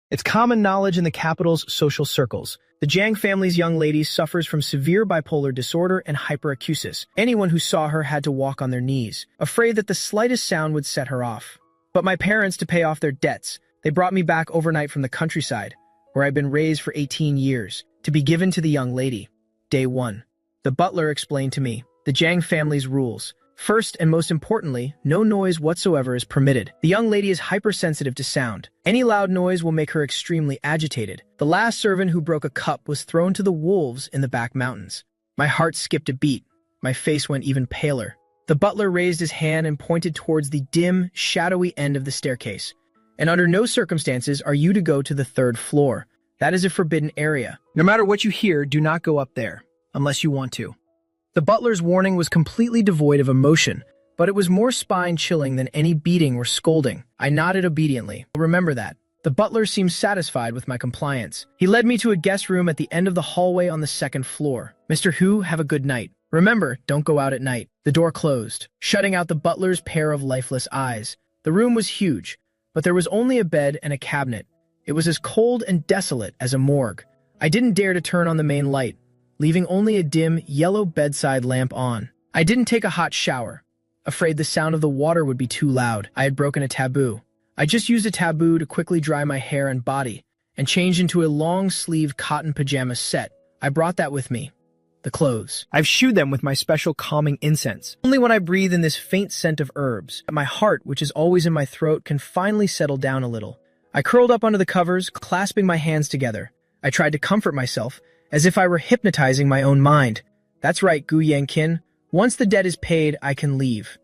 It's common knowledge in the capital's social circles. The Jiang family's young lady suffers from severe bipolar disorder and hyperacusis. Anyone who saw her had to walk on their knees, afraid that the slightest sound would set her off. But my parents, to pay off their debts, they brought me back overnight from the countryside, where I'd been raised for 18 years, to be given to the young lady. Day 1. The butler explained to me the Jiang family's rules. First and most importantly, no noise whatsoever is permitted. The young lady is hypersensitive to sound. Any loud noise will make her extremely agitated. The last servant who broke a cup was thrown to the wolves in the back mountains. My heart skipped a beat. My face went even paler. The butler raised his hand and pointed towards the dim, shadowy end of the staircase. And under no circumstances are you to go to the 3rd floor. That is a forbidden area. No matter what you hear, do not go up there, unless you want to. The butler's warning was completely devoid of emotion, but it was more spine-chilling than any beating or scolding. I nodded obediently. Remember that. The butler seemed satisfied with my compliance. He led me to a guest room at the end of the hallway on the 2nd floor. Mr. Hu, have a good night. Remember, don't go out at night. The door closed, shutting out the butler's pair of lifeless eyes. The room was huge, but there was only a bed and a cabinet. It was as cold and desolate as a morgue. I didn't dare to turn on the main light, leaving only a dim, yellow bedside lamp on. I didn't take a hot shower, afraid the sound of the water would be too loud. I had broken a taboo. I just used a taboo to quickly dry my hair and body, and change into a long-sleeved cotton pajama set. I brought that with me. The clothes. I've shooed them with my special calming incense. Only when I breathe in this faint scent of herbs, my heart, which is always in my throat, can finally settle down a little. I curled up under the covers, clasping my hands together. I tried to comfort myself, as if I were hypnotizing my own mind. That's right, Gu Yangqin. Once the debt is paid, I can leave.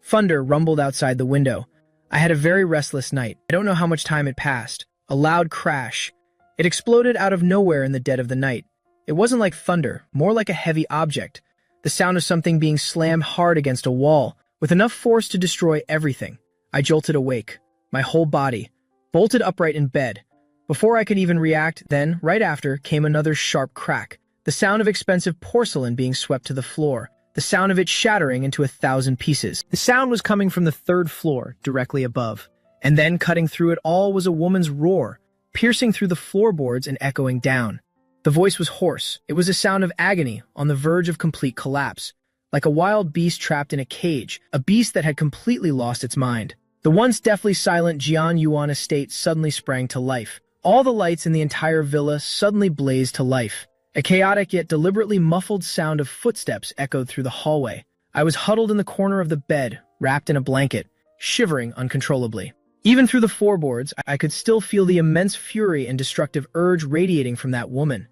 Thunder rumbled outside the window. I had a very restless night. I don't know how much time had passed. A loud crash. It exploded out of nowhere in the dead of the night. It wasn't like thunder, more like a heavy object. The sound of something being slammed hard against a wall, with enough force to destroy everything. I jolted awake, my whole body, bolted upright in bed. Before I could even react, then, right after, came another sharp crack. The sound of expensive porcelain being swept to the floor. The sound of it shattering into 1,000 pieces. The sound was coming from the 3rd floor, directly above. And then, cutting through it all, was a woman's roar, piercing through the floorboards and echoing down. The voice was hoarse. It was a sound of agony, on the verge of complete collapse. Like a wild beast trapped in a cage, a beast that had completely lost its mind. The once deathly silent Jian Yuan estate suddenly sprang to life. All the lights in the entire villa suddenly blazed to life. A chaotic yet deliberately muffled sound of footsteps echoed through the hallway. I was huddled in the corner of the bed, wrapped in a blanket, shivering uncontrollably. Even through the floorboards, I could still feel the immense fury and destructive urge radiating from that woman.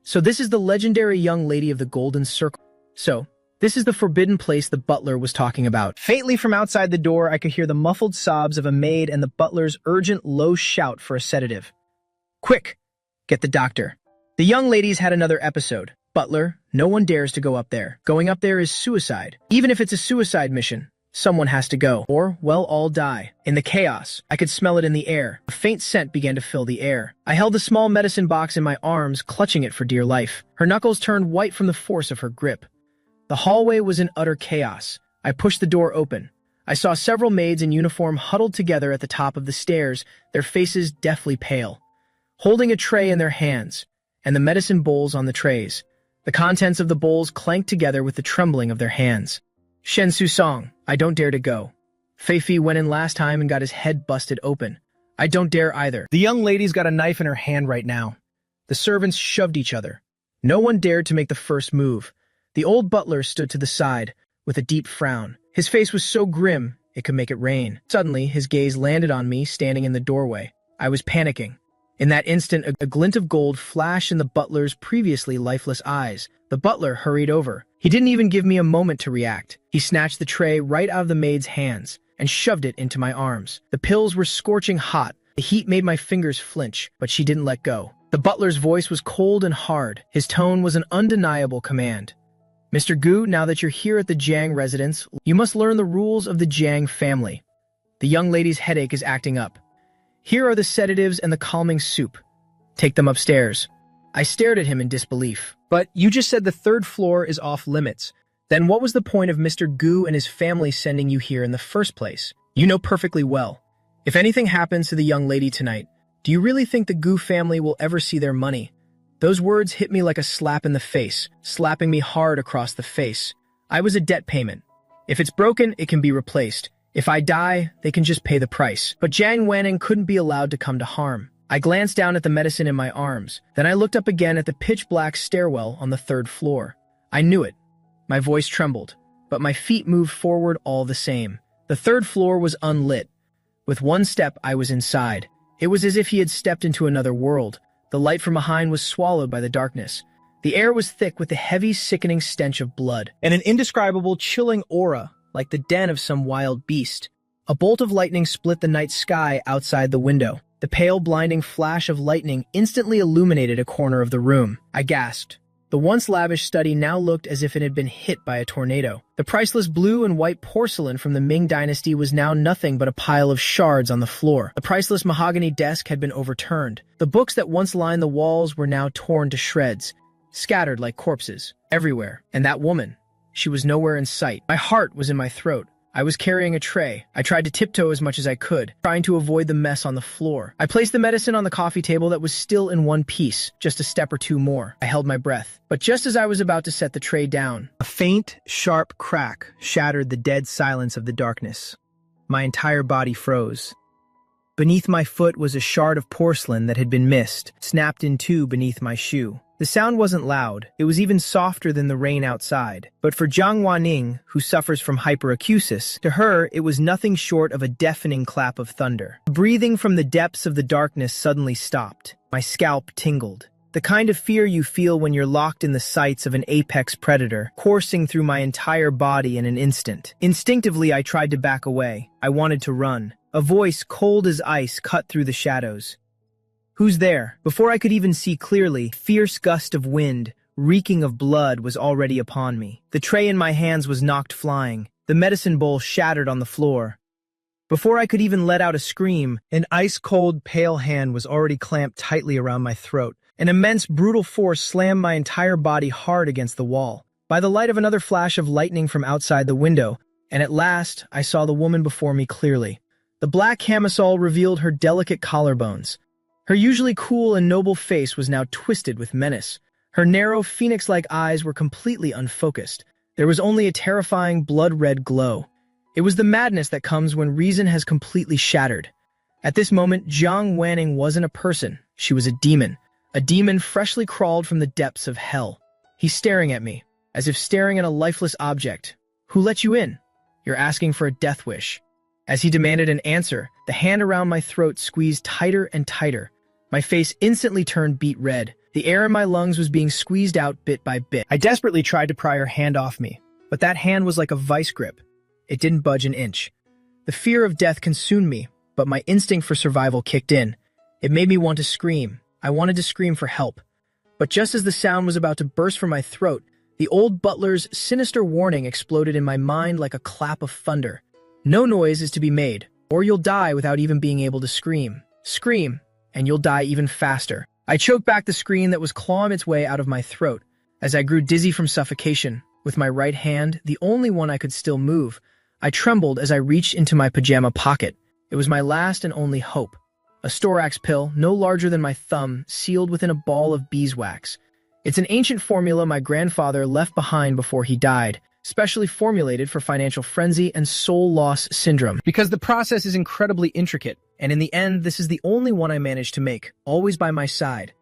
So this is the legendary young lady of the Golden Circle. So, this is the forbidden place the butler was talking about. Faintly from outside the door, I could hear the muffled sobs of a maid and the butler's urgent low shout for a sedative. Quick! Get the doctor. The young ladies had another episode. Butler, no one dares to go up there. Going up there is suicide. Even if it's a suicide mission, someone has to go, or, well, all die. In the chaos, I could smell it in the air. A faint scent began to fill the air. I held the small medicine box in my arms, clutching it for dear life. Her knuckles turned white from the force of her grip. The hallway was in utter chaos. I pushed the door open. I saw several maids in uniform huddled together at the top of the stairs, their faces deathly pale, holding a tray in their hands, and the medicine bowls on the trays. The contents of the bowls clanked together with the trembling of their hands. Shen Su Song, I don't dare to go. Fei Fi went in last time and got his head busted open. I don't dare either. The young lady's got a knife in her hand right now. The servants shoved each other. No one dared to make the first move. The old butler stood to the side, with a deep frown. His face was so grim, it could make it rain. Suddenly, his gaze landed on me, standing in the doorway. I was panicking. In that instant, a glint of gold flashed in the butler's previously lifeless eyes. The butler hurried over. He didn't even give me a moment to react. He snatched the tray right out of the maid's hands and shoved it into my arms. The pills were scorching hot. The heat made my fingers flinch, but she didn't let go. The butler's voice was cold and hard. His tone was an undeniable command. Mr. Gu, now that you're here at the Jiang residence, you must learn the rules of the Jiang family. The young lady's headache is acting up. Here are the sedatives and the calming soup. Take them upstairs. I stared at him in disbelief. But you just said the 3rd floor is off limits. Then what was the point of Mr. Gu and his family sending you here in the first place? You know perfectly well. If anything happens to the young lady tonight, Do you really think the Gu family will ever see their money? Those words hit me like a slap in the face, slapping me hard across the face. I was a debt payment. If it's broken, it can be replaced. If I die, they can just pay the price. But Jiang Wanning couldn't be allowed to come to harm. I glanced down at the medicine in my arms. Then I looked up again at the pitch-black stairwell on the 3rd floor. I knew it. My voice trembled, but my feet moved forward all the same. The 3rd floor was unlit. With one step, I was inside. It was as if he had stepped into another world. The light from behind was swallowed by the darkness. The air was thick with the heavy, sickening stench of blood, and an indescribable, chilling aura, like the den of some wild beast. A bolt of lightning split the night sky outside the window. The pale, blinding flash of lightning instantly illuminated a corner of the room. I gasped. The once lavish study now looked as if it had been hit by a tornado. The priceless blue and white porcelain from the Ming Dynasty was now nothing but a pile of shards on the floor. The priceless mahogany desk had been overturned. The books that once lined the walls were now torn to shreds, scattered like corpses, everywhere. And that woman, she was nowhere in sight. My heart was in my throat. I was carrying a tray. I tried to tiptoe as much as I could, trying to avoid the mess on the floor. I placed the medicine on the coffee table that was still in one piece, just a step or two more. I held my breath. But just as I was about to set the tray down, a faint, sharp crack shattered the dead silence of the darkness. My entire body froze. Beneath my foot was a shard of porcelain that had been missed, snapped in two beneath my shoe. The sound wasn't loud. It was even softer than the rain outside. But for Jiang Wanning, who suffers from hyperacusis, to her it was nothing short of a deafening clap of thunder. Breathing from the depths of the darkness suddenly stopped. My scalp tingled. The kind of fear you feel when you're locked in the sights of an apex predator, coursing through my entire body in an instant. Instinctively, I tried to back away. I wanted to run. A voice cold as ice cut through the shadows. "Who's there?" Before I could even see clearly, a fierce gust of wind, reeking of blood, was already upon me. The tray in my hands was knocked flying. The medicine bowl shattered on the floor. Before I could even let out a scream, an ice-cold, pale hand was already clamped tightly around my throat. An immense, brutal force slammed my entire body hard against the wall. By the light of another flash of lightning from outside the window, and at last, I saw the woman before me clearly. The black camisole revealed her delicate collarbones. Her usually cool and noble face was now twisted with menace. Her narrow, phoenix-like eyes were completely unfocused. There was only a terrifying, blood-red glow. It was the madness that comes when reason has completely shattered. At this moment, Jiang Wanning wasn't a person. She was a demon freshly crawled from the depths of hell. He's staring at me, as if staring at a lifeless object. "Who let you in? You're asking for a death wish." As he demanded an answer, the hand around my throat squeezed tighter and tighter. My face instantly turned beet red. The air in my lungs was being squeezed out bit by bit. I desperately tried to pry her hand off me, but that hand was like a vice grip. It didn't budge an inch. The fear of death consumed me, but my instinct for survival kicked in. It made me want to scream. I wanted to scream for help. But just as the sound was about to burst from my throat, the old butler's sinister warning exploded in my mind like a clap of thunder. No noise is to be made, or you'll die without even being able to scream. Scream, and you'll die even faster. I choked back the scream that was clawing its way out of my throat. As I grew dizzy from suffocation, with my right hand, the only one I could still move, I trembled as I reached into my pajama pocket. It was my last and only hope. A Storax pill, no larger than my thumb, sealed within a ball of beeswax. It's an ancient formula my grandfather left behind before he died, specially formulated for financial frenzy and soul loss syndrome. Because the process is incredibly intricate, and in the end, this is the only one I managed to make, always by my side.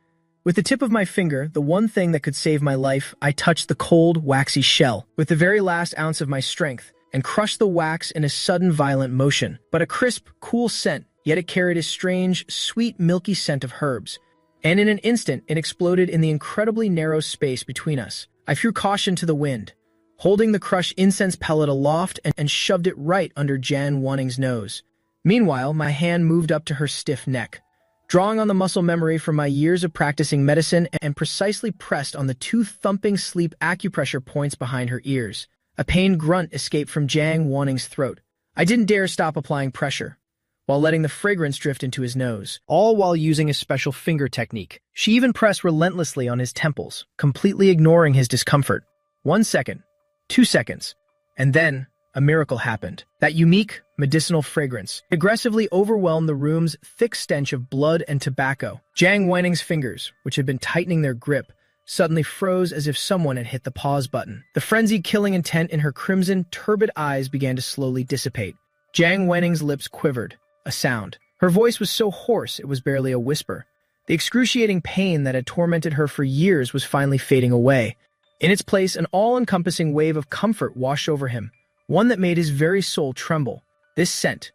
With the tip of my finger, the one thing that could save my life, I touched the cold, waxy shell with the very last ounce of my strength and crushed the wax in a sudden, violent motion. But a crisp, cool scent, yet it carried a strange, sweet, milky scent of herbs. And in an instant, it exploded in the incredibly narrow space between us. I threw caution to the wind, holding the crushed incense pellet aloft and shoved it right under Jiang Wanning's nose. Meanwhile, my hand moved up to her stiff neck, drawing on the muscle memory from my years of practicing medicine and precisely pressed on the two thumping sleep acupressure points behind her ears. A pained grunt escaped from Jiang Wanning's throat. I didn't dare stop applying pressure, while letting the fragrance drift into his nose, all while using a special finger technique. She even pressed relentlessly on his temples, completely ignoring his discomfort. 1 second. 2 seconds, and then a miracle happened. That unique, medicinal fragrance aggressively overwhelmed the room's thick stench of blood and tobacco. Jiang Wanning's fingers, which had been tightening their grip, suddenly froze as if someone had hit the pause button. The frenzied killing intent in her crimson, turbid eyes began to slowly dissipate. Jiang Wanning's lips quivered, a sound. Her voice was so hoarse it was barely a whisper. The excruciating pain that had tormented her for years was finally fading away. In its place, an all-encompassing wave of comfort washed over him, one that made his very soul tremble. This scent.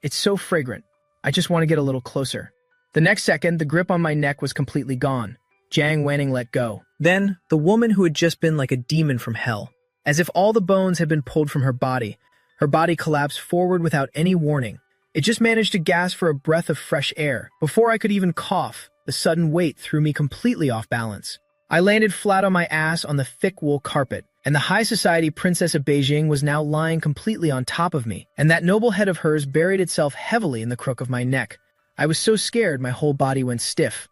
It's so fragrant. I just want to get a little closer. The next second, the grip on my neck was completely gone. Jiang Wanning let go. Then, the woman who had just been like a demon from hell. As if all the bones had been pulled from her body collapsed forward without any warning. It just managed to gasp for a breath of fresh air. Before I could even cough, the sudden weight threw me completely off balance. I landed flat on my ass on the thick wool carpet, and the high society princess of Beijing was now lying completely on top of me, and that noble head of hers buried itself heavily in the crook of my neck. I was so scared my whole body went stiff.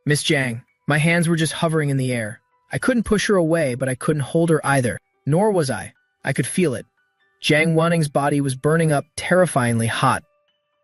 Miss Jiang. My hands were just hovering in the air. I couldn't push her away, but I couldn't hold her either. Nor was I. I could feel it. Jiang Wanning's body was burning up, terrifyingly hot.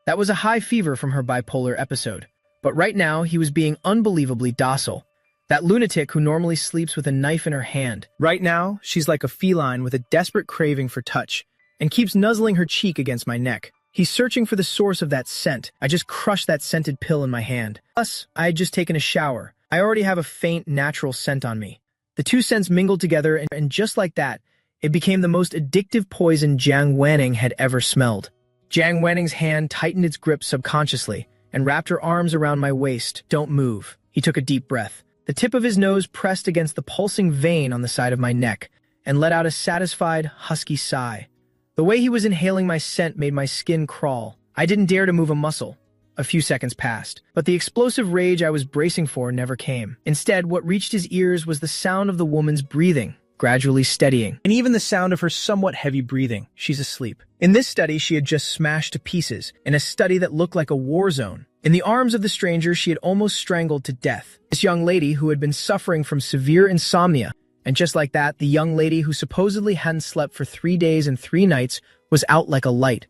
That was a high fever from her bipolar episode. But right now, he was being unbelievably docile. That lunatic who normally sleeps with a knife in her hand. Right now, she's like a feline with a desperate craving for touch, and keeps nuzzling her cheek against my neck. He's searching for the source of that scent. I just crushed that scented pill in my hand. Plus, I had just taken a shower. I already have a faint, natural scent on me. The two scents mingled together, and just like that, it became the most addictive poison Jiang Wanning had ever smelled. Jiang Wanning's hand tightened its grip subconsciously and wrapped her arms around my waist. Don't move. He took a deep breath. The tip of his nose pressed against the pulsing vein on the side of my neck and let out a satisfied, husky sigh. The way he was inhaling my scent made my skin crawl. I didn't dare to move a muscle. A few seconds passed, but the explosive rage I was bracing for never came. Instead, what reached his ears was the sound of the woman's breathing, gradually steadying, and even the sound of her somewhat heavy breathing. She's asleep. In this study, she had just smashed to pieces, in a study that looked like a war zone. In the arms of the stranger, she had almost strangled to death. This young lady who had been suffering from severe insomnia, and just like that, the young lady who supposedly hadn't slept for 3 days and 3 nights was out like a light.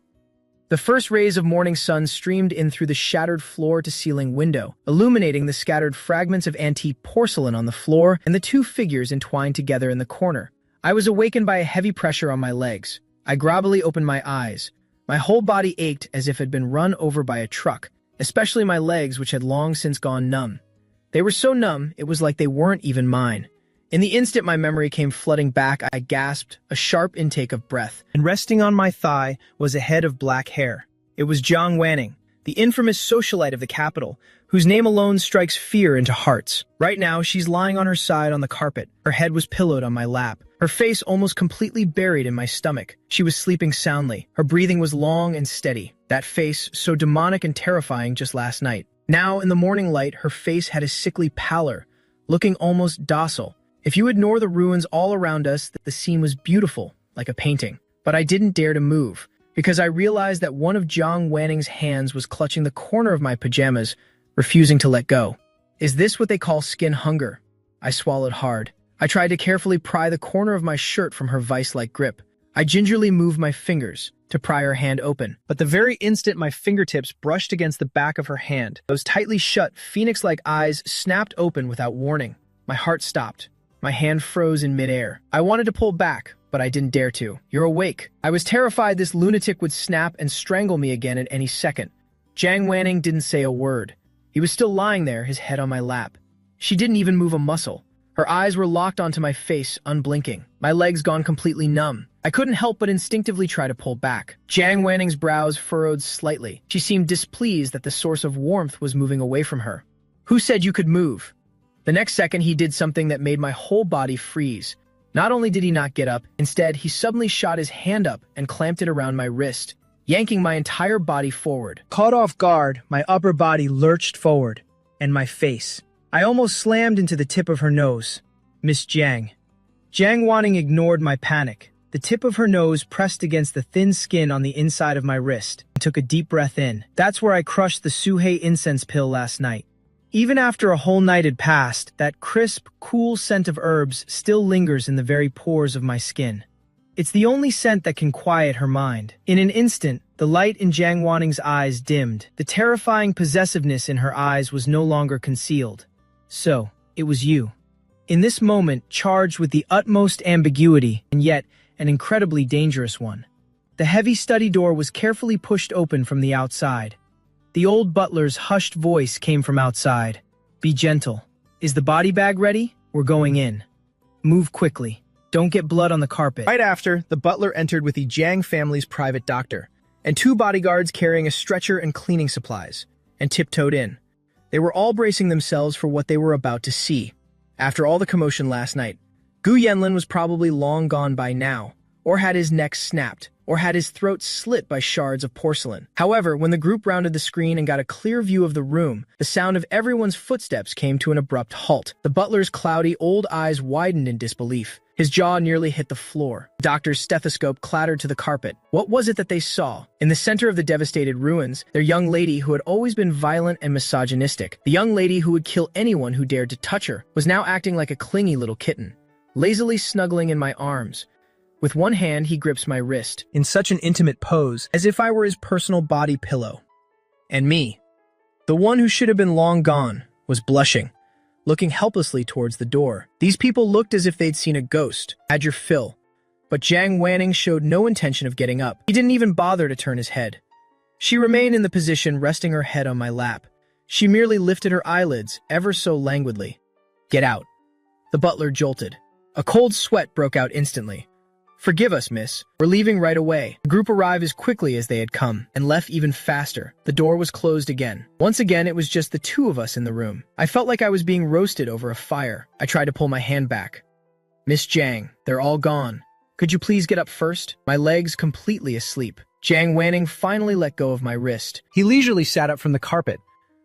The first rays of morning sun streamed in through the shattered floor-to-ceiling window, illuminating the scattered fragments of antique porcelain on the floor and the two figures entwined together in the corner. I was awakened by a heavy pressure on my legs. I groggily opened my eyes. My whole body ached as if it had been run over by a truck, especially my legs, which had long since gone numb. They were so numb, it was like they weren't even mine. In the instant my memory came flooding back, I gasped, a sharp intake of breath, and resting on my thigh was a head of black hair. It was Jiang Wanning, the infamous socialite of the capital, whose name alone strikes fear into hearts. Right now, she's lying on her side on the carpet. Her head was pillowed on my lap, her face almost completely buried in my stomach. She was sleeping soundly. Her breathing was long and steady, that face so demonic and terrifying just last night. Now, in the morning light, her face had a sickly pallor, looking almost docile. If you ignore the ruins all around us, the scene was beautiful, like a painting. But I didn't dare to move, because I realized that one of Jiang Wanning's hands was clutching the corner of my pajamas, refusing to let go. Is this what they call skin hunger? I swallowed hard. I tried to carefully pry the corner of my shirt from her vice-like grip. I gingerly moved my fingers to pry her hand open. But the very instant my fingertips brushed against the back of her hand, those tightly shut, phoenix-like eyes snapped open without warning. My heart stopped. My hand froze in midair. I wanted to pull back, but I didn't dare to. You're awake. I was terrified this lunatic would snap and strangle me again at any second. Jiang Wanning didn't say a word. He was still lying there, his head on my lap. She didn't even move a muscle. Her eyes were locked onto my face, unblinking. My legs gone completely numb. I couldn't help but instinctively try to pull back. Jiang Wanning's brows furrowed slightly. She seemed displeased that the source of warmth was moving away from her. Who said you could move? The next second, he did something that made my whole body freeze. Not only did he not get up, instead, he suddenly shot his hand up and clamped it around my wrist, yanking my entire body forward. Caught off guard, my upper body lurched forward, and my face. I almost slammed into the tip of her nose. Miss Jiang. Jiang Wanning ignored my panic. The tip of her nose pressed against the thin skin on the inside of my wrist and took a deep breath in. That's where I crushed the Suhei incense pill last night. Even after a whole night had passed, that crisp, cool scent of herbs still lingers in the very pores of my skin. It's the only scent that can quiet her mind. In an instant, the light in Jiang Waning's eyes dimmed. The terrifying possessiveness in her eyes was no longer concealed. So, it was you. In this moment, charged with the utmost ambiguity, and yet an incredibly dangerous one. The heavy study door was carefully pushed open from the outside. The old butler's hushed voice came from outside. Be gentle. Is the body bag ready? We're going in. Move quickly. Don't get blood on the carpet. Right after, the butler entered with the Jiang family's private doctor, and 2 bodyguards carrying a stretcher and cleaning supplies, and tiptoed in. They were all bracing themselves for what they were about to see. After all the commotion last night, Gu Yanlin was probably long gone by now, or had his neck snapped, or had his throat slit by shards of porcelain. However, when the group rounded the screen and got a clear view of the room, the sound of everyone's footsteps came to an abrupt halt. The butler's cloudy old eyes widened in disbelief. His jaw nearly hit the floor. The doctor's stethoscope clattered to the carpet. What was it that they saw? In the center of the devastated ruins, their young lady who had always been violent and misogynistic, the young lady who would kill anyone who dared to touch her, was now acting like a clingy little kitten, lazily snuggling in my arms. With one hand, he grips my wrist, in such an intimate pose, as if I were his personal body pillow. And me, the one who should have been long gone, was blushing, looking helplessly towards the door. These people looked as if they'd seen a ghost. Had your fill. But Jiang Wanning showed no intention of getting up. He didn't even bother to turn his head. She remained in the position, resting her head on my lap. She merely lifted her eyelids, ever so languidly. Get out. The butler jolted. A cold sweat broke out instantly. Forgive us, miss. We're leaving right away. The group arrived as quickly as they had come, and left even faster. The door was closed again. Once again, it was just the 2 of us in the room. I felt like I was being roasted over a fire. I tried to pull my hand back. Miss Jiang, they're all gone. Could you please get up first? My legs completely asleep. Jiang Wanning finally let go of my wrist. He leisurely sat up from the carpet.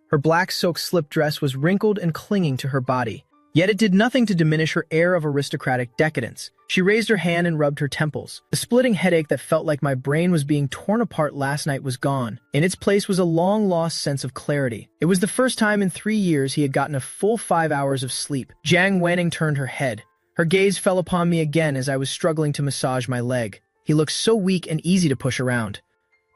Her black silk slip dress was wrinkled and clinging to her body. Yet it did nothing to diminish her air of aristocratic decadence. She raised her hand and rubbed her temples. The splitting headache that felt like my brain was being torn apart last night was gone. In its place was a long-lost sense of clarity. It was the first time in 3 years he had gotten a full 5 hours of sleep. Jiang Wanning turned her head. Her gaze fell upon me again as I was struggling to massage my leg. He looked so weak and easy to push around,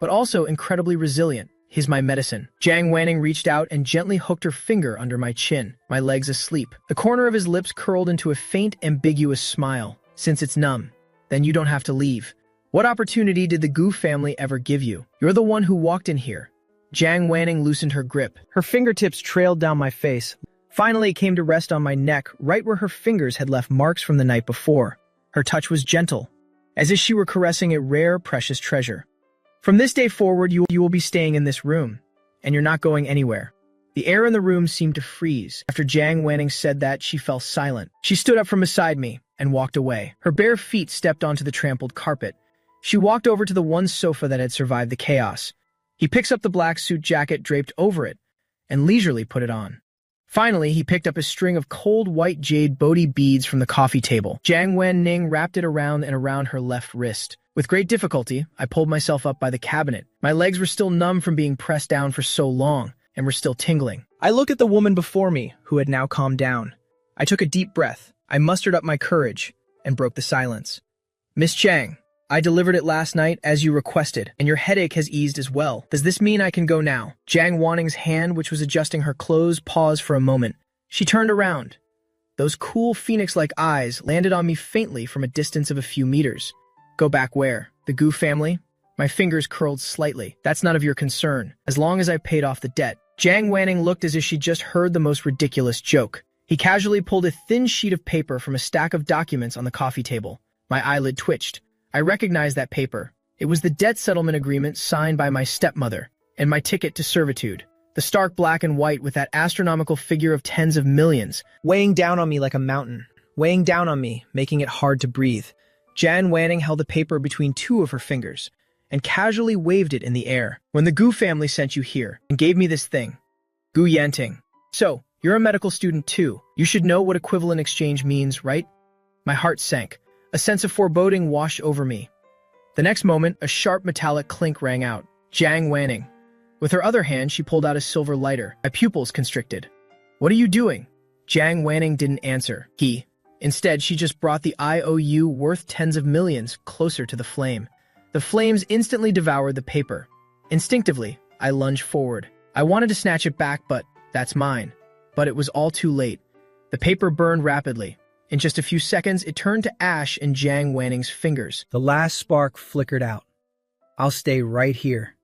but also incredibly resilient. He's my medicine. Jiang Wanning reached out and gently hooked her finger under my chin, my legs asleep. The corner of his lips curled into a faint, ambiguous smile. Since it's numb, then you don't have to leave. What opportunity did the Gu family ever give you? You're the one who walked in here. Jiang Wanning loosened her grip. Her fingertips trailed down my face. Finally, it came to rest on my neck, right where her fingers had left marks from the night before. Her touch was gentle, as if she were caressing a rare, precious treasure. From this day forward, you will be staying in this room, and you're not going anywhere. The air in the room seemed to freeze. After Jiang Wanning said that, she fell silent. She stood up from beside me and walked away. Her bare feet stepped onto the trampled carpet. She walked over to the one sofa that had survived the chaos. He picks up the black suit jacket draped over it and leisurely put it on. Finally, he picked up a string of cold white jade Bodhi beads from the coffee table. Jiang Wanning wrapped it around and around her left wrist. With great difficulty, I pulled myself up by the cabinet. My legs were still numb from being pressed down for so long, and were still tingling. I looked at the woman before me, who had now calmed down. I took a deep breath. I mustered up my courage, and broke the silence. Miss Jiang, I delivered it last night as you requested, and your headache has eased as well. Does this mean I can go now? Jiang Wanning's hand, which was adjusting her clothes, paused for a moment. She turned around. Those cool phoenix-like eyes landed on me faintly from a distance of a few meters. Go back where? The Gu family? My fingers curled slightly. That's none of your concern, as long as I've paid off the debt. Jiang Wanning looked as if she'd just heard the most ridiculous joke. He casually pulled a thin sheet of paper from a stack of documents on the coffee table. My eyelid twitched. I recognized that paper. It was the debt settlement agreement signed by my stepmother, and my ticket to servitude. The stark black and white with that astronomical figure of tens of millions, weighing down on me like a mountain. Weighing down on me, making it hard to breathe. Jiang Wanning held the paper between 2 of her fingers, and casually waved it in the air. When the Gu family sent you here, and gave me this thing. Gu Yanting. So, you're a medical student too. You should know what equivalent exchange means, right? My heart sank. A sense of foreboding washed over me. The next moment, a sharp metallic clink rang out. Jiang Wanning. With her other hand, she pulled out a silver lighter. My pupils constricted. What are you doing? Jiang Wanning didn't answer. He, Instead, she just brought the IOU worth tens of millions closer to the flame. The flames instantly devoured the paper. Instinctively, I lunged forward. I wanted to snatch it back, but that's mine. But it was all too late. The paper burned rapidly. In just a few seconds, it turned to ash in Jiang Wanning's fingers. The last spark flickered out. I'll stay right here.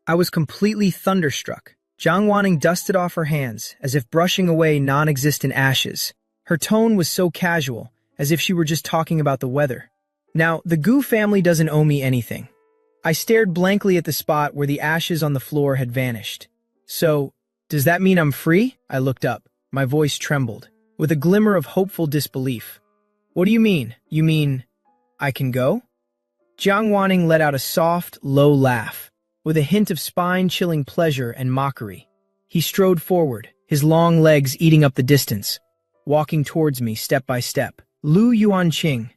I was completely thunderstruck. Jiang Wanning dusted off her hands, as if brushing away non-existent ashes. Her tone was so casual, as if she were just talking about the weather. Now, the Gu family doesn't owe me anything. I stared blankly at the spot where the ashes on the floor had vanished. So, does that mean I'm free? I looked up. My voice trembled, with a glimmer of hopeful disbelief. What do you mean? You mean I can go? Jiang Wanning let out a soft, low laugh, with a hint of spine-chilling pleasure and mockery. He strode forward, his long legs eating up the distance, walking towards me step by step. Lu Yuanqing,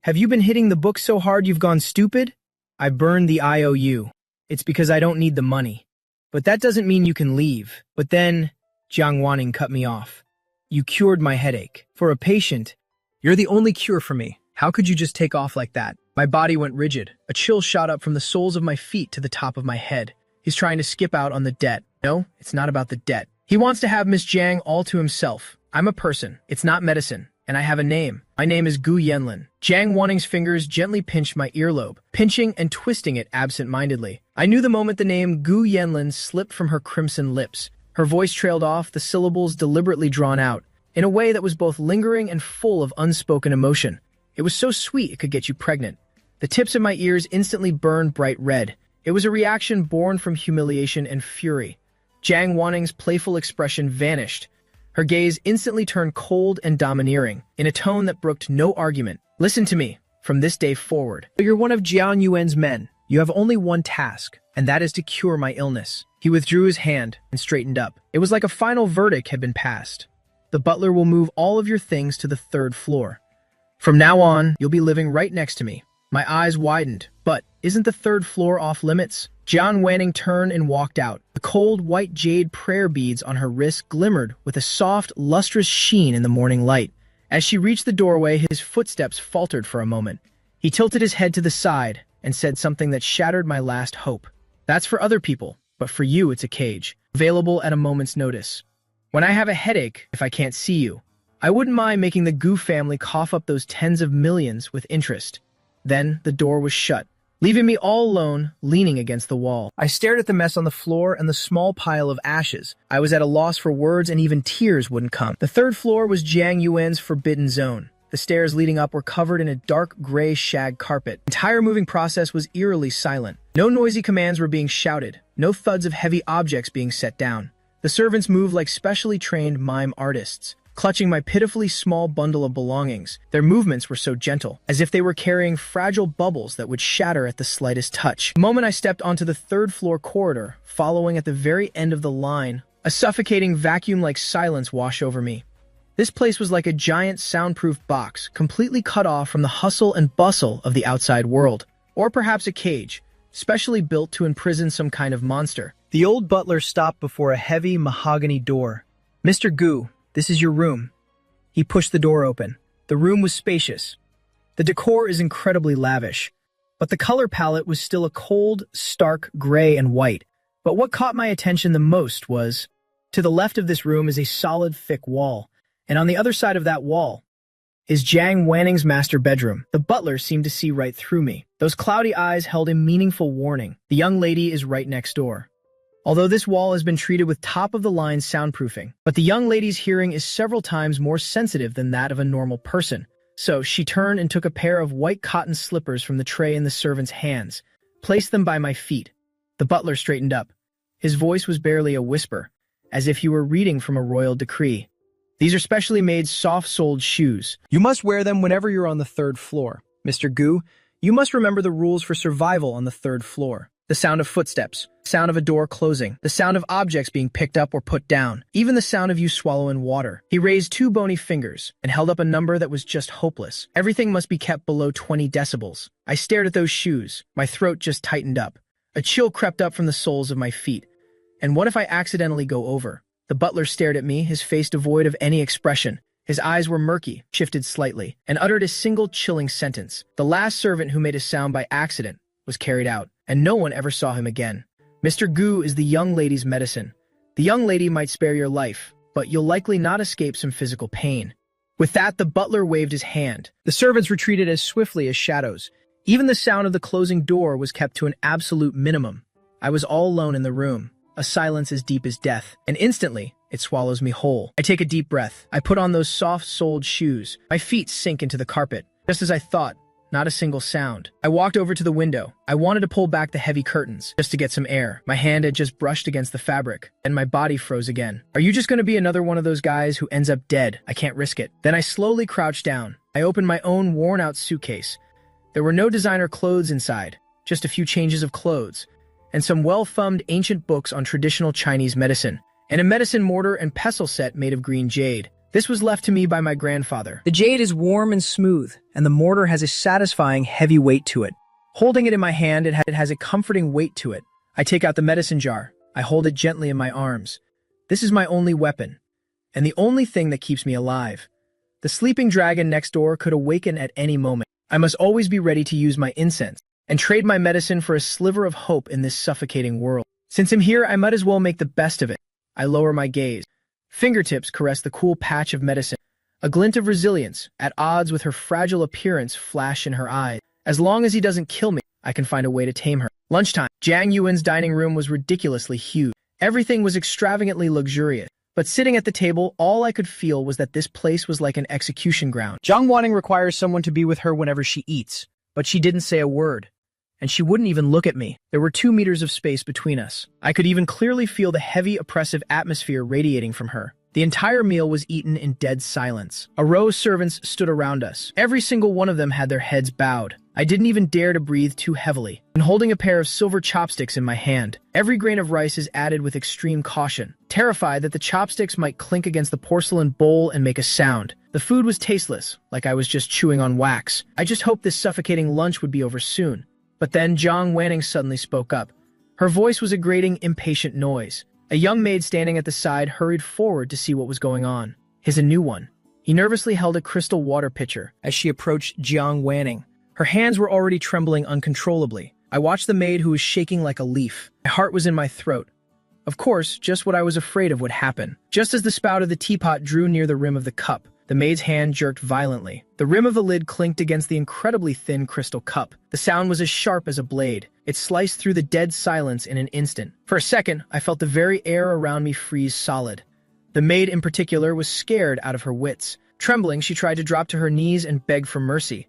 have you been hitting the book so hard you've gone stupid? I burned the IOU. It's because I don't need the money. But that doesn't mean you can leave. But then, Jiang Wanning cut me off. You cured my headache. For a patient, you're the only cure for me. How could you just take off like that? My body went rigid. A chill shot up from the soles of my feet to the top of my head. He's trying to skip out on the debt. No, it's not about the debt. He wants to have Miss Jiang all to himself. I'm a person. It's not medicine. And I have a name. My name is Gu Yanlin. Jiang Wanning's fingers gently pinched my earlobe, pinching and twisting it absent-mindedly. I knew the moment the name Gu Yanlin slipped from her crimson lips. Her voice trailed off, the syllables deliberately drawn out, in a way that was both lingering and full of unspoken emotion. It was so sweet it could get you pregnant. The tips of my ears instantly burned bright red. It was a reaction born from humiliation and fury. Jiang Wanning's playful expression vanished. Her gaze instantly turned cold and domineering, in a tone that brooked no argument. Listen to me, from this day forward. You're one of Jiang Yuan's men. You have only one task, and that is to cure my illness. He withdrew his hand and straightened up. It was like a final verdict had been passed. The butler will move all of your things to the 3rd floor. From now on, you'll be living right next to me. My eyes widened. But isn't the 3rd floor off limits? Jiang Wanning turned and walked out. The cold, white jade prayer beads on her wrist glimmered with a soft, lustrous sheen in the morning light. As she reached the doorway, his footsteps faltered for a moment. He tilted his head to the side and said something that shattered my last hope. That's for other people, but for you it's a cage, available at a moment's notice. When I have a headache, if I can't see you, I wouldn't mind making the Gu family cough up those tens of millions with interest. Then the door was shut, leaving me all alone, leaning against the wall. I stared at the mess on the floor and the small pile of ashes. I was at a loss for words, and even tears wouldn't come. The 3rd floor was Jiang Yuan's forbidden zone. The stairs leading up were covered in a dark gray shag carpet. The entire moving process was eerily silent. No noisy commands were being shouted, no thuds of heavy objects being set down. The servants moved like specially trained mime artists, clutching my pitifully small bundle of belongings. Their movements were so gentle, as if they were carrying fragile bubbles that would shatter at the slightest touch. The moment I stepped onto the 3rd floor corridor, following at the very end of the line, a suffocating vacuum-like silence washed over me. This place was like a giant soundproof box, completely cut off from the hustle and bustle of the outside world. Or perhaps a cage, specially built to imprison some kind of monster. The old butler stopped before a heavy mahogany door. Mr. Gu, this is your room. He pushed the door open. The room was spacious. The decor is incredibly lavish, but the color palette was still a cold, stark gray and white. But what caught my attention the most was, to the left of this room is a solid, thick wall, and on the other side of that wall is Jiang Wanning's master bedroom. The butler seemed to see right through me. Those cloudy eyes held a meaningful warning. The young lady is right next door. Although this wall has been treated with top-of-the-line soundproofing, but the young lady's hearing is several times more sensitive than that of a normal person. So she turned and took a pair of white cotton slippers from the tray in the servant's hands, placed them by my feet. The butler straightened up. His voice was barely a whisper, as if he were reading from a royal decree. These are specially made soft-soled shoes. You must wear them whenever you're on the 3rd floor. Mr. Gu, you must remember the rules for survival on the 3rd floor. The sound of footsteps, sound of a door closing, the sound of objects being picked up or put down, even the sound of you swallowing water. He raised 2 bony fingers and held up a number that was just hopeless. Everything must be kept below 20 decibels. I stared at those shoes. My throat just tightened up. A chill crept up from the soles of my feet. And what if I accidentally go over? The butler stared at me, his face devoid of any expression. His eyes were murky, shifted slightly, and uttered a single chilling sentence. The last servant who made a sound by accident was carried out, and no one ever saw him again. Mr. Gu is the young lady's medicine. The young lady might spare your life, but you'll likely not escape some physical pain. With that, the butler waved his hand. The servants retreated as swiftly as shadows. Even the sound of the closing door was kept to an absolute minimum. I was all alone in the room, a silence as deep as death, and instantly, it swallows me whole. I take a deep breath. I put on those soft-soled shoes. My feet sink into the carpet. Just as I thought, not a single sound. I walked over to the window. I wanted to pull back the heavy curtains, just to get some air. My hand had just brushed against the fabric, and my body froze again. Are you just going to be another one of those guys who ends up dead? I can't risk it. Then I slowly crouched down. I opened my own worn-out suitcase. There were no designer clothes inside, just a few changes of clothes, and some well-thumbed ancient books on traditional Chinese medicine, and a medicine mortar and pestle set made of green jade. This was left to me by my grandfather. The jade is warm and smooth, and the mortar has a satisfying heavy weight to it. Holding it in my hand, it has a comforting weight to it. I take out the medicine jar. I hold it gently in my arms. This is my only weapon, and the only thing that keeps me alive. The sleeping dragon next door could awaken at any moment. I must always be ready to use my incense and trade my medicine for a sliver of hope in this suffocating world. Since I'm here, I might as well make the best of it. I lower my gaze. Fingertips caress the cool patch of medicine. A glint of resilience, at odds with her fragile appearance, flash in her eyes. As long as he doesn't kill me, I can find a way to tame her. Lunchtime. Jiang Yuan's dining room was ridiculously huge. Everything was extravagantly luxurious. But sitting at the table, all I could feel was that this place was like an execution ground. Jiang Wanning requires someone to be with her whenever she eats, but she didn't say a word. And she wouldn't even look at me. There were 2 meters of space between us. I could even clearly feel the heavy, oppressive atmosphere radiating from her. The entire meal was eaten in dead silence. A row of servants stood around us. Every single one of them had their heads bowed. I didn't even dare to breathe too heavily. And holding a pair of silver chopsticks in my hand, every grain of rice is added with extreme caution, terrified that the chopsticks might clink against the porcelain bowl and make a sound. The food was tasteless, like I was just chewing on wax. I just hoped this suffocating lunch would be over soon. But then Jiang Wanning suddenly spoke up. Her voice was a grating, impatient noise. A young maid standing at the side hurried forward to see what was going on. He's a new one. He nervously held a crystal water pitcher as she approached Jiang Wanning. Her hands were already trembling uncontrollably. I watched the maid who was shaking like a leaf. My heart was in my throat. Of course, just what I was afraid of would happen. Just as the spout of the teapot drew near the rim of the cup, the maid's hand jerked violently. The rim of the lid clinked against the incredibly thin crystal cup. The sound was as sharp as a blade. It sliced through the dead silence in an instant. For a second, I felt the very air around me freeze solid. The maid in particular was scared out of her wits. Trembling, she tried to drop to her knees and beg for mercy.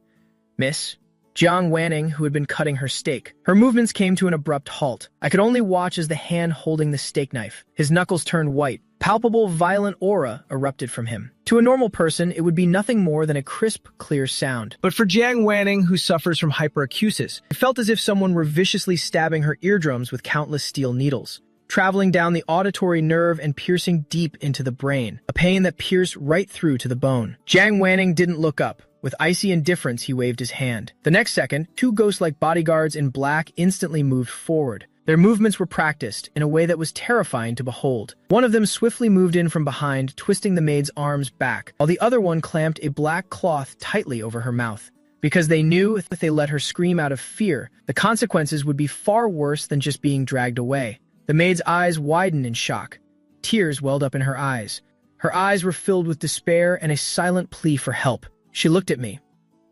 "Miss," Jiang Wanning, who had been cutting her steak. Her movements came to an abrupt halt. I could only watch as the hand holding the steak knife. His knuckles turned white. Palpable, violent aura erupted from him. To a normal person, it would be nothing more than a crisp, clear sound. But for Jiang Wanning, who suffers from hyperacusis, it felt as if someone were viciously stabbing her eardrums with countless steel needles, traveling down the auditory nerve and piercing deep into the brain, a pain that pierced right through to the bone. Jiang Wanning didn't look up. With icy indifference, he waved his hand. The next second, 2 ghost-like bodyguards in black instantly moved forward. Their movements were practiced in a way that was terrifying to behold. One of them swiftly moved in from behind, twisting the maid's arms back, while the other one clamped a black cloth tightly over her mouth. Because they knew if they let her scream out of fear, the consequences would be far worse than just being dragged away. The maid's eyes widened in shock. Tears welled up in her eyes. Her eyes were filled with despair and a silent plea for help. She looked at me,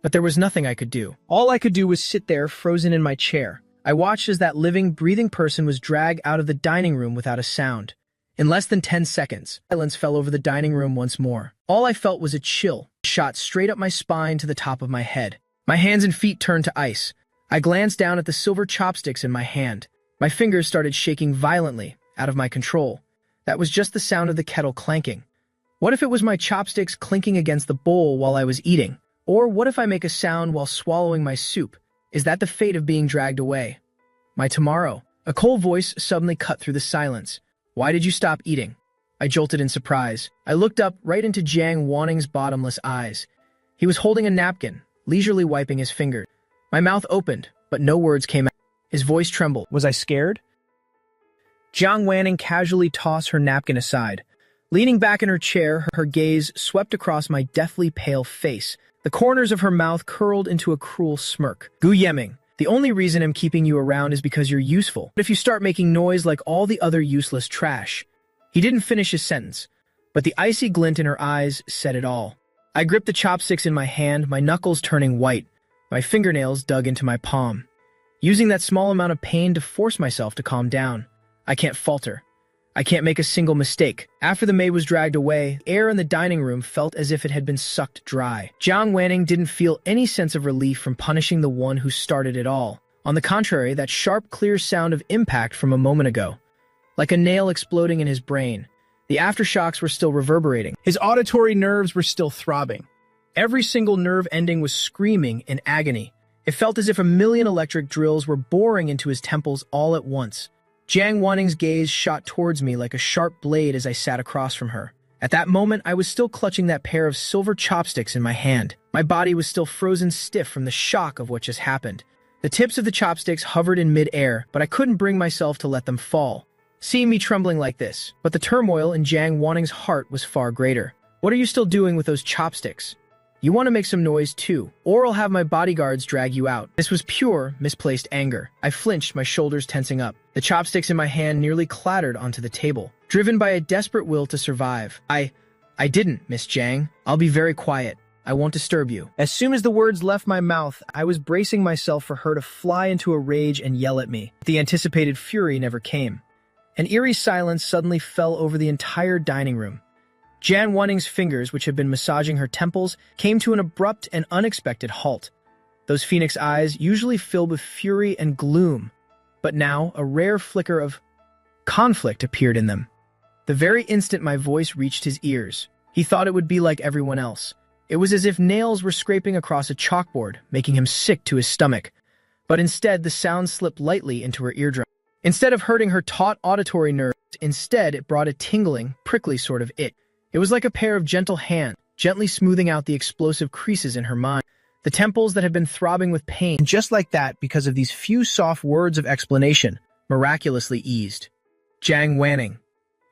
but there was nothing I could do. All I could do was sit there, frozen in my chair. I watched as that living, breathing person was dragged out of the dining room without a sound. In less than 10 seconds, silence fell over the dining room once more. All I felt was a chill, shot straight up my spine to the top of my head. My hands and feet turned to ice. I glanced down at the silver chopsticks in my hand. My fingers started shaking violently, out of my control. That was just the sound of the kettle clanking. What if it was my chopsticks clinking against the bowl while I was eating? Or what if I make a sound while swallowing my soup? Is that the fate of being dragged away? My tomorrow. A cold voice suddenly cut through the silence. Why did you stop eating? I jolted in surprise. I looked up right into Jiang Wanning's bottomless eyes. He was holding a napkin, leisurely wiping his fingers. My mouth opened, but no words came out. His voice trembled. Was I scared? Jiang Wanning casually tossed her napkin aside. Leaning back in her chair, her gaze swept across my deathly pale face. The corners of her mouth curled into a cruel smirk. Gu Yeming, the only reason I'm keeping you around is because you're useful. But if you start making noise like all the other useless trash. He didn't finish his sentence, but the icy glint in her eyes said it all. I gripped the chopsticks in my hand, my knuckles turning white, my fingernails dug into my palm. Using that small amount of pain to force myself to calm down. I can't falter. I can't make a single mistake. After the maid was dragged away, air in the dining room felt as if it had been sucked dry. Jiang Wanning didn't feel any sense of relief from punishing the one who started it all. On the contrary, that sharp, clear sound of impact from a moment ago. Like a nail exploding in his brain. The aftershocks were still reverberating. His auditory nerves were still throbbing. Every single nerve ending was screaming in agony. It felt as if a million electric drills were boring into his temples all at once. Jiang Wanning's gaze shot towards me like a sharp blade as I sat across from her. At that moment, I was still clutching that pair of silver chopsticks in my hand. My body was still frozen stiff from the shock of what just happened. The tips of the chopsticks hovered in mid-air, but I couldn't bring myself to let them fall. Seeing me trembling like this, but the turmoil in Jiang Wanning's heart was far greater. What are you still doing with those chopsticks? You want to make some noise too, or I'll have my bodyguards drag you out. This was pure, misplaced anger. I flinched, my shoulders tensing up. The chopsticks in my hand nearly clattered onto the table, driven by a desperate will to survive. I didn't, Miss Jiang. I'll be very quiet. I won't disturb you. As soon as the words left my mouth, I was bracing myself for her to fly into a rage and yell at me. The anticipated fury never came. An eerie silence suddenly fell over the entire dining room. Jiang Wanning's fingers, which had been massaging her temples, came to an abrupt and unexpected halt. Those phoenix eyes, usually filled with fury and gloom, but now a rare flicker of conflict appeared in them. The very instant my voice reached his ears, he thought it would be like everyone else. It was as if nails were scraping across a chalkboard, making him sick to his stomach. But instead, the sound slipped lightly into her eardrum. Instead of hurting her taut auditory nerves, instead it brought a tingling, prickly sort of itch. It was like a pair of gentle hands, gently smoothing out the explosive creases in her mind, the temples that had been throbbing with pain. And just like that, because of these few soft words of explanation, miraculously eased. Jiang Wanning.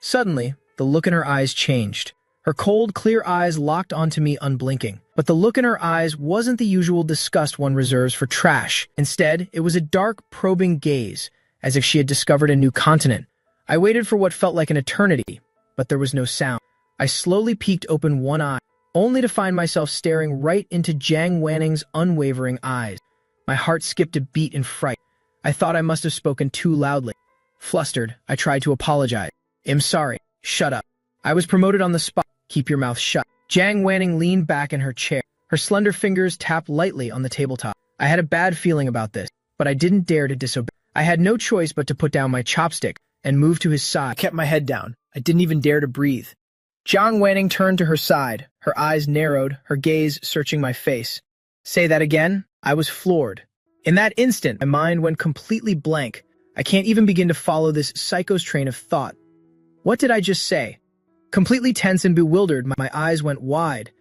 Suddenly, the look in her eyes changed. Her cold, clear eyes locked onto me unblinking. But the look in her eyes wasn't the usual disgust one reserves for trash. Instead, it was a dark, probing gaze, as if she had discovered a new continent. I waited for what felt like an eternity, but there was no sound. I slowly peeked open one eye, only to find myself staring right into Jiang Wanning's unwavering eyes. My heart skipped a beat in fright. I thought I must have spoken too loudly. Flustered, I tried to apologize. I'm sorry. Shut up. I was promoted on the spot. Keep your mouth shut. Jiang Wanning leaned back in her chair. Her slender fingers tapped lightly on the tabletop. I had a bad feeling about this, but I didn't dare to disobey. I had no choice but to put down my chopstick and move to his side. I kept my head down. I didn't even dare to breathe. Jiang Wanning turned to her side, her eyes narrowed, her gaze searching my face. Say that again? I was floored. In that instant, my mind went completely blank. I can't even begin to follow this psycho's train of thought. What did I just say? Completely tense and bewildered, my eyes went wide.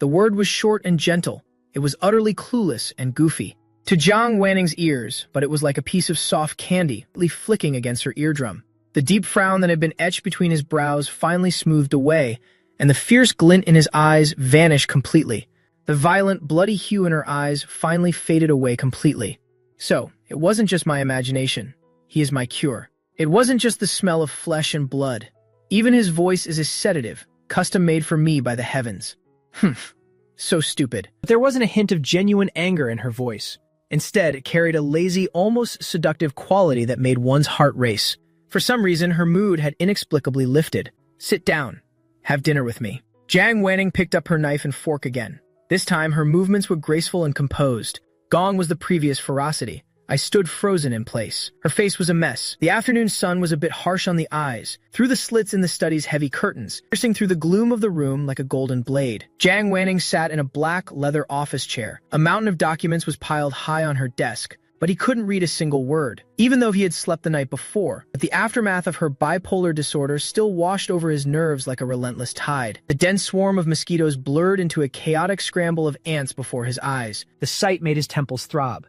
The word was short and gentle. It was utterly clueless and goofy. To Jiang Wanning's ears, but it was like a piece of soft candy, flicking against her eardrum. The deep frown that had been etched between his brows finally smoothed away, and the fierce glint in his eyes vanished completely. The violent, bloody hue in her eyes finally faded away completely. So, it wasn't just my imagination. He is my cure. It wasn't just the smell of flesh and blood. Even his voice is a sedative, custom-made for me by the heavens. So stupid. But there wasn't a hint of genuine anger in her voice. Instead, it carried a lazy, almost seductive quality that made one's heart race. For some reason, her mood had inexplicably lifted. Sit down. Have dinner with me. Jiang Wanning picked up her knife and fork again. This time, her movements were graceful and composed. Gone was the previous ferocity. I stood frozen in place. Her face was a mess. The afternoon sun was a bit harsh on the eyes, through the slits in the study's heavy curtains, piercing through the gloom of the room like a golden blade. Jiang Wanning sat in a black leather office chair. A mountain of documents was piled high on her desk, but he couldn't read a single word, even though he had slept the night before. But the aftermath of her bipolar disorder still washed over his nerves like a relentless tide. The dense swarm of mosquitoes blurred into a chaotic scramble of ants before his eyes. The sight made his temples throb.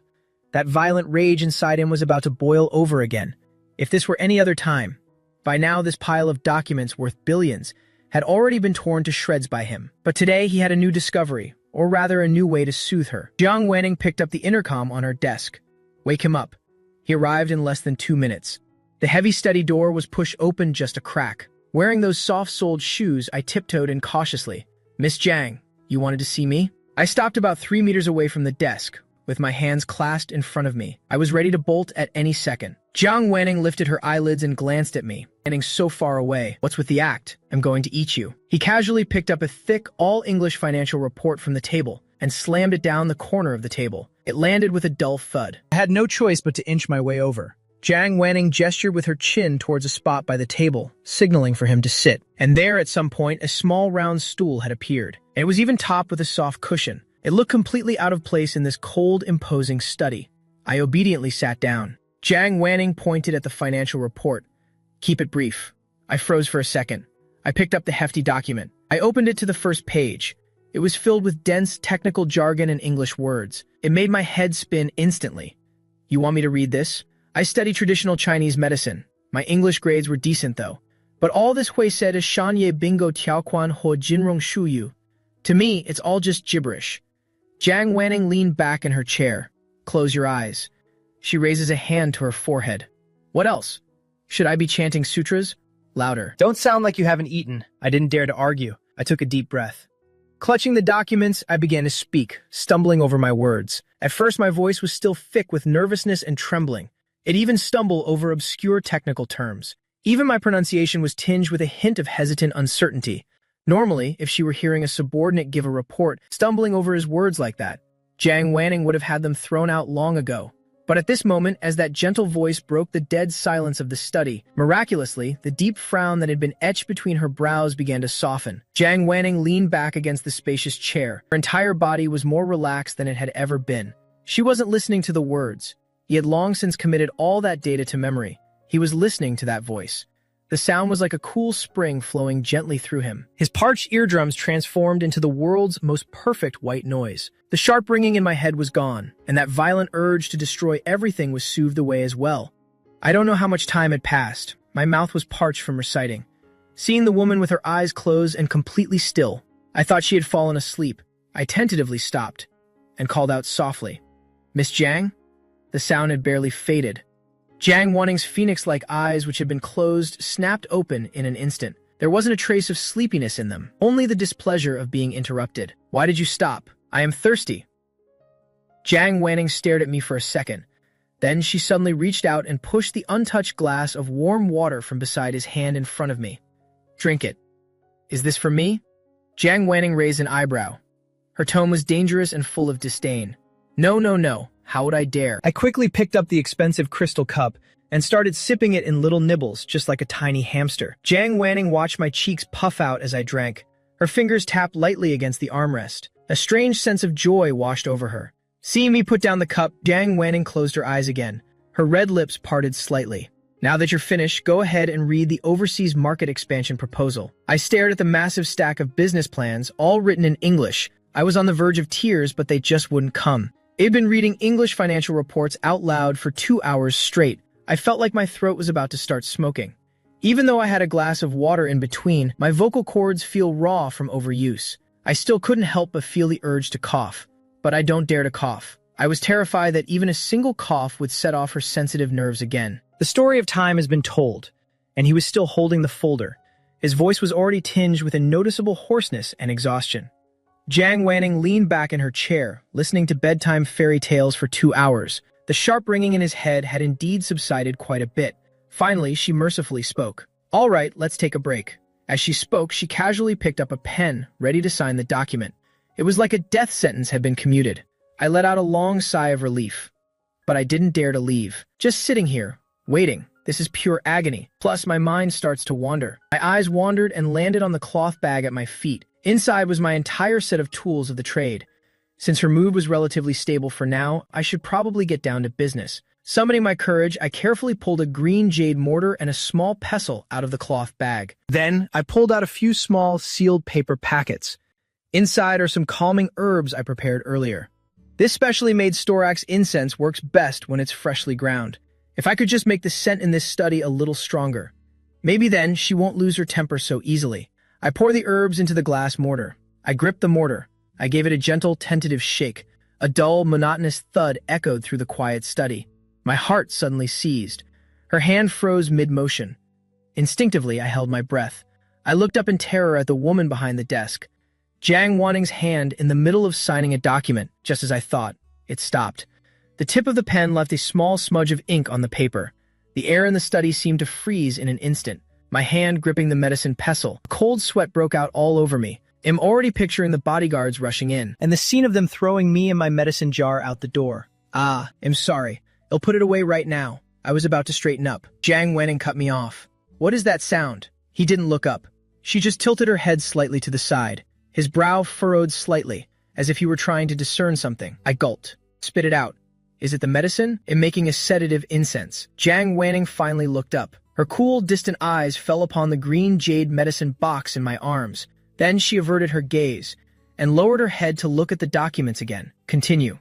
That violent rage inside him was about to boil over again. If this were any other time, by now this pile of documents worth billions had already been torn to shreds by him. But today he had a new discovery, or rather a new way to soothe her. Jiang Wanning picked up the intercom on her desk. Wake him up. He arrived in less than 2 minutes. The heavy study door was pushed open just a crack. Wearing those soft-soled shoes, I tiptoed in cautiously. Miss Jiang, you wanted to see me? I stopped about 3 meters away from the desk, with my hands clasped in front of me. I was ready to bolt at any second. Jiang Wanning lifted her eyelids and glanced at me, standing so far away. What's with the act? I'm going to eat you. He casually picked up a thick, all-English financial report from the table and slammed it down the corner of the table. It landed with a dull thud. I had no choice but to inch my way over. Jiang Wanning gestured with her chin towards a spot by the table, signaling for him to sit. And there, at some point, a small round stool had appeared. And it was even topped with a soft cushion. It looked completely out of place in this cold, imposing study. I obediently sat down. Jiang Wanning pointed at the financial report. Keep it brief. I froze for a second. I picked up the hefty document. I opened it to the first page. It was filled with dense, technical jargon and English words. It made my head spin instantly. You want me to read this? I study traditional Chinese medicine. My English grades were decent, though. But all this Hui said is Shanye Bingo Tiaoquan Ho Jinrong Shuyu. To me, it's all just gibberish. Jiang Wanning leaned back in her chair. Close your eyes. She raises a hand to her forehead. What else? Should I be chanting sutras? Louder. Don't sound like you haven't eaten. I didn't dare to argue. I took a deep breath. Clutching the documents, I began to speak, stumbling over my words. At first, my voice was still thick with nervousness and trembling. It even stumbled over obscure technical terms. Even my pronunciation was tinged with a hint of hesitant uncertainty. Normally, if she were hearing a subordinate give a report, stumbling over his words like that, Jiang Wanning would have had them thrown out long ago. But at this moment, as that gentle voice broke the dead silence of the study, miraculously, the deep frown that had been etched between her brows began to soften. Jiang Wanning leaned back against the spacious chair. Her entire body was more relaxed than it had ever been. She wasn't listening to the words. He had long since committed all that data to memory. He was listening to that voice. The sound was like a cool spring flowing gently through him. His parched eardrums transformed into the world's most perfect white noise. The sharp ringing in my head was gone, and that violent urge to destroy everything was soothed away as well. I don't know how much time had passed. My mouth was parched from reciting. Seeing the woman with her eyes closed and completely still, I thought she had fallen asleep. I tentatively stopped and called out softly, "Miss Jiang?" The sound had barely faded. Jiang Wanning's phoenix-like eyes, which had been closed, snapped open in an instant. There wasn't a trace of sleepiness in them, only the displeasure of being interrupted. "Why did you stop? I am thirsty." Jiang Wanning stared at me for a second. Then she suddenly reached out and pushed the untouched glass of warm water from beside his hand in front of me. "Drink it." "Is this for me?" Jiang Wanning raised an eyebrow. Her tone was dangerous and full of disdain. "No, no, no. How would I dare?" I quickly picked up the expensive crystal cup and started sipping it in little nibbles, just like a tiny hamster. Jiang Wanning watched my cheeks puff out as I drank. Her fingers tapped lightly against the armrest. A strange sense of joy washed over her. Seeing me put down the cup, Jiang Wanning closed her eyes again. Her red lips parted slightly. "Now that you're finished, go ahead and read the overseas market expansion proposal." I stared at the massive stack of business plans, all written in English. I was on the verge of tears, but they just wouldn't come. I'd been reading English financial reports out loud for 2 hours straight. I felt like my throat was about to start smoking. Even though I had a glass of water in between, my vocal cords feel raw from overuse. I still couldn't help but feel the urge to cough. But I don't dare to cough. I was terrified that even a single cough would set off her sensitive nerves again. The story of time has been told, and he was still holding the folder. His voice was already tinged with a noticeable hoarseness and exhaustion. Jiang Wanning leaned back in her chair, listening to bedtime fairy tales for 2 hours. The sharp ringing in his head had indeed subsided quite a bit. Finally, she mercifully spoke. "All right, let's take a break." As she spoke, she casually picked up a pen, ready to sign the document. It was like a death sentence had been commuted. I let out a long sigh of relief. But I didn't dare to leave. Just sitting here, waiting. This is pure agony. Plus, my mind starts to wander. My eyes wandered and landed on the cloth bag at my feet. Inside was my entire set of tools of the trade. Since her mood was relatively stable for now, I should probably get down to business. Summoning my courage, I carefully pulled a green jade mortar and a small pestle out of the cloth bag. Then, I pulled out a few small, sealed paper packets. Inside are some calming herbs I prepared earlier. This specially made storax incense works best when it's freshly ground. If I could just make the scent in this study a little stronger. Maybe then she won't lose her temper so easily. I pour the herbs into the glass mortar. I gripped the mortar. I gave it a gentle, tentative shake. A dull, monotonous thud echoed through the quiet study. My heart suddenly seized. Her hand froze mid-motion. Instinctively, I held my breath. I looked up in terror at the woman behind the desk. Jiang Wanting's hand in the middle of signing a document, just as I thought. It stopped. The tip of the pen left a small smudge of ink on the paper. The air in the study seemed to freeze in an instant. My hand gripping the medicine pestle. A cold sweat broke out all over me. I'm already picturing the bodyguards rushing in, and the scene of them throwing me and my medicine jar out the door. I'm sorry. I'll put it away right now. I was about to straighten up. Jiang Wanting cut me off. What is that sound? He didn't look up. She just tilted her head slightly to the side. His brow furrowed slightly, as if he were trying to discern something. I gulped. Spit it out. Is it the medicine? I'm making a sedative incense. Jiang Wanting finally looked up. Her cool, distant eyes fell upon the green jade medicine box in my arms. Then she averted her gaze and lowered her head to look at the documents again. Continue.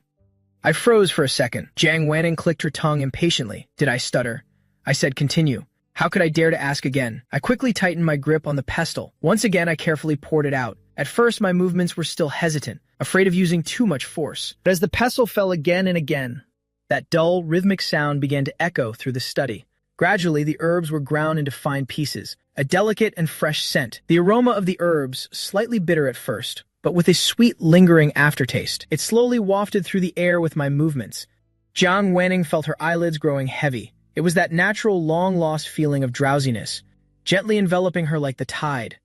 I froze for a second. Jiang Wanting clicked her tongue impatiently. Did I stutter? I said continue. How could I dare to ask again? I quickly tightened my grip on the pestle. Once again, I carefully poured it out. At first, my movements were still hesitant, afraid of using too much force. But as the pestle fell again and again, that dull, rhythmic sound began to echo through the study. Gradually, the herbs were ground into fine pieces, a delicate and fresh scent. The aroma of the herbs, slightly bitter at first, but with a sweet, lingering aftertaste. It slowly wafted through the air with my movements. Jiang Wanting felt her eyelids growing heavy. It was that natural, long-lost feeling of drowsiness, gently enveloping her like the tide.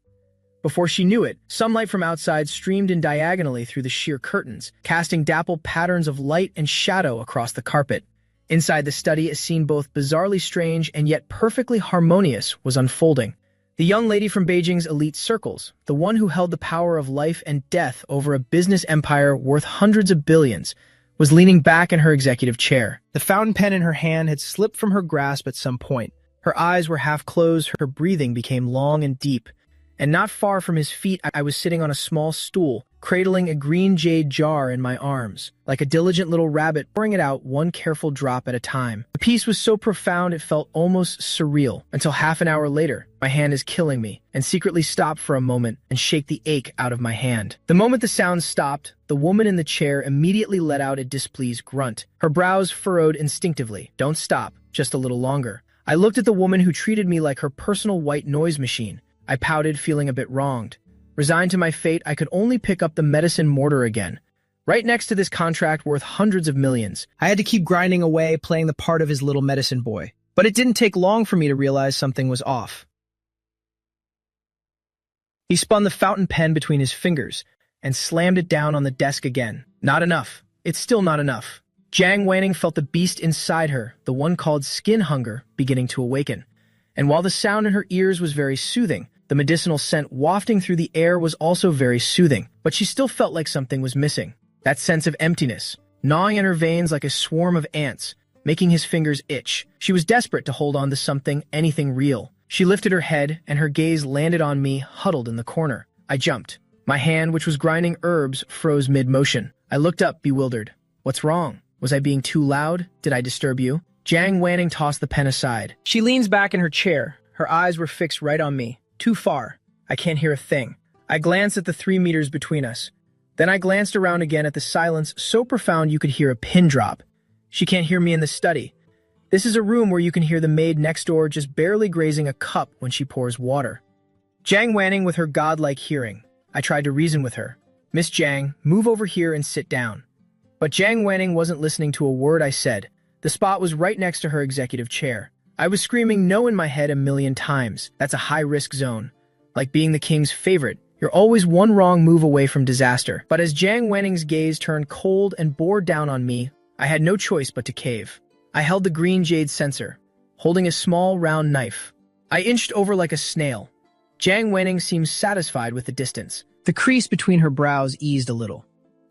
Before she knew it, sunlight from outside streamed in diagonally through the sheer curtains, casting dappled patterns of light and shadow across the carpet. Inside the study, a scene both bizarrely strange and yet perfectly harmonious was unfolding. The young lady from Beijing's elite circles, the one who held the power of life and death over a business empire worth hundreds of billions, was leaning back in her executive chair. The fountain pen in her hand had slipped from her grasp at some point. Her eyes were half closed, her breathing became long and deep. And not far from his feet, I was sitting on a small stool, cradling a green jade jar in my arms, like a diligent little rabbit pouring it out one careful drop at a time. The peace was so profound it felt almost surreal, until half an hour later, my hand is killing me, and secretly stopped for a moment and shake the ache out of my hand. The moment the sound stopped, the woman in the chair immediately let out a displeased grunt. Her brows furrowed instinctively. Don't stop, just a little longer. I looked at the woman who treated me like her personal white noise machine. I pouted, feeling a bit wronged. Resigned to my fate, I could only pick up the medicine mortar again. Right next to this contract worth hundreds of millions. I had to keep grinding away, playing the part of his little medicine boy. But it didn't take long for me to realize something was off. He spun the fountain pen between his fingers and slammed it down on the desk again. Not enough. It's still not enough. Jiang Wanting felt the beast inside her, the one called skin hunger, beginning to awaken. And while the sound in her ears was very soothing, the medicinal scent wafting through the air was also very soothing, but she still felt like something was missing. That sense of emptiness, gnawing in her veins like a swarm of ants, making his fingers itch. She was desperate to hold on to something, anything real. She lifted her head, and her gaze landed on me, huddled in the corner. I jumped. My hand, which was grinding herbs, froze mid-motion. I looked up, bewildered. What's wrong? Was I being too loud? Did I disturb you? Jiang Wanting tossed the pen aside. She leans back in her chair. Her eyes were fixed right on me. Too far. I can't hear a thing. I glanced at the 3 meters between us. Then I glanced around again at the silence so profound you could hear a pin drop. She can't hear me in the study. This is a room where you can hear the maid next door just barely grazing a cup when she pours water. Jiang Wanting with her godlike hearing. I tried to reason with her. Miss Jiang, move over here and sit down. But Jiang Wanting wasn't listening to a word I said. The spot was right next to her executive chair. I was screaming no in my head a million times. That's a high-risk zone. Like being the king's favorite, you're always one wrong move away from disaster. But as Jiang Wanting's gaze turned cold and bore down on me, I had no choice but to cave. I held the green jade censer, holding a small, round knife. I inched over like a snail. Jiang Wanting seemed satisfied with the distance. The crease between her brows eased a little.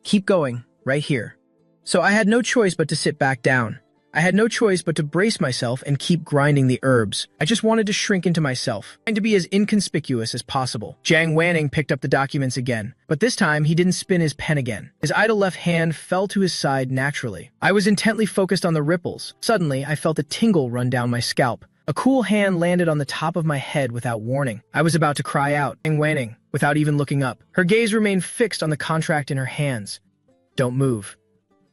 Keep going, right here. So I had no choice but to sit back down. I had no choice but to brace myself and keep grinding the herbs. I just wanted to shrink into myself, and to be as inconspicuous as possible. Jiang Wanting picked up the documents again, but this time he didn't spin his pen again. His idle left hand fell to his side naturally. I was intently focused on the ripples. Suddenly, I felt a tingle run down my scalp. A cool hand landed on the top of my head without warning. I was about to cry out, Wanning, without even looking up. Her gaze remained fixed on the contract in her hands. Don't move.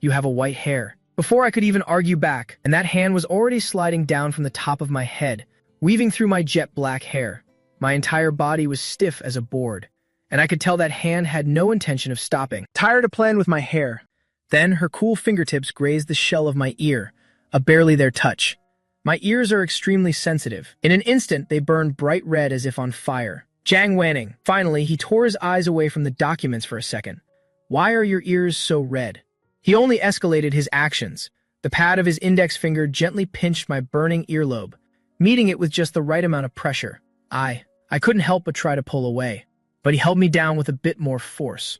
You have a white hair. Before I could even argue back, and that hand was already sliding down from the top of my head, weaving through my jet black hair. My entire body was stiff as a board, and I could tell that hand had no intention of stopping. Tired of playing with my hair. Then her cool fingertips grazed the shell of my ear, a barely there touch. My ears are extremely sensitive. In an instant, they burned bright red as if on fire. Jiang Wanning. Finally, he tore his eyes away from the documents for a second. Why are your ears so red? He only escalated his actions. The pad of his index finger gently pinched my burning earlobe, meeting it with just the right amount of pressure. I couldn't help but try to pull away, but he held me down with a bit more force.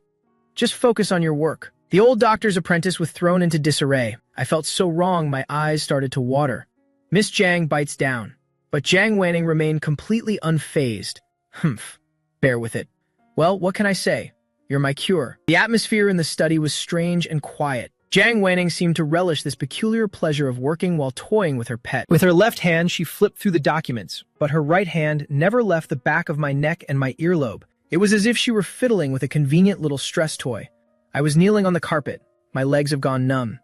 Just focus on your work. The old doctor's apprentice was thrown into disarray. I felt so wrong my eyes started to water. Miss Jiang bites down, but Jiang Wanning remained completely unfazed. Humph. Bear with it. Well, what can I say? You're my cure. The atmosphere in the study was strange and quiet. Jiang Wanning seemed to relish this peculiar pleasure of working while toying with her pet. With her left hand, she flipped through the documents, but her right hand never left the back of my neck and my earlobe. It was as if she were fiddling with a convenient little stress toy. I was kneeling on the carpet. My legs have gone numb.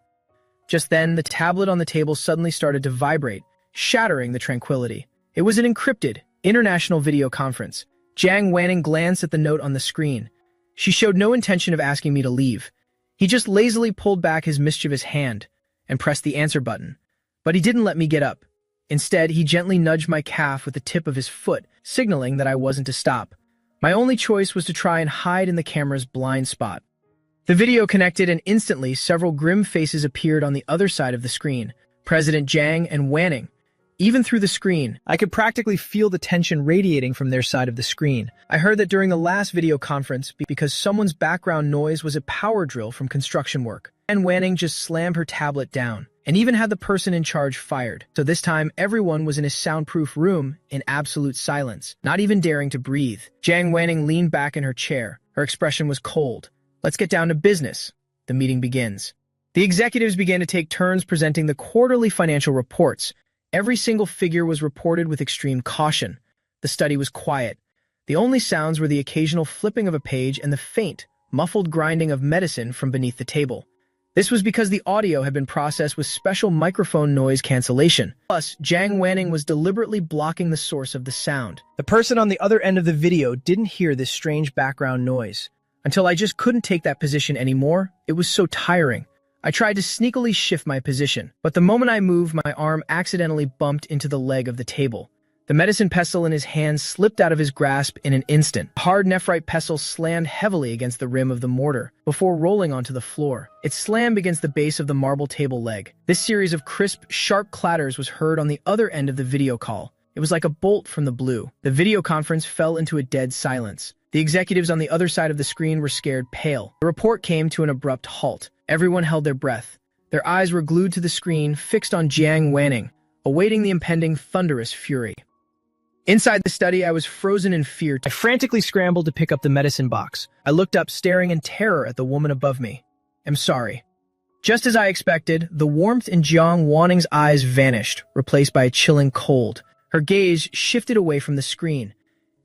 Just then, the tablet on the table suddenly started to vibrate, shattering the tranquility. It was an encrypted, international video conference. Jiang Wanning glanced at the note on the screen. She showed no intention of asking me to leave. He just lazily pulled back his mischievous hand and pressed the answer button. But he didn't let me get up. Instead, he gently nudged my calf with the tip of his foot, signaling that I wasn't to stop. My only choice was to try and hide in the camera's blind spot. The video connected, and instantly several grim faces appeared on the other side of the screen. President Jiang and Wanning. Even through the screen, I could practically feel the tension radiating from their side of the screen. I heard that during the last video conference, because someone's background noise was a power drill from construction work, and Wanning just slammed her tablet down, and even had the person in charge fired. So this time, everyone was in a soundproof room in absolute silence, not even daring to breathe. Jiang Wanning leaned back in her chair. Her expression was cold. Let's get down to business. The meeting begins. The executives began to take turns presenting the quarterly financial reports. Every single figure was reported with extreme caution. The study was quiet. The only sounds were the occasional flipping of a page and the faint, muffled grinding of medicine from beneath the table. This was because the audio had been processed with special microphone noise cancellation. Plus, Jiang Wanning was deliberately blocking the source of the sound. The person on the other end of the video didn't hear this strange background noise. Until I just couldn't take that position anymore. It was so tiring. I tried to sneakily shift my position, but the moment I moved, my arm accidentally bumped into the leg of the table. The medicine pestle in his hand slipped out of his grasp in an instant. The hard nephrite pestle slammed heavily against the rim of the mortar before rolling onto the floor. It slammed against the base of the marble table leg. This series of crisp, sharp clatters was heard on the other end of the video call. It was like a bolt from the blue. The video conference fell into a dead silence. The executives on the other side of the screen were scared pale. The report came to an abrupt halt. Everyone held their breath. Their eyes were glued to the screen, fixed on Jiang Wanning, awaiting the impending thunderous fury. Inside the study, I was frozen in fear. I frantically scrambled to pick up the medicine box. I looked up, staring in terror at the woman above me. I'm sorry. Just as I expected, the warmth in Jiang Wanning's eyes vanished, replaced by a chilling cold. Her gaze shifted away from the screen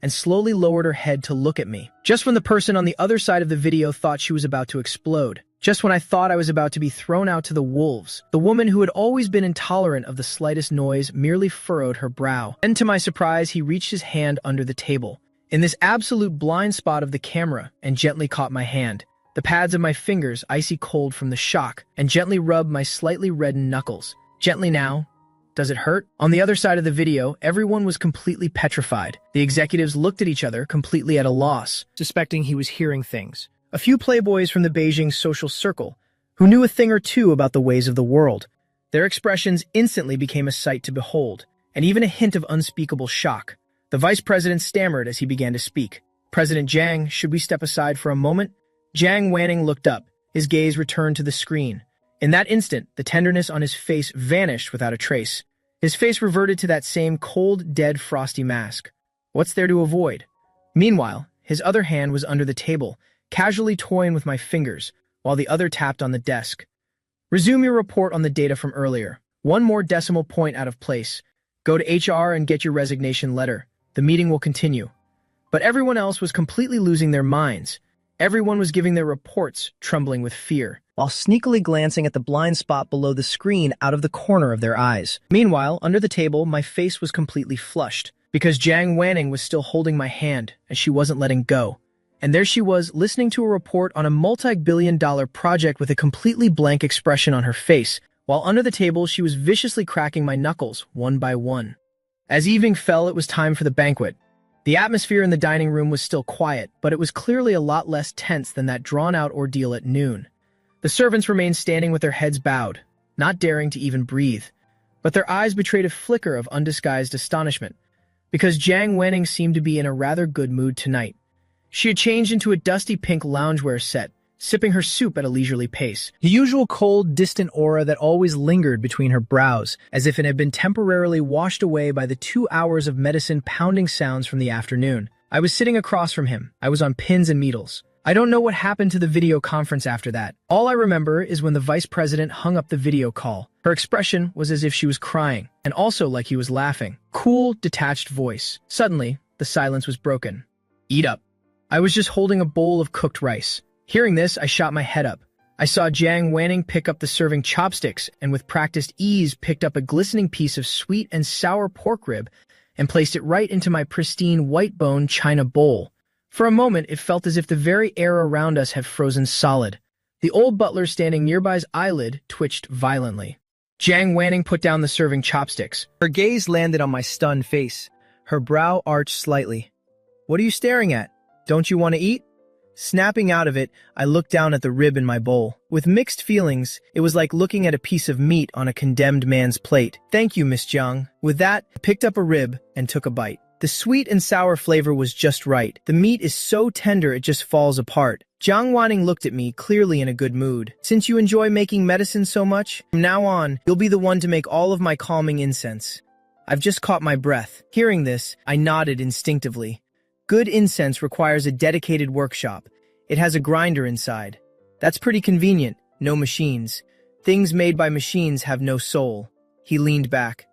and slowly lowered her head to look at me. Just when the person on the other side of the video thought she was about to explode, just when I thought I was about to be thrown out to the wolves, the woman who had always been intolerant of the slightest noise merely furrowed her brow. And to my surprise, he reached his hand under the table, in this absolute blind spot of the camera, and gently caught my hand. The pads of my fingers, icy cold from the shock, and gently rubbed my slightly reddened knuckles. Gently now. Does it hurt? On the other side of the video, everyone was completely petrified. The executives looked at each other, completely at a loss, suspecting he was hearing things. A few playboys from the Beijing social circle, who knew a thing or two about the ways of the world. Their expressions instantly became a sight to behold, and even a hint of unspeakable shock. The vice president stammered as he began to speak. President Jiang, should we step aside for a moment? Jiang Wanning looked up. His gaze returned to the screen. In that instant, the tenderness on his face vanished without a trace. His face reverted to that same cold, dead, frosty mask. What's there to avoid? Meanwhile, his other hand was under the table, casually toying with my fingers, while the other tapped on the desk. Resume your report on the data from earlier. One more decimal point out of place. Go to HR and get your resignation letter. The meeting will continue. But everyone else was completely losing their minds. Everyone was giving their reports, trembling with fear, while sneakily glancing at the blind spot below the screen out of the corner of their eyes. Meanwhile, under the table, my face was completely flushed, because Jiang Wanning was still holding my hand, and she wasn't letting go. And there she was, listening to a report on a multi-billion-dollar project with a completely blank expression on her face, while under the table she was viciously cracking my knuckles, one by one. As evening fell, it was time for the banquet. The atmosphere in the dining room was still quiet, but it was clearly a lot less tense than that drawn-out ordeal at noon. The servants remained standing with their heads bowed, not daring to even breathe, but their eyes betrayed a flicker of undisguised astonishment, because Jiang Wanning seemed to be in a rather good mood tonight. She had changed into a dusty pink loungewear set, sipping her soup at a leisurely pace. The usual cold, distant aura that always lingered between her brows, as if it had been temporarily washed away by the 2 hours of medicine pounding sounds from the afternoon. I was sitting across from him. I was on pins and needles. I don't know what happened to the video conference after that. All I remember is when the vice president hung up the video call. Her expression was as if she was crying, and also like he was laughing. Cool, detached voice. Suddenly, the silence was broken. Eat up. I was just holding a bowl of cooked rice. Hearing this, I shot my head up. I saw Jiang Wanning pick up the serving chopsticks and with practiced ease picked up a glistening piece of sweet and sour pork rib and placed it right into my pristine white-bone china bowl. For a moment, it felt as if the very air around us had frozen solid. The old butler standing nearby's eyelid twitched violently. Jiang Wanning put down the serving chopsticks. Her gaze landed on my stunned face. Her brow arched slightly. "What are you staring at? Don't you want to eat?" Snapping out of it, I looked down at the rib in my bowl. With mixed feelings, it was like looking at a piece of meat on a condemned man's plate. "Thank you, Miss Jiang." With that, I picked up a rib and took a bite. The sweet and sour flavor was just right. The meat is so tender it just falls apart. Jiang Wanning looked at me, clearly in a good mood. "Since you enjoy making medicine so much, from now on, you'll be the one to make all of my calming incense." I've just caught my breath. Hearing this, I nodded instinctively. Good incense requires a dedicated workshop. It has a grinder inside. That's pretty convenient. No machines. Things made by machines have no soul. He leaned back.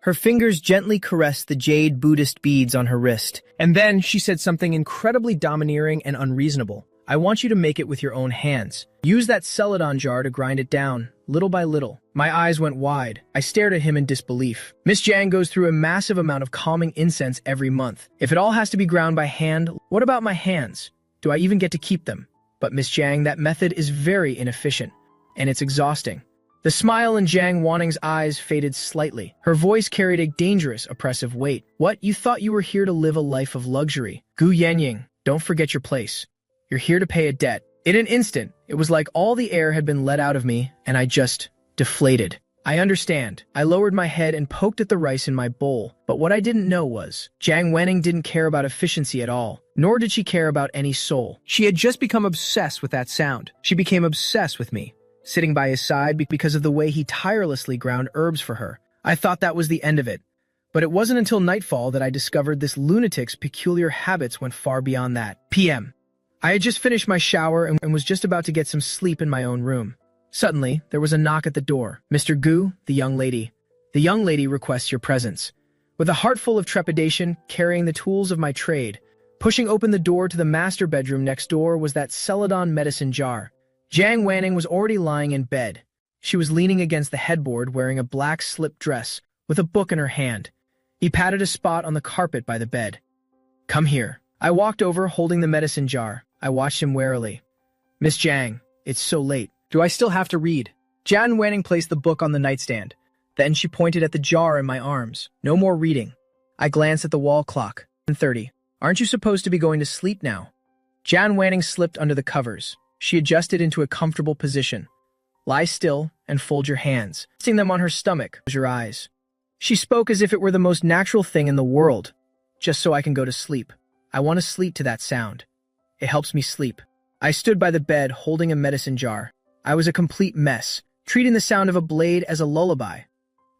Her fingers gently caressed the jade Buddhist beads on her wrist. And then she said something incredibly domineering and unreasonable. "I want you to make it with your own hands. Use that celadon jar to grind it down, little by little." My eyes went wide. I stared at him in disbelief. Miss Jiang goes through a massive amount of calming incense every month. If it all has to be ground by hand, what about my hands? Do I even get to keep them? But Miss Jiang, that method is very inefficient, and it's exhausting. The smile in Jiang Wanning's eyes faded slightly. Her voice carried a dangerous, oppressive weight. "What? You thought you were here to live a life of luxury? Gu Yanying, don't forget your place. You're here to pay a debt." In an instant, it was like all the air had been let out of me, and I just deflated. "I understand." I lowered my head and poked at the rice in my bowl, but what I didn't know was, Jiang Wanning didn't care about efficiency at all, nor did she care about any soul. She had just become obsessed with that sound. She became obsessed with me, sitting by his side because of the way he tirelessly ground herbs for her. I thought that was the end of it. But it wasn't until nightfall that I discovered this lunatic's peculiar habits went far beyond that. PM. I had just finished my shower and was just about to get some sleep in my own room. Suddenly, there was a knock at the door. "Mr. Gu, the young lady. The young lady requests your presence." With a heart full of trepidation, carrying the tools of my trade, pushing open the door to the master bedroom next door was that celadon medicine jar. Jiang Wanning was already lying in bed. She was leaning against the headboard wearing a black slip dress with a book in her hand. He patted a spot on the carpet by the bed. "Come here." I walked over, holding the medicine jar. I watched him warily. "Miss Jiang, it's so late. Do I still have to read?" Jiang Wanning placed the book on the nightstand. Then she pointed at the jar in my arms. "No more reading." I glanced at the wall clock. 10:30. "Aren't you supposed to be going to sleep now?" Jiang Wanning slipped under the covers. She adjusted into a comfortable position. "Lie still and fold your hands." Resting them on her stomach, close your eyes. She spoke as if it were the most natural thing in the world. "Just so I can go to sleep. I want to sleep to that sound. It helps me sleep." I stood by the bed holding a medicine jar. I was a complete mess, treating the sound of a blade as a lullaby.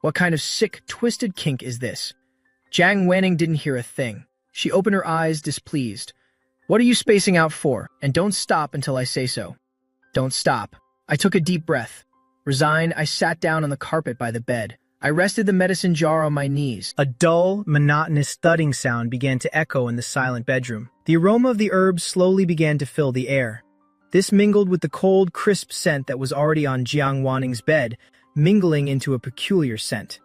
What kind of sick, twisted kink is this? Jiang Wanning didn't hear a thing. She opened her eyes, displeased. "What are you spacing out for? And don't stop until I say so." "Don't stop." I took a deep breath. Resigned, I sat down on the carpet by the bed. I rested the medicine jar on my knees. A dull, monotonous thudding sound began to echo in the silent bedroom. The aroma of the herbs slowly began to fill the air. This mingled with the cold, crisp scent that was already on Jiang Waning's bed, mingling into a peculiar scent.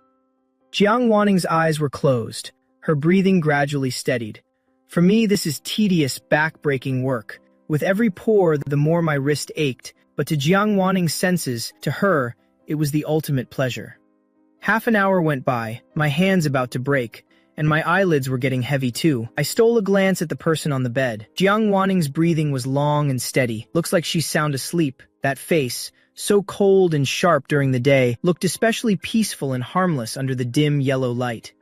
Jiang Waning's eyes were closed. Her breathing gradually steadied. For me, this is tedious, back-breaking work. With every pore, the more my wrist ached, but to Jiang Waning's senses, to her, it was the ultimate pleasure. Half an hour went by, my hands about to break, and my eyelids were getting heavy too. I stole a glance at the person on the bed. Jiang Waning's breathing was long and steady. Looks like she's sound asleep. That face, so cold and sharp during the day, looked especially peaceful and harmless under the dim yellow light.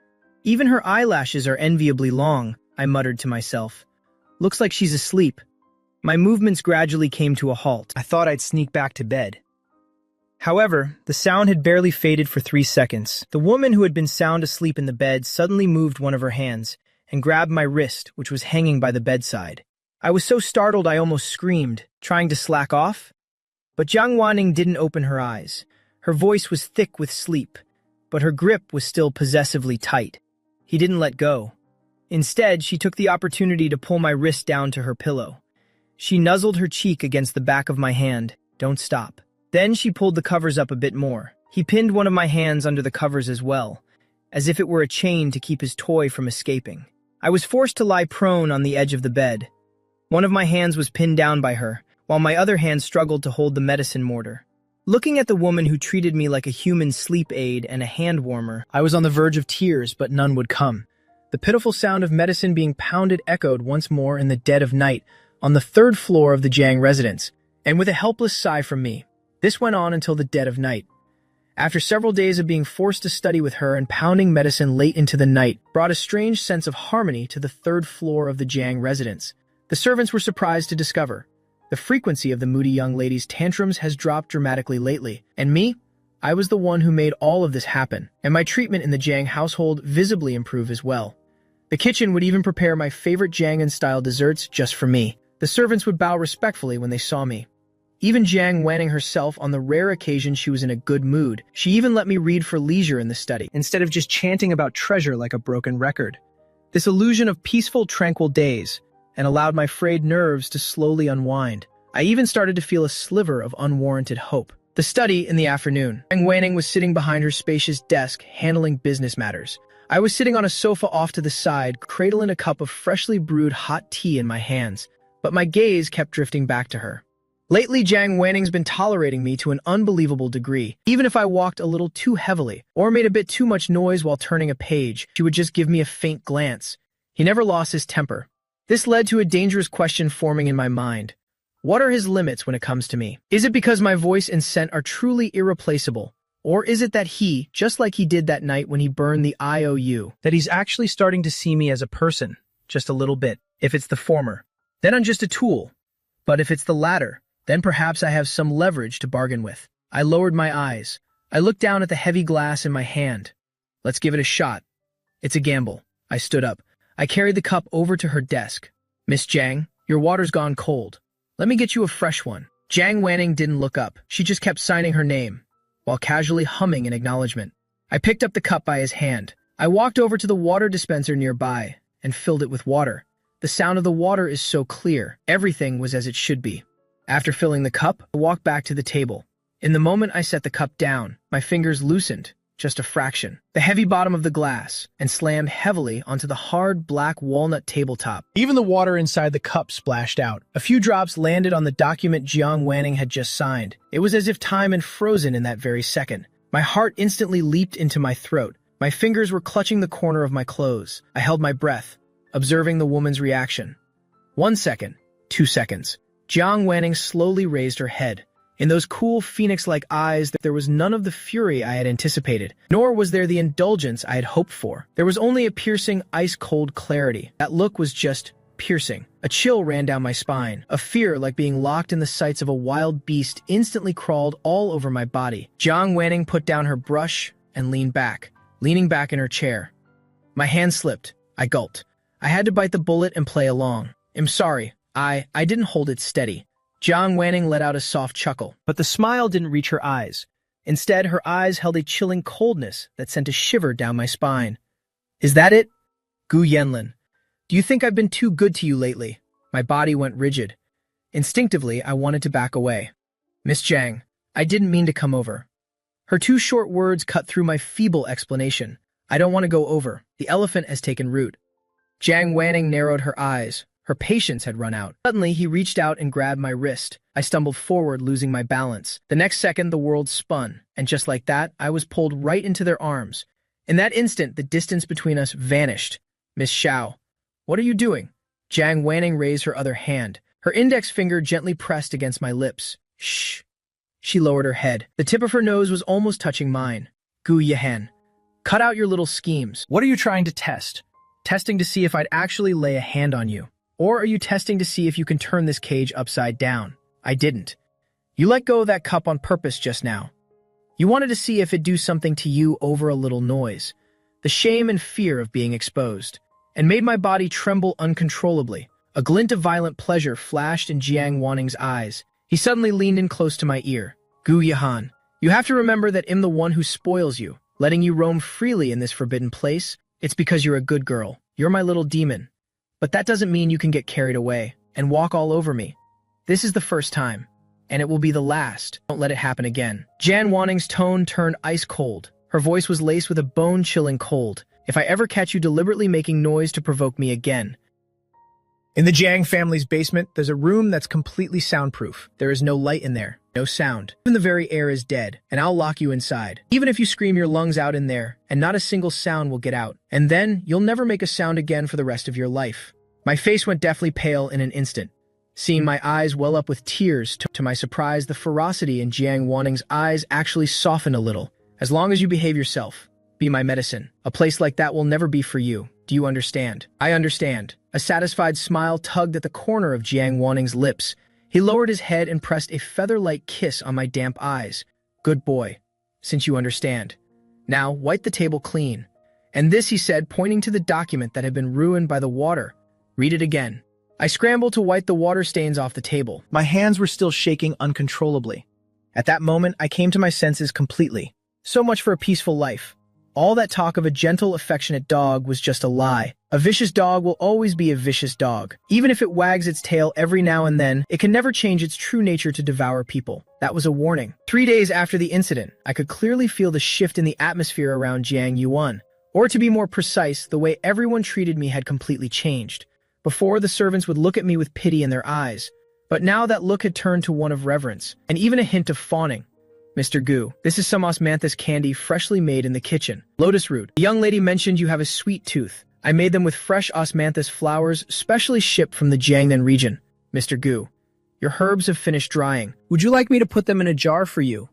Even her eyelashes are enviably long, I muttered to myself. Looks like she's asleep. My movements gradually came to a halt. I thought I'd sneak back to bed. However, the sound had barely faded for 3 seconds. The woman who had been sound asleep in the bed suddenly moved one of her hands and grabbed my wrist, which was hanging by the bedside. I was so startled I almost screamed, trying to slack off. But Jiang Waning didn't open her eyes. Her voice was thick with sleep, but her grip was still possessively tight. He didn't let go. Instead, she took the opportunity to pull my wrist down to her pillow. She nuzzled her cheek against the back of my hand. Don't stop. Then she pulled the covers up a bit more. He pinned one of my hands under the covers as well, as if it were a chain to keep his toy from escaping. I was forced to lie prone on the edge of the bed. One of my hands was pinned down by her, while my other hand struggled to hold the medicine mortar. Looking at the woman who treated me like a human sleep aid and a hand warmer, I was on the verge of tears, but none would come. The pitiful sound of medicine being pounded echoed once more in the dead of night on the 3rd floor of the Jiang residence, and with a helpless sigh from me. This went on until the dead of night. After several days of being forced to study with her and pounding medicine late into the night brought a strange sense of harmony to the 3rd floor of the Jiang residence. The servants were surprised to discover the frequency of the moody young lady's tantrums has dropped dramatically lately. And me? I was the one who made all of this happen, and my treatment in the Jiang household visibly improved as well. The kitchen would even prepare my favorite Jiang-style desserts just for me. The servants would bow respectfully when they saw me. Even Jiang Wanning herself, on the rare occasion she was in a good mood, she even let me read for leisure in the study, instead of just chanting about treasure like a broken record. This illusion of peaceful, tranquil days, and allowed my frayed nerves to slowly unwind. I even started to feel a sliver of unwarranted hope. The study in the afternoon. Jiang Wanning was sitting behind her spacious desk, handling business matters. I was sitting on a sofa off to the side, cradling a cup of freshly brewed hot tea in my hands, but my gaze kept drifting back to her. Lately, Jiang Wanning's been tolerating me to an unbelievable degree. Even if I walked a little too heavily, or made a bit too much noise while turning a page, she would just give me a faint glance. He never lost his temper. This led to a dangerous question forming in my mind. What are his limits when it comes to me? Is it because my voice and scent are truly irreplaceable? Or is it that he, just like he did that night when he burned the IOU, that he's actually starting to see me as a person, just a little bit? If it's the former, then I'm just a tool. But if it's the latter, then perhaps I have some leverage to bargain with. I lowered my eyes. I looked down at the heavy glass in my hand. Let's give it a shot. It's a gamble. I stood up. I carried the cup over to her desk. Miss Jiang, your water's gone cold. Let me get you a fresh one. Jiang Wanning didn't look up. She just kept signing her name, while casually humming in acknowledgement. I picked up the cup by his hand. I walked over to the water dispenser nearby and filled it with water. The sound of the water is so clear. Everything was as it should be. After filling the cup, I walked back to the table. In the moment I set the cup down, my fingers loosened, just a fraction, the heavy bottom of the glass, and slammed heavily onto the hard black walnut tabletop. Even the water inside the cup splashed out. A few drops landed on the document Jiang Wanning had just signed. It was as if time had frozen in that very second. My heart instantly leaped into my throat. My fingers were clutching the corner of my clothes. I held my breath, observing the woman's reaction. 1 second, 2 seconds. Jiang Wanning slowly raised her head. In those cool phoenix-like eyes, there was none of the fury I had anticipated, nor was there the indulgence I had hoped for. There was only a piercing, ice-cold clarity. That look was just piercing. A chill ran down my spine. A fear like being locked in the sights of a wild beast instantly crawled all over my body. Jiang Wanning put down her brush and leaned back, leaning back in her chair. My hand slipped. I gulped. I had to bite the bullet and play along. I'm sorry. I didn't hold it steady. Jiang Wanning let out a soft chuckle, but the smile didn't reach her eyes. Instead, her eyes held a chilling coldness that sent a shiver down my spine. Is that it? Gu Yenlin. Do you think I've been too good to you lately? My body went rigid. Instinctively, I wanted to back away. Miss Jiang, I didn't mean to come over. Her two short words cut through my feeble explanation. I don't want to go over. The elephant has taken root. Jiang Wanning narrowed her eyes. Her patience had run out. Suddenly, he reached out and grabbed my wrist. I stumbled forward, losing my balance. The next second, the world spun, and just like that, I was pulled right into their arms. In that instant, the distance between us vanished. Miss Xiao, what are you doing? Jiang Wanning raised her other hand. Her index finger gently pressed against my lips. Shh. She lowered her head. The tip of her nose was almost touching mine. Gu Yahan, cut out your little schemes. What are you trying to test? Testing to see if I'd actually lay a hand on you? Or are you testing to see if you can turn this cage upside down? I didn't. You let go of that cup on purpose just now. You wanted to see if it'd do something to you over a little noise. The shame and fear of being exposed. And made my body tremble uncontrollably. A glint of violent pleasure flashed in Jiang Wanning's eyes. He suddenly leaned in close to my ear. Gu Yahan, you have to remember that I'm the one who spoils you, letting you roam freely in this forbidden place. It's because you're a good girl. You're my little demon. But that doesn't mean you can get carried away and walk all over me. This is the first time, and it will be the last. Don't let it happen again. Jiang Wanning's tone turned ice cold. Her voice was laced with a bone-chilling cold. If I ever catch you deliberately making noise to provoke me again. In the Jiang family's basement, there's a room that's completely soundproof. There is no light in there, no sound. Even the very air is dead, and I'll lock you inside. Even if you scream your lungs out in there, and not a single sound will get out. And then, you'll never make a sound again for the rest of your life. My face went deathly pale in an instant. Seeing my eyes well up with tears, to my surprise, the ferocity in Jiang Wanning's eyes actually softened a little. As long as you behave yourself, be my medicine. A place like that will never be for you. Do you understand? I understand. A satisfied smile tugged at the corner of Jiang Wanning's lips. He lowered his head and pressed a feather-like kiss on my damp eyes. Good boy, since you understand. Now, wipe the table clean. And this, he said, pointing to the document that had been ruined by the water. Read it again. I scrambled to wipe the water stains off the table. My hands were still shaking uncontrollably. At that moment, I came to my senses completely. So much for a peaceful life. All that talk of a gentle, affectionate dog was just a lie. A vicious dog will always be a vicious dog. Even if it wags its tail every now and then, it can never change its true nature to devour people. That was a warning. 3 days after the incident, I could clearly feel the shift in the atmosphere around Jiang Yuan. Or to be more precise, the way everyone treated me had completely changed. Before, the servants would look at me with pity in their eyes. But now that look had turned to one of reverence, and even a hint of fawning. Mr. Gu, this is some osmanthus candy freshly made in the kitchen. Lotus root. The young lady mentioned you have a sweet tooth. I made them with fresh osmanthus flowers, specially shipped from the Jiangnan region. Mr. Gu, your herbs have finished drying. Would you like me to put them in a jar for you?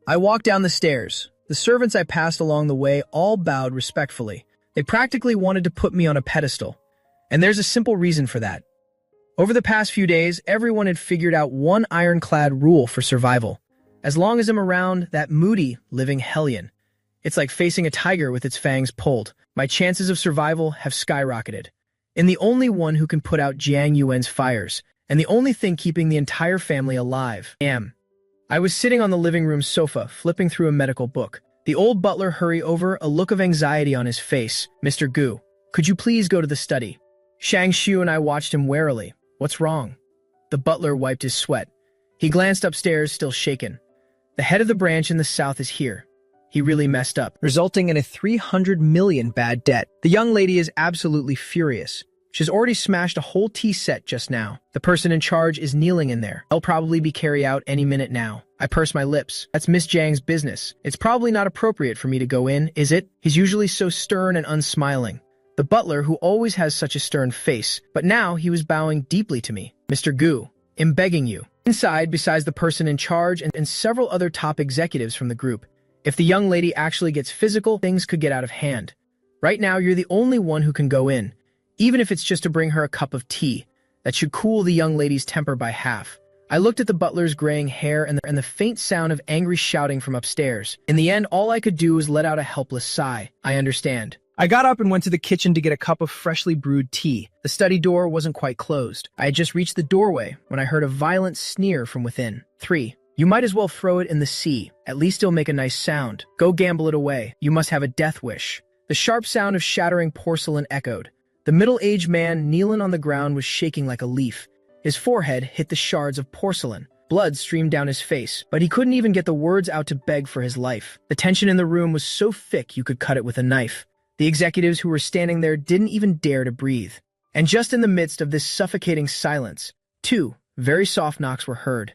I walked down the stairs. The servants I passed along the way all bowed respectfully. They practically wanted to put me on a pedestal. And there's a simple reason for that. Over the past few days, everyone had figured out one ironclad rule for survival. As long as I'm around that moody, living hellion, it's like facing a tiger with its fangs pulled. My chances of survival have skyrocketed. And the only one who can put out Jiang Yuan's fires, and the only thing keeping the entire family alive, am. I was sitting on the living room sofa, flipping through a medical book. The old butler hurried over, a look of anxiety on his face. Mr. Gu, could you please go to the study? Shang Shu and I watched him warily. What's wrong? The butler wiped his sweat. He glanced upstairs, still shaken. The head of the branch in the south is here. He really messed up, resulting in a 300 million bad debt. The young lady is absolutely furious. She's already smashed a whole tea set just now. The person in charge is kneeling in there. They'll probably be carried out any minute now. I purse my lips. That's Miss Jiang's business. It's probably not appropriate for me to go in, is it? He's usually so stern and unsmiling. The butler, who always has such a stern face, but now he was bowing deeply to me. Mr. Gu, I'm begging you. Inside, besides the person in charge and several other top executives from the group, if the young lady actually gets physical, things could get out of hand. Right now, you're the only one who can go in, even if it's just to bring her a cup of tea. That should cool the young lady's temper by half. I looked at the butler's graying hair and the faint sound of angry shouting from upstairs. In the end, all I could do was let out a helpless sigh. I understand. I got up and went to the kitchen to get a cup of freshly brewed tea. The study door wasn't quite closed. I had just reached the doorway when I heard a violent sneer from within. 3. You might as well throw it in the sea. At least it'll make a nice sound. Go gamble it away. You must have a death wish. The sharp sound of shattering porcelain echoed. The middle-aged man kneeling on the ground was shaking like a leaf. His forehead hit the shards of porcelain. Blood streamed down his face, but he couldn't even get the words out to beg for his life. The tension in the room was so thick you could cut it with a knife. The executives who were standing there didn't even dare to breathe. And just in the midst of this suffocating silence, 2 very soft knocks were heard.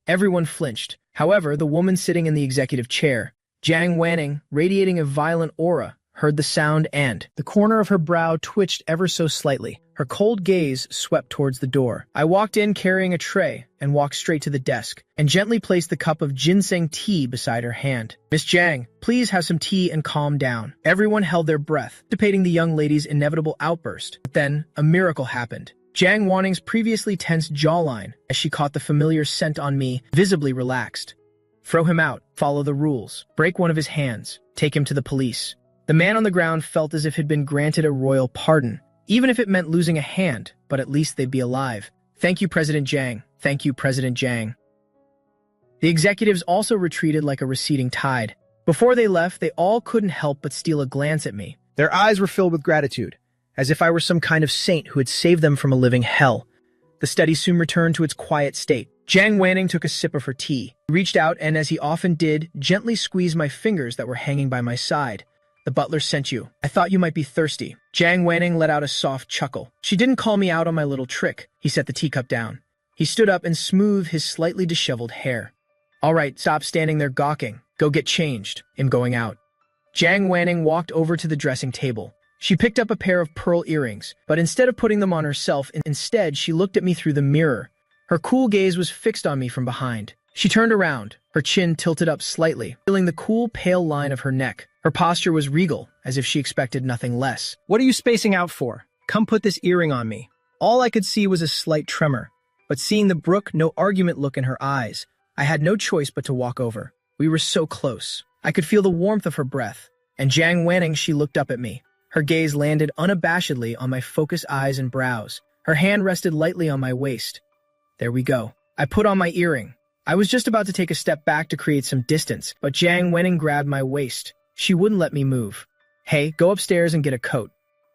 Everyone flinched. However, the woman sitting in the executive chair, Jiang Wanning, radiating a violent aura, heard the sound and the corner of her brow twitched ever so slightly. Her cold gaze swept towards the door. I walked in carrying a tray and walked straight to the desk and gently placed the cup of ginseng tea beside her hand. Miss Jiang, please have some tea and calm down. Everyone held their breath, anticipating the young lady's inevitable outburst. But then, a miracle happened. Jiang Wanning's previously tense jawline, as she caught the familiar scent on me, visibly relaxed. Throw him out, follow the rules, break one of his hands, take him to the police. The man on the ground felt as if he'd been granted a royal pardon, even if it meant losing a hand, but at least they'd be alive. Thank you, President Jiang. Thank you, President Jiang. The executives also retreated like a receding tide. Before they left, they all couldn't help but steal a glance at me. Their eyes were filled with gratitude, as if I were some kind of saint who had saved them from a living hell. The study soon returned to its quiet state. Jiang Wanning took a sip of her tea. He reached out and, as he often did, gently squeezed my fingers that were hanging by my side. The butler sent you. I thought you might be thirsty. Jiang Wanning let out a soft chuckle. She didn't call me out on my little trick. He set the teacup down. He stood up and smoothed his slightly disheveled hair. All right, stop standing there gawking. Go get changed. I'm going out. Jiang Wanning walked over to the dressing table. She picked up a pair of pearl earrings, but instead of putting them on herself, instead she looked at me through the mirror. Her cool gaze was fixed on me from behind. She turned around, her chin tilted up slightly, feeling the cool, pale line of her neck. Her posture was regal, as if she expected nothing less. What are you spacing out for? Come put this earring on me. All I could see was a slight tremor, but seeing the brook, no argument look in her eyes, I had no choice but to walk over. We were so close. I could feel the warmth of her breath, and Jiang Wanning, she looked up at me. Her gaze landed unabashedly on my focused eyes and brows. Her hand rested lightly on my waist. There we go. I put on my earring. I was just about to take a step back to create some distance, but Jiang Wanning grabbed my waist. She wouldn't let me move. Hey, go upstairs and get a coat.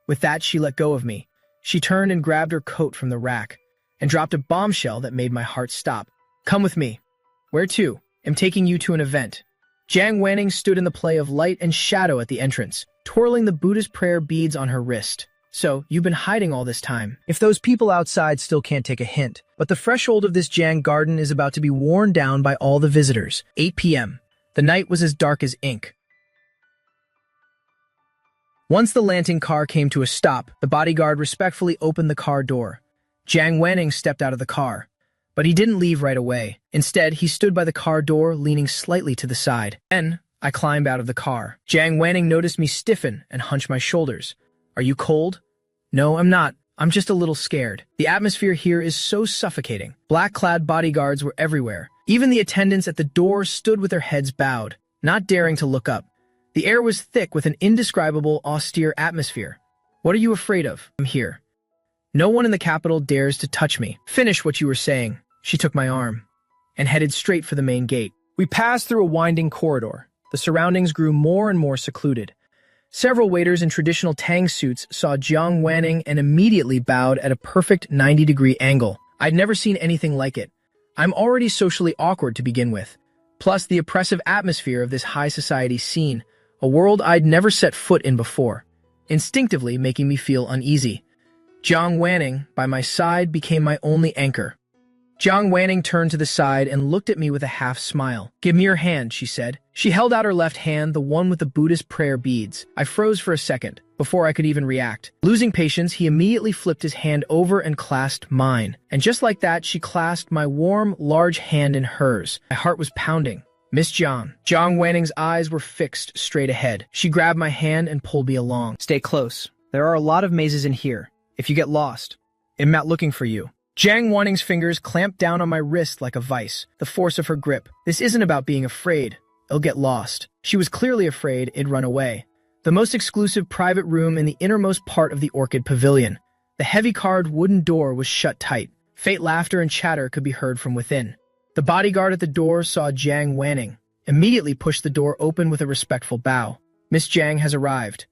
With that, she let go of me. She turned and grabbed her coat from the rack and dropped a bombshell that made my heart stop. Come with me. Where to? I'm taking you to an event. Jiang Wanning stood in the play of light and shadow at the entrance, twirling the Buddhist prayer beads on her wrist. So, you've been hiding all this time. If those people outside still can't take a hint. But the threshold of this Jiang garden is about to be worn down by all the visitors. 8 p.m. The night was as dark as ink. Once the Lanting car came to a stop, the bodyguard respectfully opened the car door. Jiang Wanning stepped out of the car. But he didn't leave right away. Instead, he stood by the car door, leaning slightly to the side. Then, I climbed out of the car. Jiang Wanning noticed me stiffen and hunch my shoulders. Are you cold? No, I'm not. I'm just a little scared. The atmosphere here is so suffocating. Black-clad bodyguards were everywhere. Even the attendants at the door stood with their heads bowed, not daring to look up. The air was thick with an indescribable, austere atmosphere. What are you afraid of? I'm here. No one in the capital dares to touch me. Finish what you were saying. She took my arm and headed straight for the main gate. We passed through a winding corridor. The surroundings grew more and more secluded. Several waiters in traditional Tang suits saw Jiang Wanning and immediately bowed at a perfect 90-degree angle. I'd never seen anything like it. I'm already socially awkward to begin with. Plus the oppressive atmosphere of this high society scene, a world I'd never set foot in before, instinctively making me feel uneasy. Jiang Wanning, by my side, became my only anchor. Jiang Wanning turned to the side and looked at me with a half smile. Give me your hand, she said. She held out her left hand, the one with the Buddhist prayer beads. I froze for a second, before I could even react. Losing patience, he immediately flipped his hand over and clasped mine. And just like that, she clasped my warm, large hand in hers. My heart was pounding. Miss Jiang. Jiang Wanning's eyes were fixed straight ahead. She grabbed my hand and pulled me along. Stay close. There are a lot of mazes in here. If you get lost, I'm not looking for you. Jiang Wanning's fingers clamped down on my wrist like a vice, the force of her grip. This isn't about being afraid. I'll get lost. She was clearly afraid it'd run away. The most exclusive private room in the innermost part of the Orchid Pavilion. The heavy carved wooden door was shut tight. Faint laughter and chatter could be heard from within. The bodyguard at the door saw Jiang Wanning, immediately pushed the door open with a respectful bow. Miss Jiang has arrived.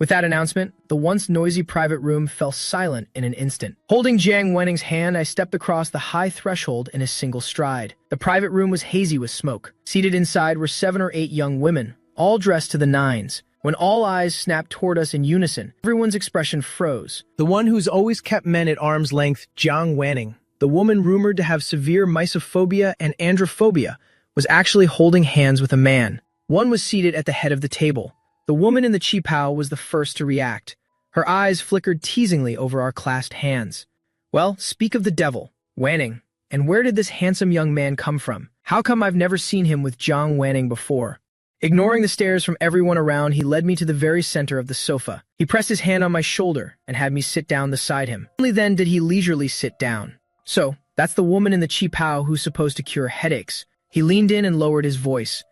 With that announcement, the once noisy private room fell silent in an instant. Holding Jiang Wanning's hand, I stepped across the high threshold in a single stride. The private room was hazy with smoke. Seated inside were 7 or 8 young women, all dressed to the nines. When all eyes snapped toward us in unison, everyone's expression froze. The one who's always kept men at arm's length, Jiang Wanning, the woman rumored to have severe misophobia and androphobia, was actually holding hands with a man. One was seated at the head of the table. The woman in the qipao was the first to react. Her eyes flickered teasingly over our clasped hands. Well, speak of the devil, Wanning, and where did this handsome young man come from? How come I've never seen him with Jiang Wanning before? Ignoring the stares from everyone around, he led me to the very center of the sofa. He pressed his hand on my shoulder and had me sit down beside him. Only then did he leisurely sit down. So, that's the woman in the qipao who's supposed to cure headaches. He leaned in and lowered his voice.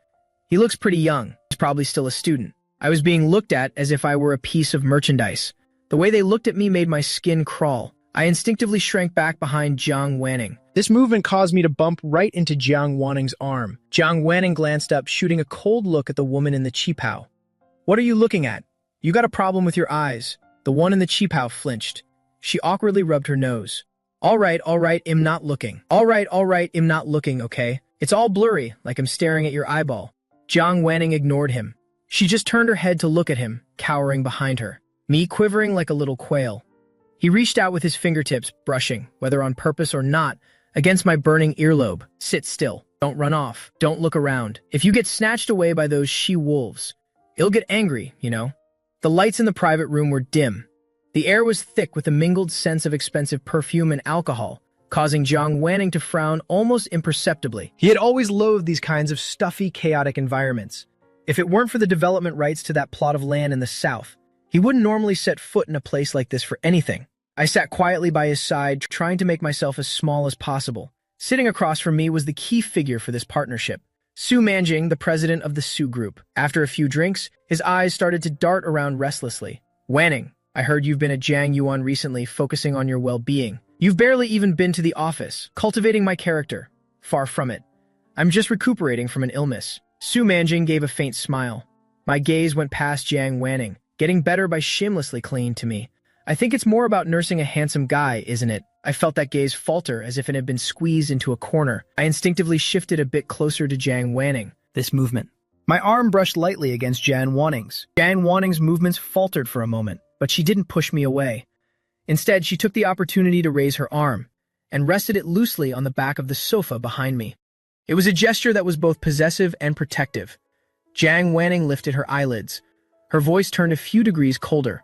He looks pretty young. He's probably still a student. I was being looked at as if I were a piece of merchandise. The way they looked at me made my skin crawl. I instinctively shrank back behind Jiang Wanning. This movement caused me to bump right into Jiang Wanning's arm. Jiang Wanning glanced up, shooting a cold look at the woman in the qipao. What are you looking at? You got a problem with your eyes. The one in the qipao flinched. She awkwardly rubbed her nose. All right, I'm not looking. All right, I'm not looking, okay? It's all blurry, like I'm staring at your eyeball. Jiang Wanning ignored him. She just turned her head to look at him, cowering behind her, me quivering like a little quail. He reached out with his fingertips, brushing, whether on purpose or not, against my burning earlobe. Sit still. Don't run off. Don't look around. If you get snatched away by those she-wolves, it'll get angry, you know? The lights in the private room were dim. The air was thick with a mingled sense of expensive perfume and alcohol, causing Jiang Wanning to frown almost imperceptibly. He had always loathed these kinds of stuffy, chaotic environments. If it weren't for the development rights to that plot of land in the south, he wouldn't normally set foot in a place like this for anything. I sat quietly by his side, trying to make myself as small as possible. Sitting across from me was the key figure for this partnership, Su Manjing, the president of the Su Group. After a few drinks, his eyes started to dart around restlessly. Wanning, I heard you've been at Jiang Yuan recently, focusing on your well-being. You've barely even been to the office, cultivating my character. Far from it. I'm just recuperating from an illness. Su Manjing gave a faint smile. My gaze went past Jiang Wanning, getting better by shamelessly clinging to me. I think it's more about nursing a handsome guy, isn't it? I felt that gaze falter as if it had been squeezed into a corner. I instinctively shifted a bit closer to Jiang Wanning. This movement. My arm brushed lightly against Jiang Wanning's. Jiang Wanning's movements faltered for a moment, but she didn't push me away. Instead, she took the opportunity to raise her arm and rested it loosely on the back of the sofa behind me. It was a gesture that was both possessive and protective. Jiang Wanning lifted her eyelids. Her voice turned a few degrees colder.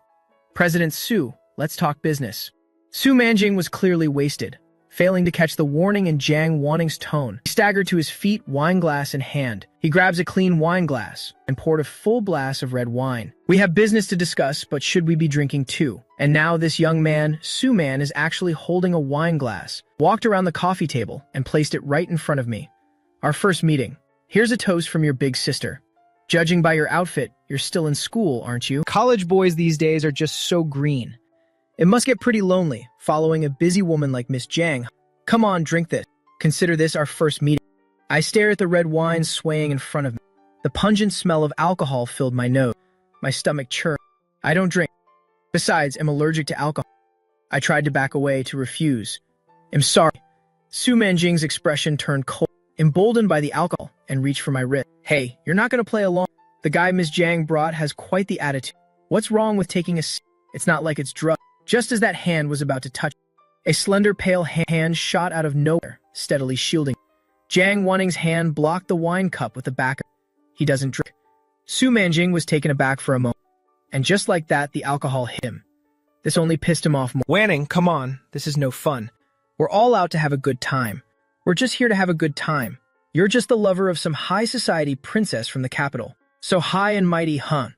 President Su, let's talk business. Su Manjing was clearly wasted, failing to catch the warning in Jiang Wanning's tone. He staggered to his feet, wine glass in hand. He grabs a clean wine glass and poured a full glass of red wine. We have business to discuss, but should we be drinking too? And now this young man, Su Man, is actually holding a wine glass, walked around the coffee table, and placed it right in front of me. Our first meeting. Here's a toast from your big sister. Judging by your outfit, you're still in school, aren't you? College boys these days are just so green. It must get pretty lonely, following a busy woman like Miss Jiang. Come on, drink this. Consider this our first meeting. I stare at the red wine swaying in front of me. The pungent smell of alcohol filled my nose. My stomach churned. I don't drink. Besides, I'm allergic to alcohol. I tried to back away to refuse. I'm sorry. Su Manjing's expression turned cold, emboldened by the alcohol, and reached for my wrist. Hey, you're not going to play along. The guy Miss Jiang brought has quite the attitude. What's wrong with taking a sip? It's not like it's drugged. Just as that hand was about to touch, a slender, pale hand shot out of nowhere, steadily shielding. Jiang Wanning's hand blocked the wine cup with the back of it. He doesn't drink. Su Manjing was taken aback for a moment, and just like that, the alcohol hit him. This only pissed him off more. Wanning, come on. This is no fun. We're all out to have a good time. We're just here to have a good time. You're just the lover of some high society princess from the capital. So high and mighty, huh?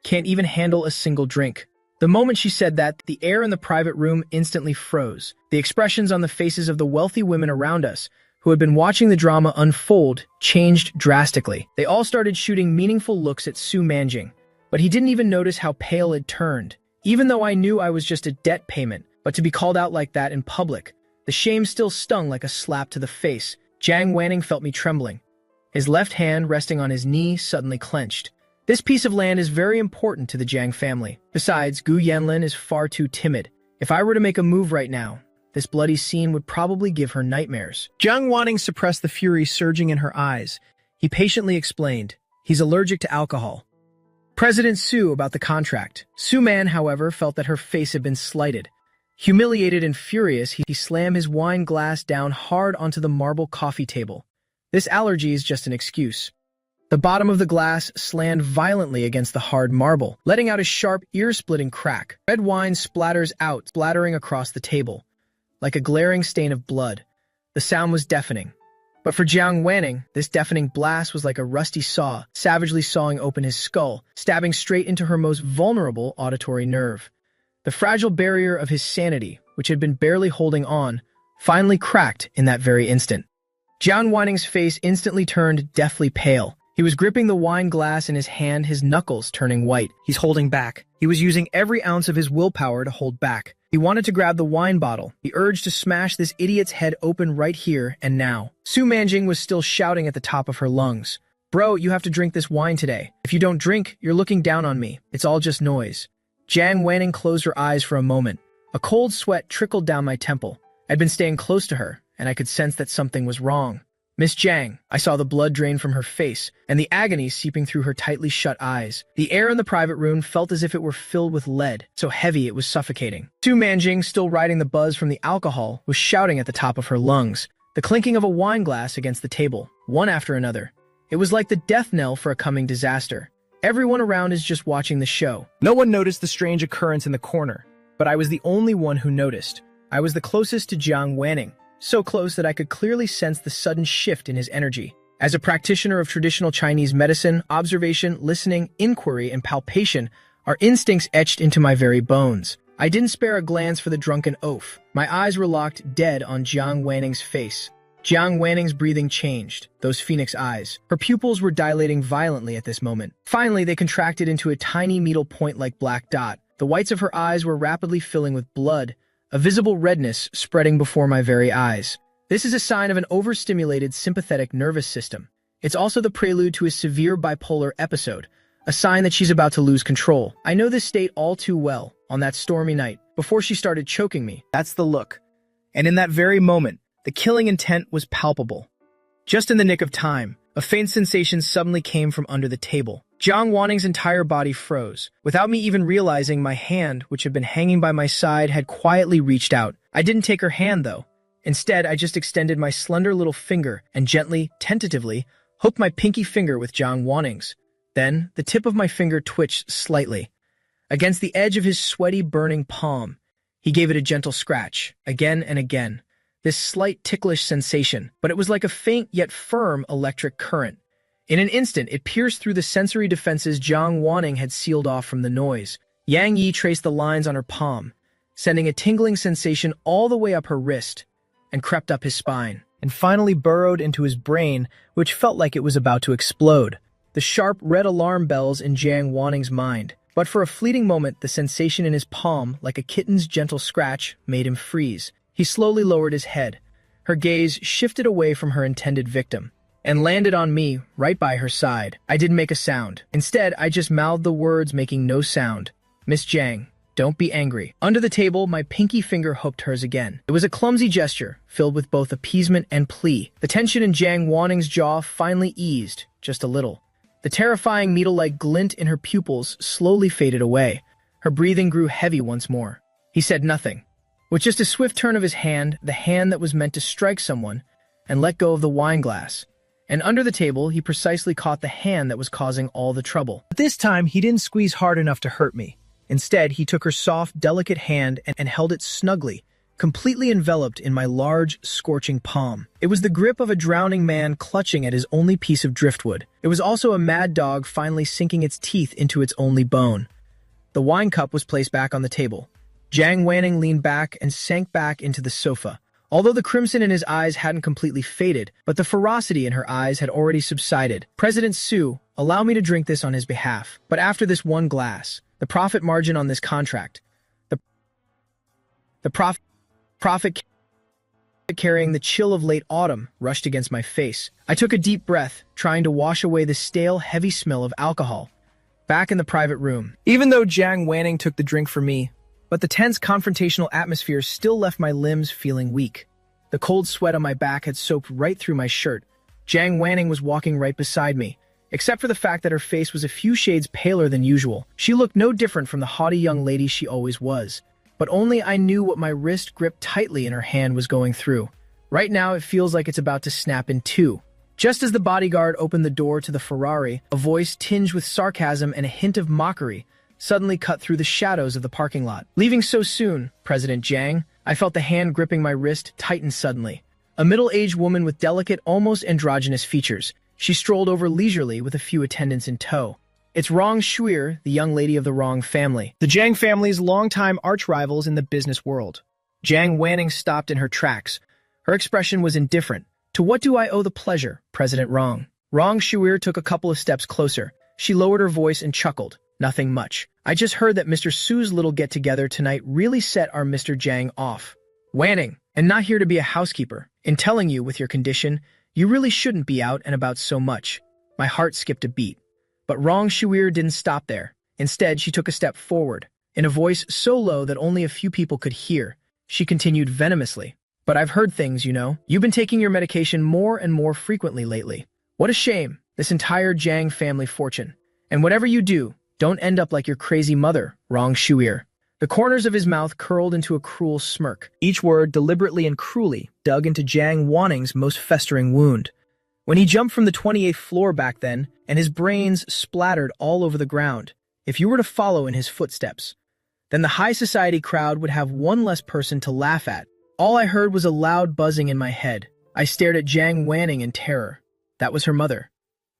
Can't even handle a single drink. The moment she said that, the air in the private room instantly froze. The expressions on the faces of the wealthy women around us, who had been watching the drama unfold, changed drastically. They all started shooting meaningful looks at Su Manjing, but he didn't even notice how pale it turned. Even though I knew I was just a debt payment, but to be called out like that in public, the shame still stung like a slap to the face. Jiang Wanning felt me trembling. His left hand, resting on his knee, suddenly clenched. This piece of land is very important to the Jiang family. Besides, Gu Yanlin is far too timid. If I were to make a move right now, this bloody scene would probably give her nightmares. Jiang Wanning suppressed the fury surging in her eyes. He patiently explained, he's allergic to alcohol. President Su about the contract. Su Man, however, felt that her face had been slighted. Humiliated and furious, he slammed his wine glass down hard onto the marble coffee table. This allergy is just an excuse. The bottom of the glass slammed violently against the hard marble, letting out a sharp, ear-splitting crack. Red wine splatters out, splattering across the table, like a glaring stain of blood. The sound was deafening. But for Jiang Wanning, this deafening blast was like a rusty saw, savagely sawing open his skull, stabbing straight into her most vulnerable auditory nerve. The fragile barrier of his sanity, which had been barely holding on, finally cracked in that very instant. Jiang Wanning's face instantly turned deathly pale. He was gripping the wine glass in his hand, his knuckles turning white. He's holding back. He was using every ounce of his willpower to hold back. He wanted to grab the wine bottle, the urge to smash this idiot's head open right here and now. Su Manjing was still shouting at the top of her lungs. Bro, you have to drink this wine today. If you don't drink, you're looking down on me. It's all just noise. Jiang Wanning closed her eyes for a moment. A cold sweat trickled down my temple. I'd been staying close to her, and I could sense that something was wrong. Miss Jiang, I saw the blood drain from her face, and the agony seeping through her tightly shut eyes. The air in the private room felt as if it were filled with lead, so heavy it was suffocating. Su Manjing, still riding the buzz from the alcohol, was shouting at the top of her lungs. The clinking of a wine glass against the table, one after another. It was like the death knell for a coming disaster. Everyone around is just watching the show. No one noticed the strange occurrence in the corner, but I was the only one who noticed. I was the closest to Jiang Wanning. So close that I could clearly sense the sudden shift in his energy. As a practitioner of traditional Chinese medicine, observation, listening, inquiry, and palpation are instincts etched into my very bones. I didn't spare a glance for the drunken oaf. My eyes were locked dead on Jiang Wanning's face. Jiang Wanning's breathing changed, those phoenix eyes. Her pupils were dilating violently at this moment. Finally, they contracted into a tiny needle point-like black dot. The whites of her eyes were rapidly filling with blood, a visible redness spreading before my very eyes. This is a sign of an overstimulated sympathetic nervous system. It's also the prelude to a severe bipolar episode, a sign that she's about to lose control. I know this state all too well on that stormy night, before she started choking me. That's the look. And in that very moment, the killing intent was palpable. Just in the nick of time, a faint sensation suddenly came from under the table. Jiang Wanning's entire body froze. Without me even realizing, my hand, which had been hanging by my side, had quietly reached out. I didn't take her hand, though. Instead, I just extended my slender little finger and gently, tentatively, hooked my pinky finger with Jiang Wanning's. Then, the tip of my finger twitched slightly. Against the edge of his sweaty, burning palm, he gave it a gentle scratch, again and again. This slight ticklish sensation, but it was like a faint yet firm electric current. In an instant, it pierced through the sensory defenses Jiang Wanning had sealed off from the noise. Yang Yi traced the lines on her palm, sending a tingling sensation all the way up her wrist, and crept up his spine, and finally burrowed into his brain, which felt like it was about to explode. The sharp red alarm bells in Jiang Wanning's mind. But for a fleeting moment, the sensation in his palm, like a kitten's gentle scratch, made him freeze. He slowly lowered his head. Her gaze shifted away from her intended victim and landed on me, right by her side. I didn't make a sound. Instead, I just mouthed the words, making no sound. Miss Jiang, don't be angry. Under the table, my pinky finger hooked hers again. It was a clumsy gesture, filled with both appeasement and plea. The tension in Jiang Wanning's jaw finally eased, just a little. The terrifying needle-like glint in her pupils slowly faded away. Her breathing grew heavy once more. He said nothing. With just a swift turn of his hand, the hand that was meant to strike someone, and let go of the wine glass. And under the table, he precisely caught the hand that was causing all the trouble. But this time, he didn't squeeze hard enough to hurt me. Instead, he took her soft, delicate hand and held it snugly, completely enveloped in my large, scorching palm. It was the grip of a drowning man clutching at his only piece of driftwood. It was also a mad dog finally sinking its teeth into its only bone. The wine cup was placed back on the table. Jiang Wanning leaned back and sank back into the sofa. Although the crimson in his eyes hadn't completely faded, but the ferocity in her eyes had already subsided. President Su, allow me to drink this on his behalf. But after this one glass, the profit margin on this contract, the profit carrying the chill of late autumn rushed against my face. I took a deep breath, trying to wash away the stale, heavy smell of alcohol. Back in the private room. Even though Jiang Wanning took the drink for me, but the tense confrontational atmosphere still left my limbs feeling weak. The cold sweat on my back had soaked right through my shirt. Jiang Wanning was walking right beside me, except for the fact that her face was a few shades paler than usual. She looked no different from the haughty young lady she always was, but only I knew what my wrist gripped tightly in her hand was going through. Right now, it feels like it's about to snap in two. Just as the bodyguard opened the door to the Ferrari, a voice tinged with sarcasm and a hint of mockery suddenly cut through the shadows of the parking lot. Leaving so soon, President Jiang, I felt the hand gripping my wrist tighten suddenly. A middle-aged woman with delicate, almost androgynous features. She strolled over leisurely with a few attendants in tow. It's Rong Shuir, the young lady of the Rong family. The Jiang family's longtime arch-rivals in the business world. Jiang Wanning stopped in her tracks. Her expression was indifferent. To what do I owe the pleasure, President Rong? Rong Shuir took a couple of steps closer. She lowered her voice and chuckled. Nothing much. I just heard that Mr. Su's little get-together tonight really set our Mr. Jiang off. Wanning, and not here to be a housekeeper. In telling you, with your condition, you really shouldn't be out and about so much. My heart skipped a beat. But Rong Shuir didn't stop there. Instead, she took a step forward. In a voice so low that only a few people could hear, she continued venomously. But I've heard things, you know. You've been taking your medication more and more frequently lately. What a shame, this entire Jiang family fortune. And whatever you do, don't end up like your crazy mother, Rong Shuir. The corners of his mouth curled into a cruel smirk. Each word deliberately and cruelly dug into Jiang Wanning's most festering wound. When he jumped from the 28th floor back then, and his brains splattered all over the ground, if you were to follow in his footsteps, then the high society crowd would have one less person to laugh at. All I heard was a loud buzzing in my head. I stared at Jiang Wanning in terror. That was her mother.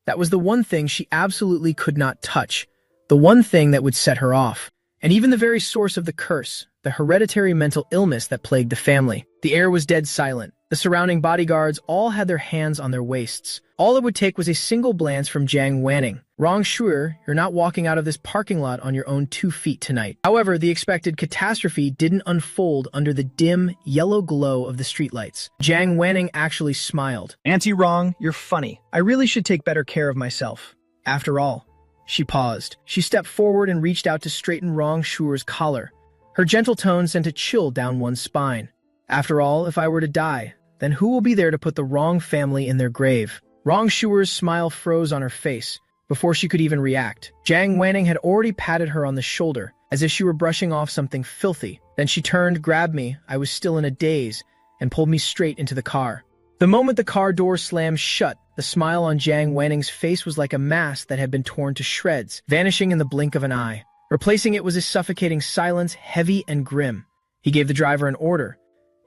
That was the one thing she absolutely could not touch. The one thing that would set her off. And even the very source of the curse, the hereditary mental illness that plagued the family. The air was dead silent. The surrounding bodyguards all had their hands on their waists. All it would take was a single glance from Jiang Wanning. Rong Shuir, you're not walking out of this parking lot on your own 2 feet tonight. However, the expected catastrophe didn't unfold under the dim, yellow glow of the streetlights. Jiang Wanning actually smiled. Auntie Rong, you're funny. I really should take better care of myself. After all. She paused. She stepped forward and reached out to straighten Rong Shuir's collar. Her gentle tone sent a chill down one's spine. After all, if I were to die, then who will be there to put the Rong family in their grave? Rong Shuir's smile froze on her face. Before she could even react, Jiang Wanning had already patted her on the shoulder, as if she were brushing off something filthy. Then she turned, grabbed me, I was still in a daze, and pulled me straight into the car. The moment the car door slammed shut, the smile on Jiang Wanning's face was like a mask that had been torn to shreds, vanishing in the blink of an eye. Replacing it was a suffocating silence, heavy and grim. He gave the driver an order.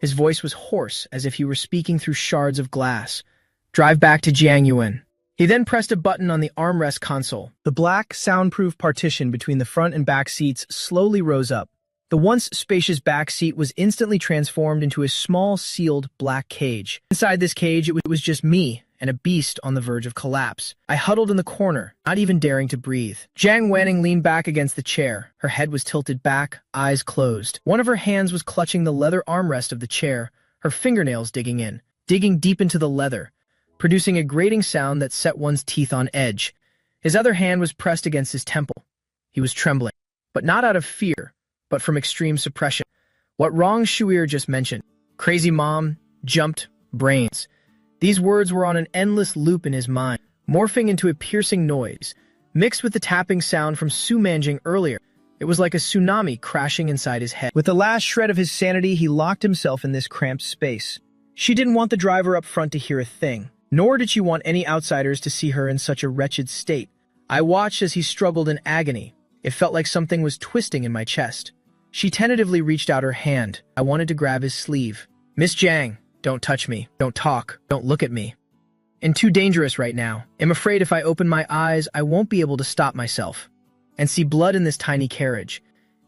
His voice was hoarse, as if he were speaking through shards of glass. Drive back to Jiangyuan. He then pressed a button on the armrest console. The black, soundproof partition between the front and back seats slowly rose up. The once spacious back seat was instantly transformed into a small, sealed, black cage. Inside this cage, it was just me and a beast on the verge of collapse. I huddled in the corner, not even daring to breathe. Jiang Wanning leaned back against the chair. Her head was tilted back, eyes closed. One of her hands was clutching the leather armrest of the chair, her fingernails digging deep into the leather, producing a grating sound that set one's teeth on edge. His other hand was pressed against his temple. He was trembling, but not out of fear, but from extreme suppression. What Rong Shuir just mentioned, crazy mom, jumped, brains. These words were on an endless loop in his mind, morphing into a piercing noise, mixed with the tapping sound from Su Manjing earlier. It was like a tsunami crashing inside his head. With the last shred of his sanity, he locked himself in this cramped space. She didn't want the driver up front to hear a thing, nor did she want any outsiders to see her in such a wretched state. I watched as he struggled in agony. It felt like something was twisting in my chest. She tentatively reached out her hand. I wanted to grab his sleeve. Miss Jiang, don't touch me. Don't talk. Don't look at me. And too dangerous right now. I'm afraid if I open my eyes, I won't be able to stop myself and see blood in this tiny carriage,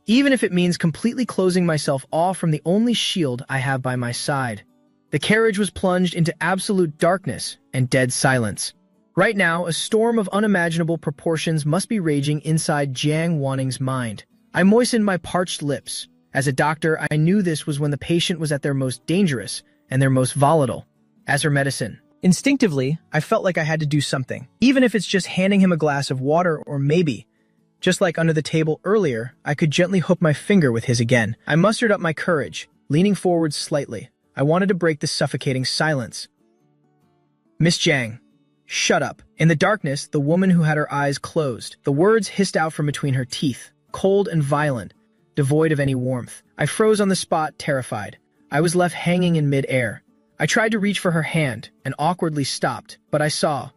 even if it means completely closing myself off from the only shield I have by my side. The carriage was plunged into absolute darkness and dead silence. Right now, a storm of unimaginable proportions must be raging inside Jiang Wanning's mind. I moistened my parched lips. As a doctor, I knew this was when the patient was at their most dangerous, and they're most volatile, as her medicine. Instinctively, I felt like I had to do something, even if it's just handing him a glass of water or maybe, just like under the table earlier, I could gently hook my finger with his again. I mustered up my courage, leaning forward slightly. I wanted to break the suffocating silence. "Miss Jiang, shut up." In the darkness, the woman who had her eyes closed. The words hissed out from between her teeth, cold and violent, devoid of any warmth. I froze on the spot, terrified. I was left hanging in mid-air. I tried to reach for her hand and awkwardly stopped, but I saw.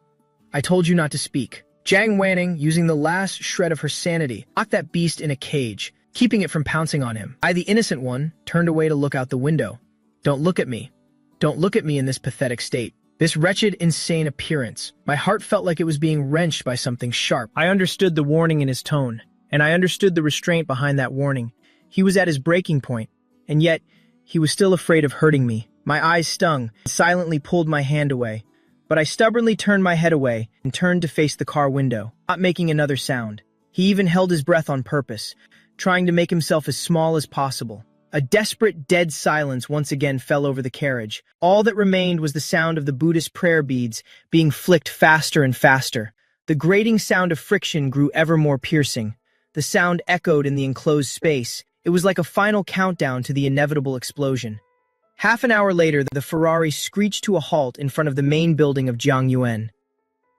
"I told you not to speak." Jiang Wanning, using the last shred of her sanity, locked that beast in a cage, keeping it from pouncing on him. I, the innocent one, turned away to look out the window. Don't look at me. Don't look at me in this pathetic state. This wretched, insane appearance. My heart felt like it was being wrenched by something sharp. I understood the warning in his tone, and I understood the restraint behind that warning. He was at his breaking point, and yet he was still afraid of hurting me. My eyes stung, and silently pulled my hand away. But I stubbornly turned my head away and turned to face the car window, not making another sound. He even held his breath on purpose, trying to make himself as small as possible. A desperate, dead silence once again fell over the carriage. All that remained was the sound of the Buddhist prayer beads being flicked faster and faster. The grating sound of friction grew ever more piercing. The sound echoed in the enclosed space. It was like a final countdown to the inevitable explosion. Half an hour later, the Ferrari screeched to a halt in front of the main building of Jiangyuan.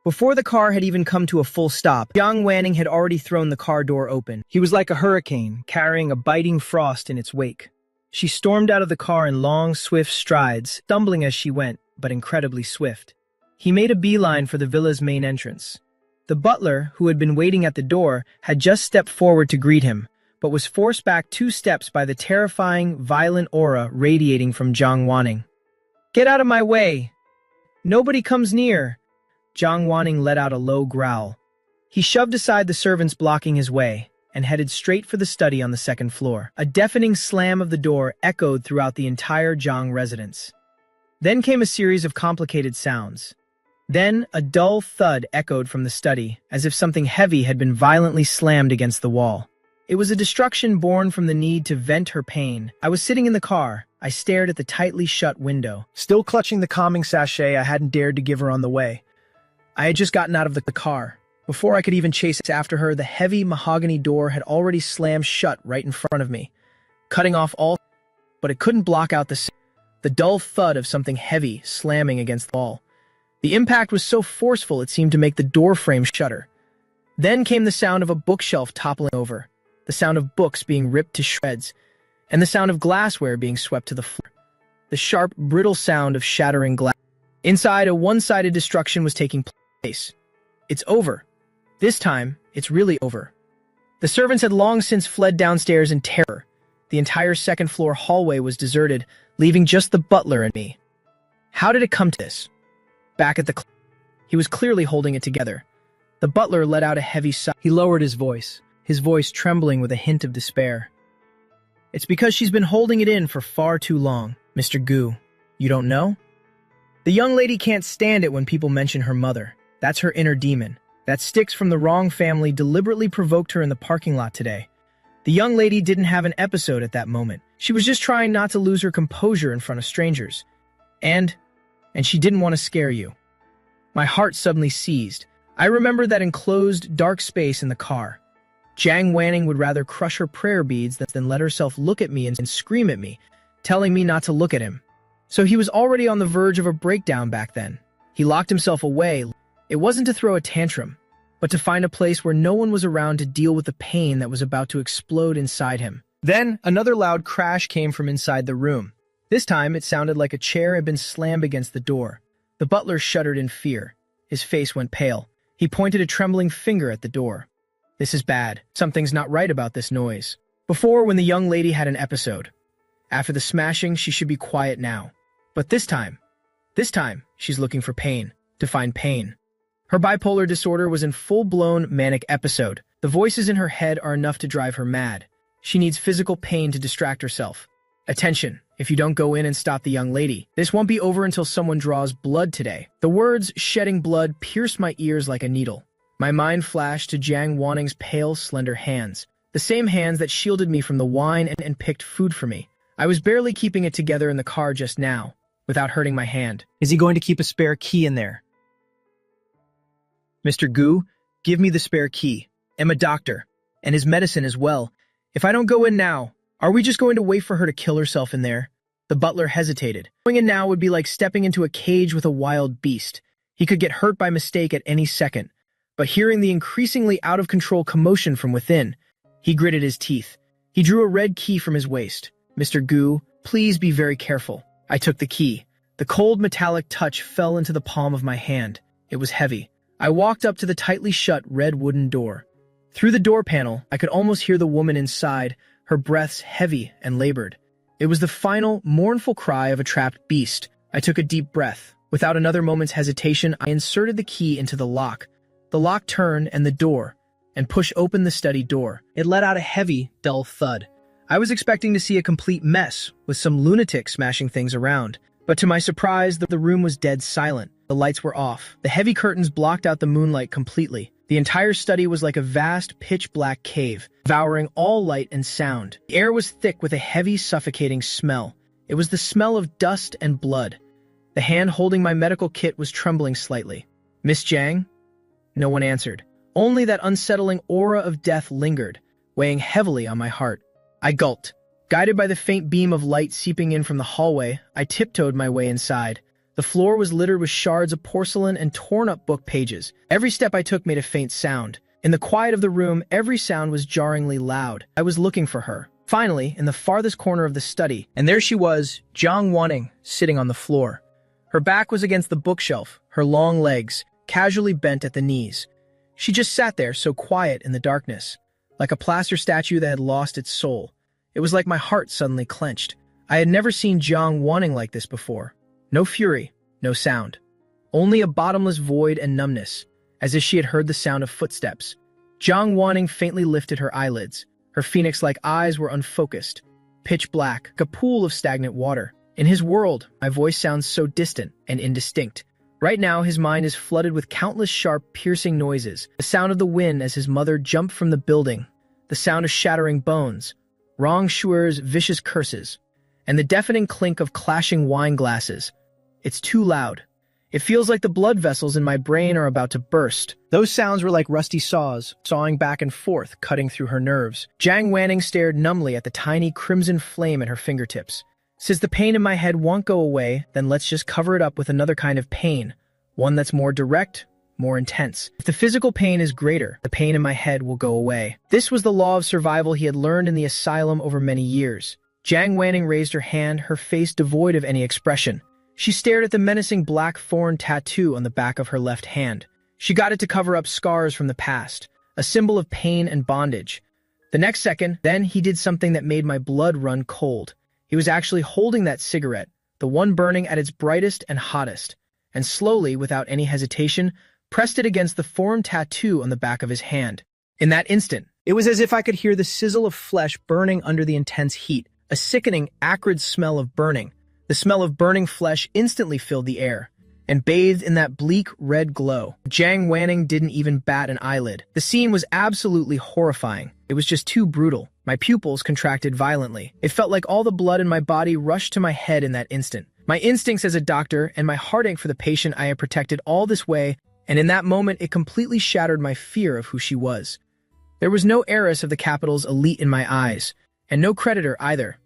Before the car had even come to a full stop, Jiang Wanning had already thrown the car door open. He was like a hurricane, carrying a biting frost in its wake. She stormed out of the car in long, swift strides, stumbling as she went, but incredibly swift. He made a beeline for the villa's main entrance. The butler, who had been waiting at the door, had just stepped forward to greet him, but was forced back 2 steps by the terrifying, violent aura radiating from Jiang Wanning. "Get out of my way! Nobody comes near!" Jiang Wanning let out a low growl. He shoved aside the servants blocking his way and headed straight for the study on the 2nd floor. A deafening slam of the door echoed throughout the entire Jiang residence. Then came a series of complicated sounds. Then a dull thud echoed from the study, as if something heavy had been violently slammed against the wall. It was a destruction born from the need to vent her pain. I was sitting in the car. I stared at the tightly shut window, still clutching the calming sachet I hadn't dared to give her on the way. I had just gotten out of the car. Before I could even chase after her, the heavy mahogany door had already slammed shut right in front of me, cutting off all, but it couldn't block out the dull thud of something heavy slamming against the wall. The impact was so forceful it seemed to make the door frame shudder. Then came the sound of a bookshelf toppling over, the sound of books being ripped to shreds, and the sound of glassware being swept to the floor. The sharp, brittle sound of shattering glass. Inside, a one-sided destruction was taking place. It's over. This time, it's really over. The servants had long since fled downstairs in terror. The entire 2nd floor hallway was deserted, leaving just the butler and me. How did it come to this? Back at the he was clearly holding it together. The butler let out a heavy sigh. He lowered his voice trembling with a hint of despair. "It's because she's been holding it in for far too long, Mr. Gu. You don't know? The young lady can't stand it when people mention her mother. That's her inner demon. That Sticks from the wrong family deliberately provoked her in the parking lot today. The young lady didn't have an episode at that moment. She was just trying not to lose her composure in front of strangers. And she didn't want to scare you." My heart suddenly seized. I remembered that enclosed, dark space in the car. Jiang Wanning would rather crush her prayer beads than let herself look at me and scream at me, telling me not to look at him. So he was already on the verge of a breakdown back then. He locked himself away. It wasn't to throw a tantrum, but to find a place where no one was around to deal with the pain that was about to explode inside him. Then, another loud crash came from inside the room. This time, it sounded like a chair had been slammed against the door. The butler shuddered in fear. His face went pale. He pointed a trembling finger at the door. "This is bad. Something's not right about this noise." Before, when the young lady had an episode. After the smashing, she should be quiet now. But this time, she's looking for pain, to find pain. Her bipolar disorder was in full-blown manic episode. The voices in her head are enough to drive her mad. She needs physical pain to distract herself. "Attention, if you don't go in and stop the young lady, this won't be over until someone draws blood today." The words "shedding blood" pierced my ears like a needle. My mind flashed to Jiang Wanning's pale, slender hands, the same hands that shielded me from the wine and picked food for me. I was barely keeping it together in the car just now, without hurting my hand. Is he going to keep a spare key in there? Mr. Gu, give me the spare key. I'm a doctor, and his medicine as well. If I don't go in now, are we just going to wait for her to kill herself in there? The butler hesitated. Going in now would be like stepping into a cage with a wild beast. He could get hurt by mistake at any second. But hearing the increasingly out-of-control commotion from within, he gritted his teeth. He drew a red key from his waist. Mr. Gu, please be very careful. I took the key. The cold metallic touch fell into the palm of my hand. It was heavy. I walked up to the tightly shut red wooden door. Through the door panel, I could almost hear the woman inside, her breaths heavy and labored. It was the final, mournful cry of a trapped beast. I took a deep breath. Without another moment's hesitation, I inserted the key into the lock. The lock turned and pushed open the study door. It let out a heavy, dull thud. I was expecting to see a complete mess, with some lunatic smashing things around. But to my surprise, the room was dead silent. The lights were off. The heavy curtains blocked out the moonlight completely. The entire study was like a vast, pitch-black cave, devouring all light and sound. The air was thick with a heavy, suffocating smell. It was the smell of dust and blood. The hand holding my medical kit was trembling slightly. Miss Jiang? No one answered. Only that unsettling aura of death lingered, weighing heavily on my heart. I gulped. Guided by the faint beam of light seeping in from the hallway, I tiptoed my way inside. The floor was littered with shards of porcelain and torn-up book pages. Every step I took made a faint sound. In the quiet of the room, every sound was jarringly loud. I was looking for her. Finally, in the farthest corner of the study, and there she was, Jiang Wanning, sitting on the floor. Her back was against the bookshelf, her long legs casually bent at the knees. She just sat there, so quiet in the darkness, like a plaster statue that had lost its soul. It was like my heart suddenly clenched. I had never seen Jiang Wanning like this before. No fury, no sound. Only a bottomless void and numbness, as if she had heard the sound of footsteps. Jiang Wanning faintly lifted her eyelids. Her phoenix-like eyes were unfocused, pitch black, like a pool of stagnant water. In his world, my voice sounds so distant and indistinct. Right now, his mind is flooded with countless sharp, piercing noises. The sound of the wind as his mother jumped from the building, the sound of shattering bones, Rong Shuer's vicious curses, and the deafening clink of clashing wine glasses. It's too loud. It feels like the blood vessels in my brain are about to burst. Those sounds were like rusty saws, sawing back and forth, cutting through her nerves. Jiang Wanning stared numbly at the tiny crimson flame at her fingertips. Since the pain in my head won't go away, then let's just cover it up with another kind of pain. One that's more direct, more intense. If the physical pain is greater, the pain in my head will go away. This was the law of survival he had learned in the asylum over many years. Jiang Wanning raised her hand, her face devoid of any expression. She stared at the menacing black thorn tattoo on the back of her left hand. She got it to cover up scars from the past, a symbol of pain and bondage. The next second, then he did something that made my blood run cold. He was actually holding that cigarette, the one burning at its brightest and hottest, and slowly, without any hesitation, pressed it against the forearm tattoo on the back of his hand. In that instant, it was as if I could hear the sizzle of flesh burning under the intense heat, a sickening, acrid smell of burning. The smell of burning flesh instantly filled the air, and bathed in that bleak red glow. Jiang Wanning didn't even bat an eyelid. The scene was absolutely horrifying. It was just too brutal. My pupils contracted violently. It felt like all the blood in my body rushed to my head in that instant. My instincts as a doctor and my heartache for the patient I had protected all this way, and in that moment it completely shattered my fear of who she was. There was no heiress of the capital's elite in my eyes, and no creditor either.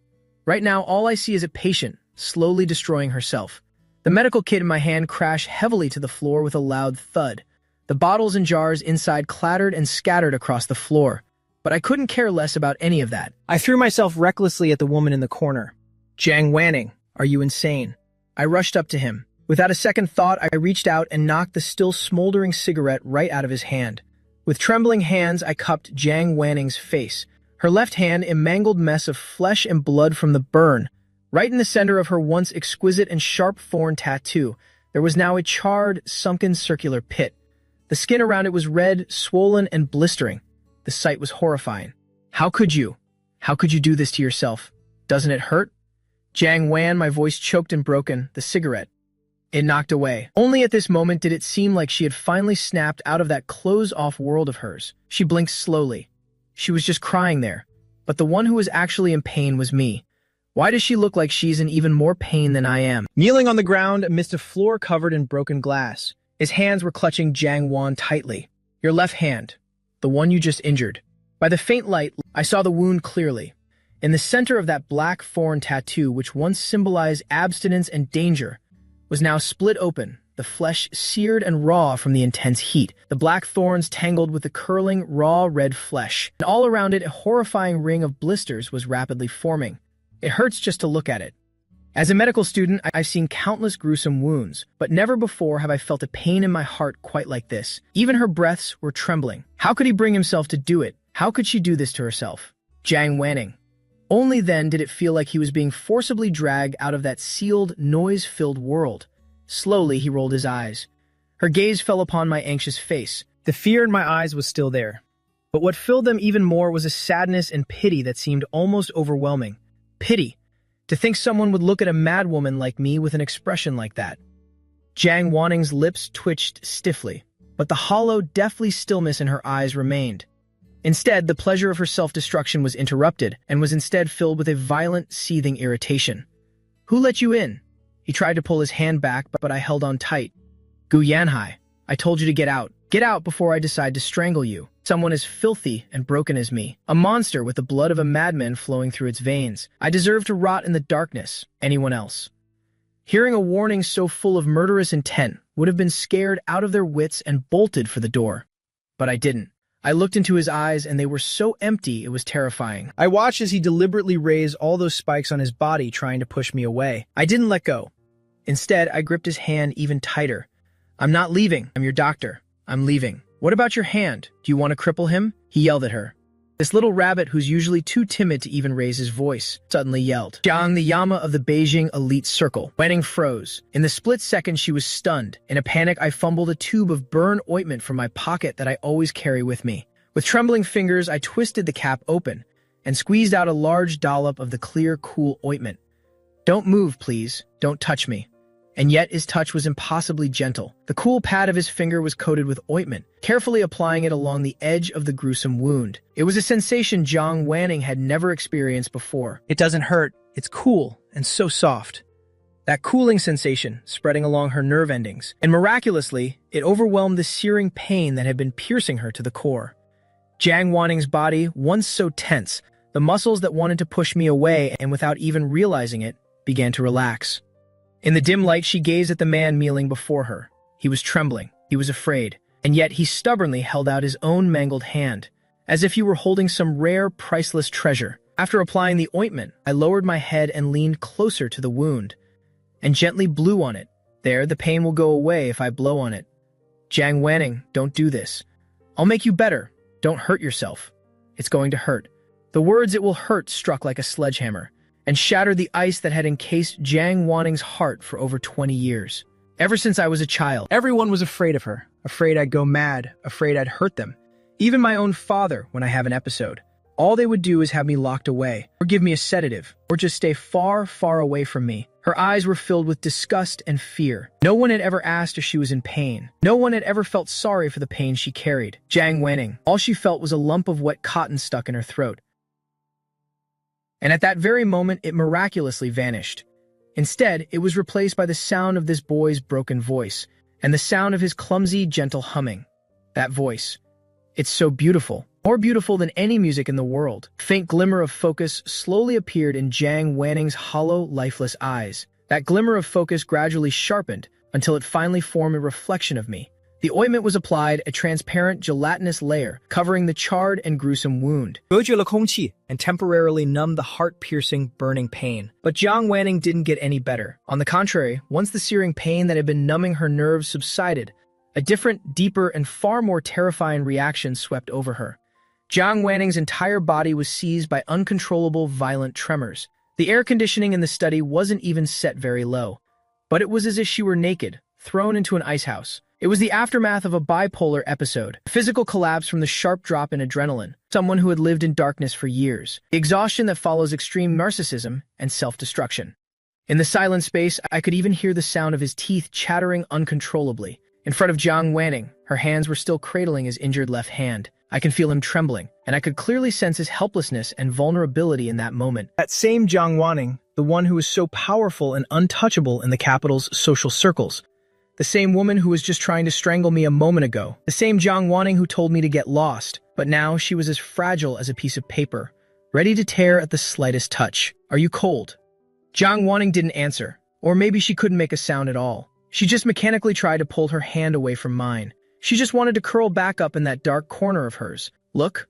Right now, all I see is a patient, slowly destroying herself. The medical kit in my hand crashed heavily to the floor with a loud thud. The bottles and jars inside clattered and scattered across the floor. But I couldn't care less about any of that. I threw myself recklessly at the woman in the corner. Jiang Wanning, are you insane? I rushed up to him. Without a second thought, I reached out and knocked the still smoldering cigarette right out of his hand. With trembling hands, I cupped Jiang Wanning's face. Her left hand a mangled mess of flesh and blood from the burn. Right in the center of her once exquisite and sharp thorn tattoo, there was now a charred, sunken circular pit. The skin around it was red, swollen, and blistering. The sight was horrifying. How could you? How could you do this to yourself? Doesn't it hurt? Jiang Wan, my voice choked and broken, the cigarette. It knocked away. Only at this moment did it seem like she had finally snapped out of that closed-off world of hers. She blinked slowly. She was just crying there. But the one who was actually in pain was me. Why does she look like she's in even more pain than I am? Kneeling on the ground amidst a floor covered in broken glass, his hands were clutching Jiang Wan tightly. Your left hand, the one you just injured. By the faint light, I saw the wound clearly. In the center of that black thorn tattoo, which once symbolized abstinence and danger, was now split open, the flesh seared and raw from the intense heat, the black thorns tangled with the curling, raw red flesh. And all around it, a horrifying ring of blisters was rapidly forming. It hurts just to look at it. As a medical student, I've seen countless gruesome wounds, but never before have I felt a pain in my heart quite like this. Even her breaths were trembling. How could he bring himself to do it? How could she do this to herself? Jiang Wanning. Only then did it feel like he was being forcibly dragged out of that sealed, noise-filled world. Slowly, he rolled his eyes. Her gaze fell upon my anxious face. The fear in my eyes was still there. But what filled them even more was a sadness and pity that seemed almost overwhelming. Pity. To think someone would look at a madwoman like me with an expression like that. Jiang Wanning's lips twitched stiffly, but the hollow, deathly stillness in her eyes remained. Instead, the pleasure of her self-destruction was interrupted and was instead filled with a violent, seething irritation. Who let you in? He tried to pull his hand back, but I held on tight. Gu Yanhai, I told you to get out. Get out before I decide to strangle you. Someone as filthy and broken as me. A monster with the blood of a madman flowing through its veins. I deserve to rot in the darkness. Anyone else? Hearing a warning so full of murderous intent would have been scared out of their wits and bolted for the door. But I didn't. I looked into his eyes, and they were so empty it was terrifying. I watched as he deliberately raised all those spikes on his body, trying to push me away. I didn't let go. Instead, I gripped his hand even tighter. I'm not leaving. I'm your doctor. I'm leaving. What about your hand? Do you want to cripple him? He yelled at her. This little rabbit, who's usually too timid to even raise his voice, suddenly yelled. Jiang, the Yama of the Beijing elite circle. Wanning froze. In the split second, she was stunned. In a panic, I fumbled a tube of burn ointment from my pocket that I always carry with me. With trembling fingers, I twisted the cap open and squeezed out a large dollop of the clear, cool ointment. Don't move, please. Don't touch me. And yet his touch was impossibly gentle. The cool pad of his finger was coated with ointment, carefully applying it along the edge of the gruesome wound. It was a sensation Jiang Wanning had never experienced before. It doesn't hurt. It's cool and so soft. That cooling sensation spreading along her nerve endings, and miraculously, it overwhelmed the searing pain that had been piercing her to the core. Jiang Wanning's body, once so tense, the muscles that wanted to push me away and without even realizing it, began to relax. In the dim light, she gazed at the man kneeling before her. He was trembling. He was afraid. And yet he stubbornly held out his own mangled hand, as if he were holding some rare, priceless treasure. After applying the ointment, I lowered my head and leaned closer to the wound, and gently blew on it. There, the pain will go away if I blow on it. Jiang Wanning, don't do this. I'll make you better. Don't hurt yourself. It's going to hurt. The words "it will hurt" struck like a sledgehammer, and shattered the ice that had encased Jiang Wanning's heart for over 20 years. Ever since I was a child, everyone was afraid of her, afraid I'd go mad, afraid I'd hurt them. Even my own father, when I have an episode. All they would do is have me locked away, or give me a sedative, or just stay far, far away from me. Her eyes were filled with disgust and fear. No one had ever asked if she was in pain. No one had ever felt sorry for the pain she carried. Jiang Wanning, all she felt was a lump of wet cotton stuck in her throat. And at that very moment, it miraculously vanished. Instead, it was replaced by the sound of this boy's broken voice, and the sound of his clumsy, gentle humming. That voice. It's so beautiful. More beautiful than any music in the world. Faint glimmer of focus slowly appeared in Jiang Wanning's hollow, lifeless eyes. That glimmer of focus gradually sharpened until it finally formed a reflection of me. The ointment was applied, a transparent, gelatinous layer, covering the charred and gruesome wound. 隔绝了空气 and temporarily numbed the heart-piercing, burning pain. But Jiang Wanning didn't get any better. On the contrary, once the searing pain that had been numbing her nerves subsided, a different, deeper, and far more terrifying reaction swept over her. Jiang Wanning's entire body was seized by uncontrollable, violent tremors. The air conditioning in the study wasn't even set very low, but it was as if she were naked, thrown into an ice house. It was the aftermath of a bipolar episode, a physical collapse from the sharp drop in adrenaline, someone who had lived in darkness for years, the exhaustion that follows extreme narcissism and self-destruction. In the silent space, I could even hear the sound of his teeth chattering uncontrollably. In front of Jiang Wanning, her hands were still cradling his injured left hand. I can feel him trembling, and I could clearly sense his helplessness and vulnerability in that moment. That same Jiang Wanning, the one who was so powerful and untouchable in the capital's social circles. The same woman who was just trying to strangle me a moment ago. The same Jiang Wanning who told me to get lost. But now she was as fragile as a piece of paper, ready to tear at the slightest touch. "Are you cold?" Jiang Wanning didn't answer. Or maybe she couldn't make a sound at all. She just mechanically tried to pull her hand away from mine. She just wanted to curl back up in that dark corner of hers. "Look.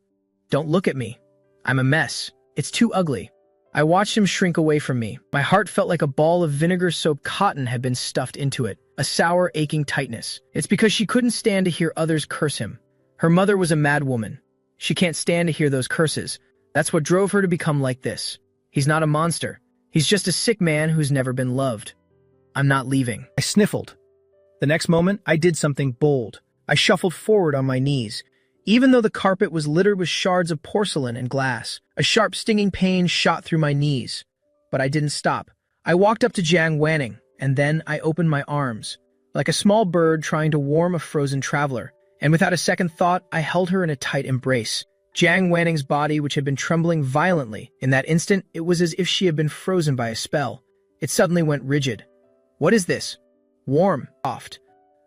Don't look at me. I'm a mess. It's too ugly." I watched him shrink away from me. My heart felt like a ball of vinegar-soaked cotton had been stuffed into it. A sour, aching tightness. It's because she couldn't stand to hear others curse him. Her mother was a mad woman. She can't stand to hear those curses. That's what drove her to become like this. He's not a monster. He's just a sick man who's never been loved. "I'm not leaving." I sniffled. The next moment, I did something bold. I shuffled forward on my knees. Even though the carpet was littered with shards of porcelain and glass, a sharp stinging pain shot through my knees. But I didn't stop. I walked up to Jiang Wanning, and then I opened my arms, like a small bird trying to warm a frozen traveler. And without a second thought, I held her in a tight embrace. Jiang Wanning's body, which had been trembling violently, in that instant, it was as if she had been frozen by a spell. It suddenly went rigid. What is this? Warm, soft.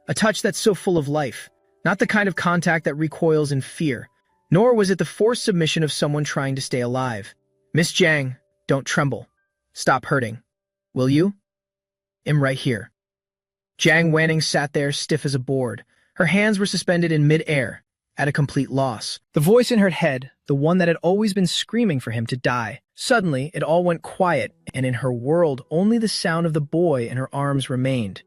A touch that's so full of life. Not the kind of contact that recoils in fear, nor was it the forced submission of someone trying to stay alive. "Miss Jiang, don't tremble. Stop hurting. Will you? I'm right here." Jiang Wanning sat there stiff as a board. Her hands were suspended in mid-air, at a complete loss. The voice in her head, the one that had always been screaming for him to die. Suddenly, it all went quiet, and in her world, only the sound of the boy in her arms remained.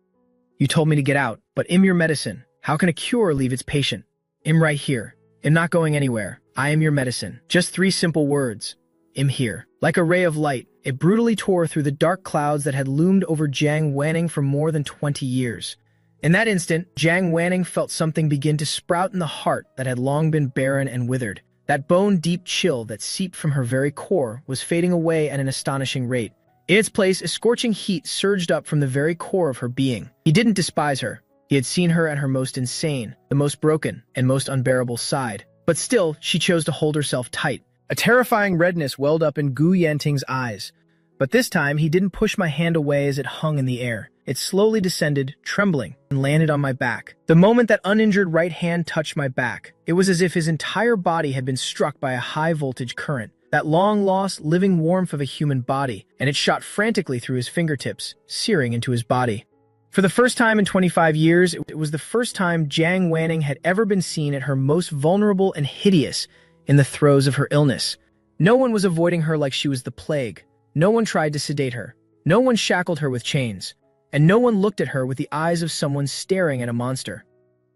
"You told me to get out, but I'm your medicine. How can a cure leave its patient? I'm right here. I'm not going anywhere. I am your medicine." Just 3 simple words. I'm here. Like a ray of light, it brutally tore through the dark clouds that had loomed over Jiang Wanning for more than 20 years. In that instant, Jiang Wanning felt something begin to sprout in the heart that had long been barren and withered. That bone-deep chill that seeped from her very core was fading away at an astonishing rate. In its place, a scorching heat surged up from the very core of her being. He didn't despise her. He had seen her at her most insane, the most broken, and most unbearable side. But still, she chose to hold herself tight. A terrifying redness welled up in Gu Yanting's eyes. But this time, he didn't push my hand away as it hung in the air. It slowly descended, trembling, and landed on my back. The moment that uninjured right hand touched my back, it was as if his entire body had been struck by a high-voltage current. That long-lost, living warmth of a human body, and it shot frantically through his fingertips, searing into his body. For the first time in 25 years, it was the first time Jiang Wanning had ever been seen at her most vulnerable and hideous in the throes of her illness. No one was avoiding her like she was the plague. No one tried to sedate her. No one shackled her with chains. And no one looked at her with the eyes of someone staring at a monster.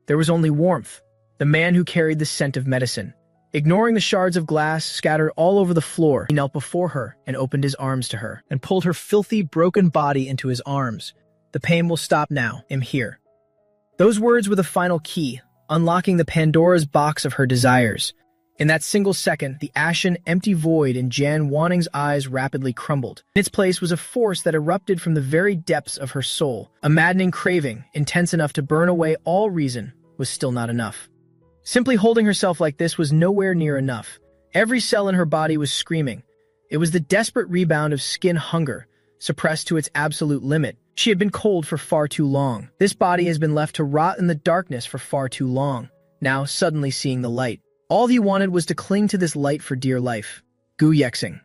There was only warmth, the man who carried the scent of medicine. Ignoring the shards of glass scattered all over the floor, he knelt before her and opened his arms to her and pulled her filthy, broken body into his arms. "The pain will stop now. I'm here." Those words were the final key, unlocking the Pandora's box of her desires. In that single second, the ashen, empty void in Jiang Wanning's eyes rapidly crumbled. In its place was a force that erupted from the very depths of her soul. A maddening craving, intense enough to burn away all reason, was still not enough. Simply holding herself like this was nowhere near enough. Every cell in her body was screaming. It was the desperate rebound of skin hunger, suppressed to its absolute limit. She had been cold for far too long. This body has been left to rot in the darkness for far too long. Now, suddenly seeing the light. All he wanted was to cling to this light for dear life. Gu Yexing.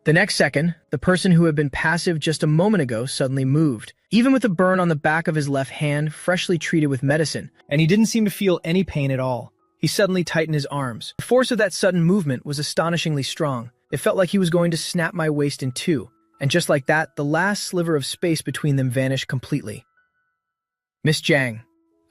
The next second, the person who had been passive just a moment ago suddenly moved, even with a burn on the back of his left hand freshly treated with medicine, and he didn't seem to feel any pain at all. He suddenly tightened his arms. The force of that sudden movement was astonishingly strong. It felt like he was going to snap my waist in two, and just like that, the last sliver of space between them vanished completely. "Miss Jiang."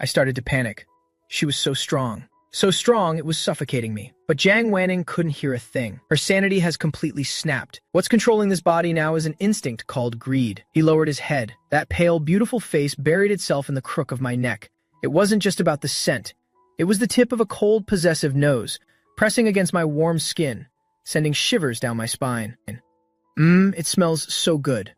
I started to panic. She was so strong. So strong, it was suffocating me. But Jiang Wanning couldn't hear a thing. Her sanity has completely snapped. What's controlling this body now is an instinct called greed. He lowered his head. That pale, beautiful face buried itself in the crook of my neck. It wasn't just about the scent. It was the tip of a cold, possessive nose, pressing against my warm skin, sending shivers down my spine. It smells so good."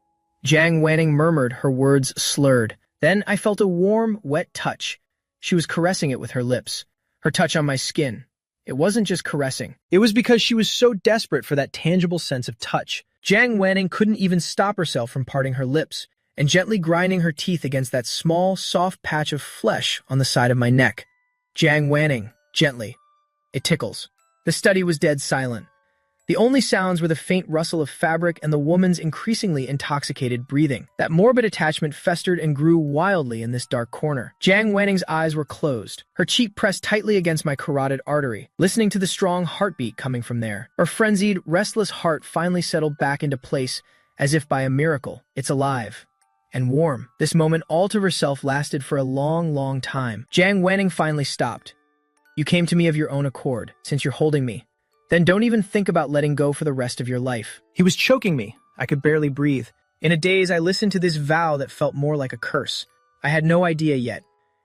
Jiang Wanning murmured, her words slurred. Then I felt a warm, wet touch. She was caressing it with her lips. Her touch on my skin. It wasn't just caressing. It was because she was so desperate for that tangible sense of touch. Jiang Wanning couldn't even stop herself from parting her lips and gently grinding her teeth against that small, soft patch of flesh on the side of my neck. Jiang Wanning, gently. It tickles. The study was dead silent. The only sounds were the faint rustle of fabric and the woman's increasingly intoxicated breathing. That morbid attachment festered and grew wildly in this dark corner. Jiang Wanning's eyes were closed, her cheek pressed tightly against my carotid artery, listening to the strong heartbeat coming from there. Her frenzied, restless heart finally settled back into place as if by a miracle. It's alive. And warm. This moment all to herself lasted for a long, long time. Jiang Wanning finally stopped. You came to me of your own accord, since you're holding me. Then don't even think about letting go for the rest of your life. He was choking me. I could barely breathe. In a daze, I listened to this vow that felt more like a curse. I had no idea yet.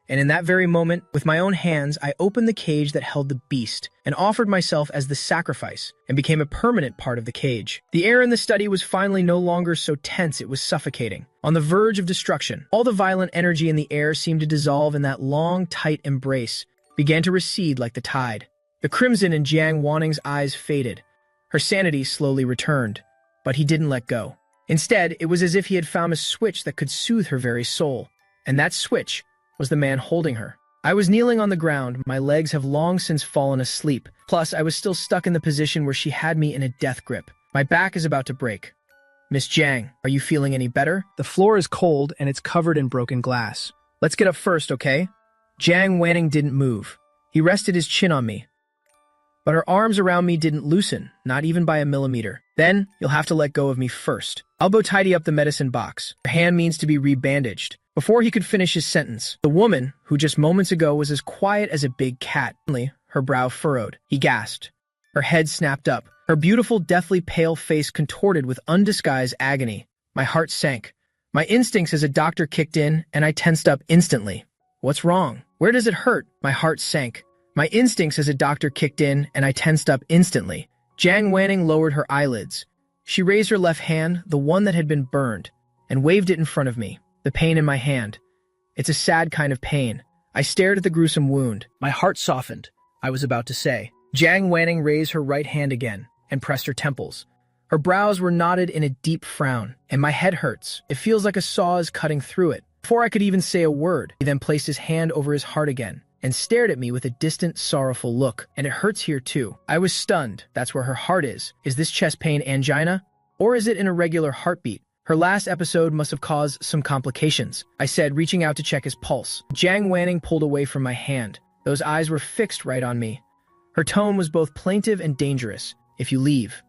And in that very moment, with my own hands, I opened the cage that held the beast and offered myself as the sacrifice and became a permanent part of the cage. The air in the study was finally no longer so tense, it was suffocating. On the verge of destruction, all the violent energy in the air seemed to dissolve in that long, tight embrace, began to recede like the tide. The crimson in Jiang Wanning's eyes faded. Her sanity slowly returned, but he didn't let go. Instead, it was as if he had found a switch that could soothe her very soul. And that switch was the man holding her. I was kneeling on the ground, my legs have long since fallen asleep. Plus, I was still stuck in the position where she had me in a death grip. My back is about to break. Miss Jiang, are you feeling any better? The floor is cold and it's covered in broken glass. Let's get up first, okay? Jiang Wanning didn't move. He rested his chin on me. But her arms around me didn't loosen, not even by a millimeter. Then, you'll have to let go of me first. I'll go tidy up the medicine box. Her hand means to be rebandaged. Before he could finish his sentence, the woman, who just moments ago was as quiet as a big cat, suddenly, her brow furrowed. He gasped. Her head snapped up. Her beautiful, deathly pale face contorted with undisguised agony. My heart sank. My instincts as a doctor kicked in, and I tensed up instantly. What's wrong? Where does it hurt? My heart sank. My instincts as a doctor kicked in, and I tensed up instantly. Jiang Wanning lowered her eyelids. She raised her left hand, the one that had been burned, and waved it in front of me. The pain in my hand. It's a sad kind of pain. I stared at the gruesome wound. My heart softened. I was about to say. Jiang Wanning raised her right hand again and pressed her temples. Her brows were knotted in a deep frown, and my head hurts. It feels like a saw is cutting through it. Before I could even say a word, he then placed his hand over his heart again and stared at me with a distant, sorrowful look. And it hurts here too. I was stunned. That's where her heart is. Is this chest pain angina? Or is it an irregular heartbeat? Her last episode must have caused some complications, I said, reaching out to check his pulse. Jiang Wanning pulled away from my hand. Those eyes were fixed right on me. Her tone was both plaintive and dangerous. If you leave,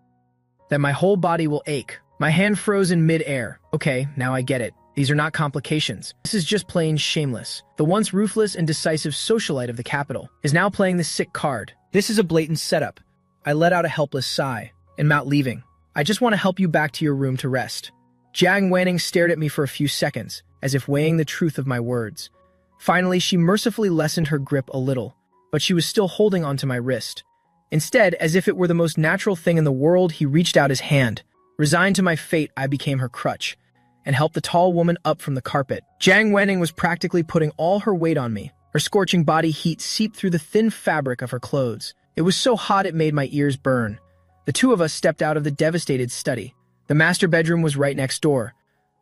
then my whole body will ache. My hand froze in mid-air. Okay, now I get it. These are not complications. This is just plain shameless. The once ruthless and decisive socialite of the capital is now playing the sick card. This is a blatant setup. I let out a helpless sigh. I'm not leaving. I just want to help you back to your room to rest. Jiang Wanning stared at me for a few seconds, as if weighing the truth of my words. Finally, she mercifully lessened her grip a little, but she was still holding onto my wrist. Instead, as if it were the most natural thing in the world, he reached out his hand. Resigned to my fate, I became her crutch and helped the tall woman up from the carpet. Jiang Wanning was practically putting all her weight on me. Her scorching body heat seeped through the thin fabric of her clothes. It was so hot it made my ears burn. The two of us stepped out of the devastated study. The master bedroom was right next door.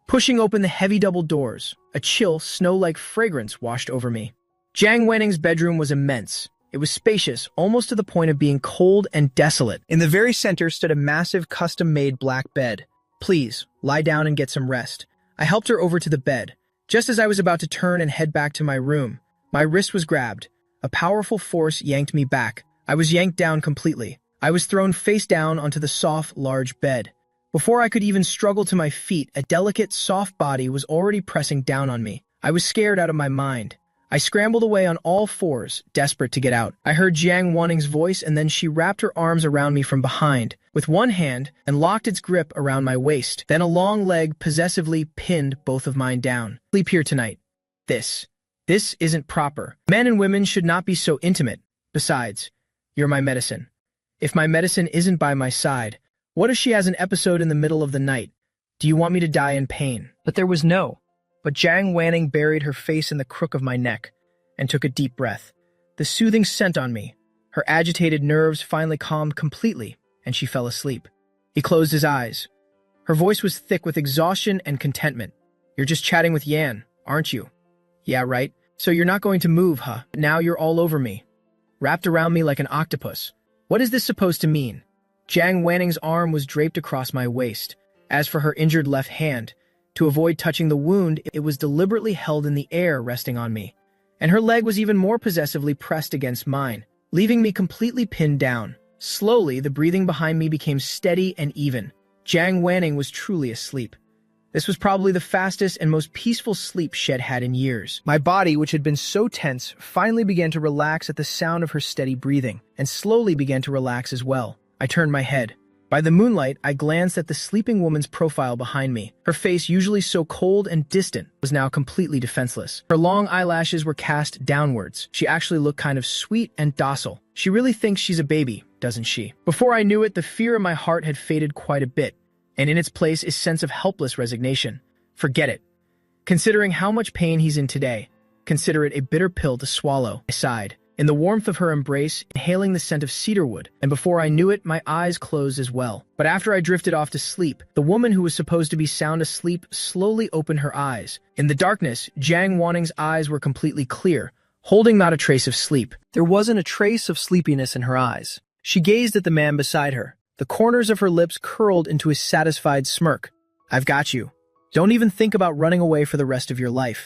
Pushing open the heavy double doors, a chill, snow-like fragrance washed over me. Jiang Wanning's bedroom was immense. It was spacious, almost to the point of being cold and desolate. In the very center stood a massive, custom-made black bed. Please, lie down and get some rest. I helped her over to the bed. Just as I was about to turn and head back to my room, my wrist was grabbed. A powerful force yanked me back. I was yanked down completely. I was thrown face down onto the soft, large bed. Before I could even struggle to my feet, a delicate, soft body was already pressing down on me. I was scared out of my mind. I scrambled away on all fours, desperate to get out. I heard Jiang Wanning's voice, and then she wrapped her arms around me from behind with one hand and locked its grip around my waist. Then a long leg possessively pinned both of mine down. Sleep here tonight. This isn't proper. Men and women should not be so intimate. Besides, you're my medicine. If my medicine isn't by my side, what if she has an episode in the middle of the night? Do you want me to die in pain? But there was no. But Jiang Wanning buried her face in the crook of my neck and took a deep breath. The soothing scent on me. Her agitated nerves finally calmed completely, and she fell asleep. He closed his eyes. Her voice was thick with exhaustion and contentment. "You're just chatting with Yan, aren't you?" "Yeah, right. So you're not going to move, huh? Now you're all over me, wrapped around me like an octopus. What is this supposed to mean?" Jiang Wanning's arm was draped across my waist. As for her injured left hand, to avoid touching the wound, it was deliberately held in the air, resting on me. And her leg was even more possessively pressed against mine, leaving me completely pinned down. Slowly, the breathing behind me became steady and even. Jiang Wanning was truly asleep. This was probably the fastest and most peaceful sleep Shed had in years. My body, which had been so tense, finally began to relax at the sound of her steady breathing, and slowly began to relax as well. I turned my head. By the moonlight, I glanced at the sleeping woman's profile behind me. Her face, usually so cold and distant, was now completely defenseless. Her long eyelashes were cast downwards. She actually looked kind of sweet and docile. She really thinks she's a baby, doesn't she? Before I knew it, the fear in my heart had faded quite a bit, and in its place a sense of helpless resignation. Forget it. Considering how much pain he's in today, consider it a bitter pill to swallow. I sighed. In the warmth of her embrace, inhaling the scent of cedarwood, and before I knew it, my eyes closed as well. But after I drifted off to sleep, the woman who was supposed to be sound asleep slowly opened her eyes. In the darkness, Jiang Wanning's eyes were completely clear, holding not a trace of sleep. There wasn't a trace of sleepiness in her eyes. She gazed at the man beside her. The corners of her lips curled into a satisfied smirk. "I've got you. Don't even think about running away for the rest of your life."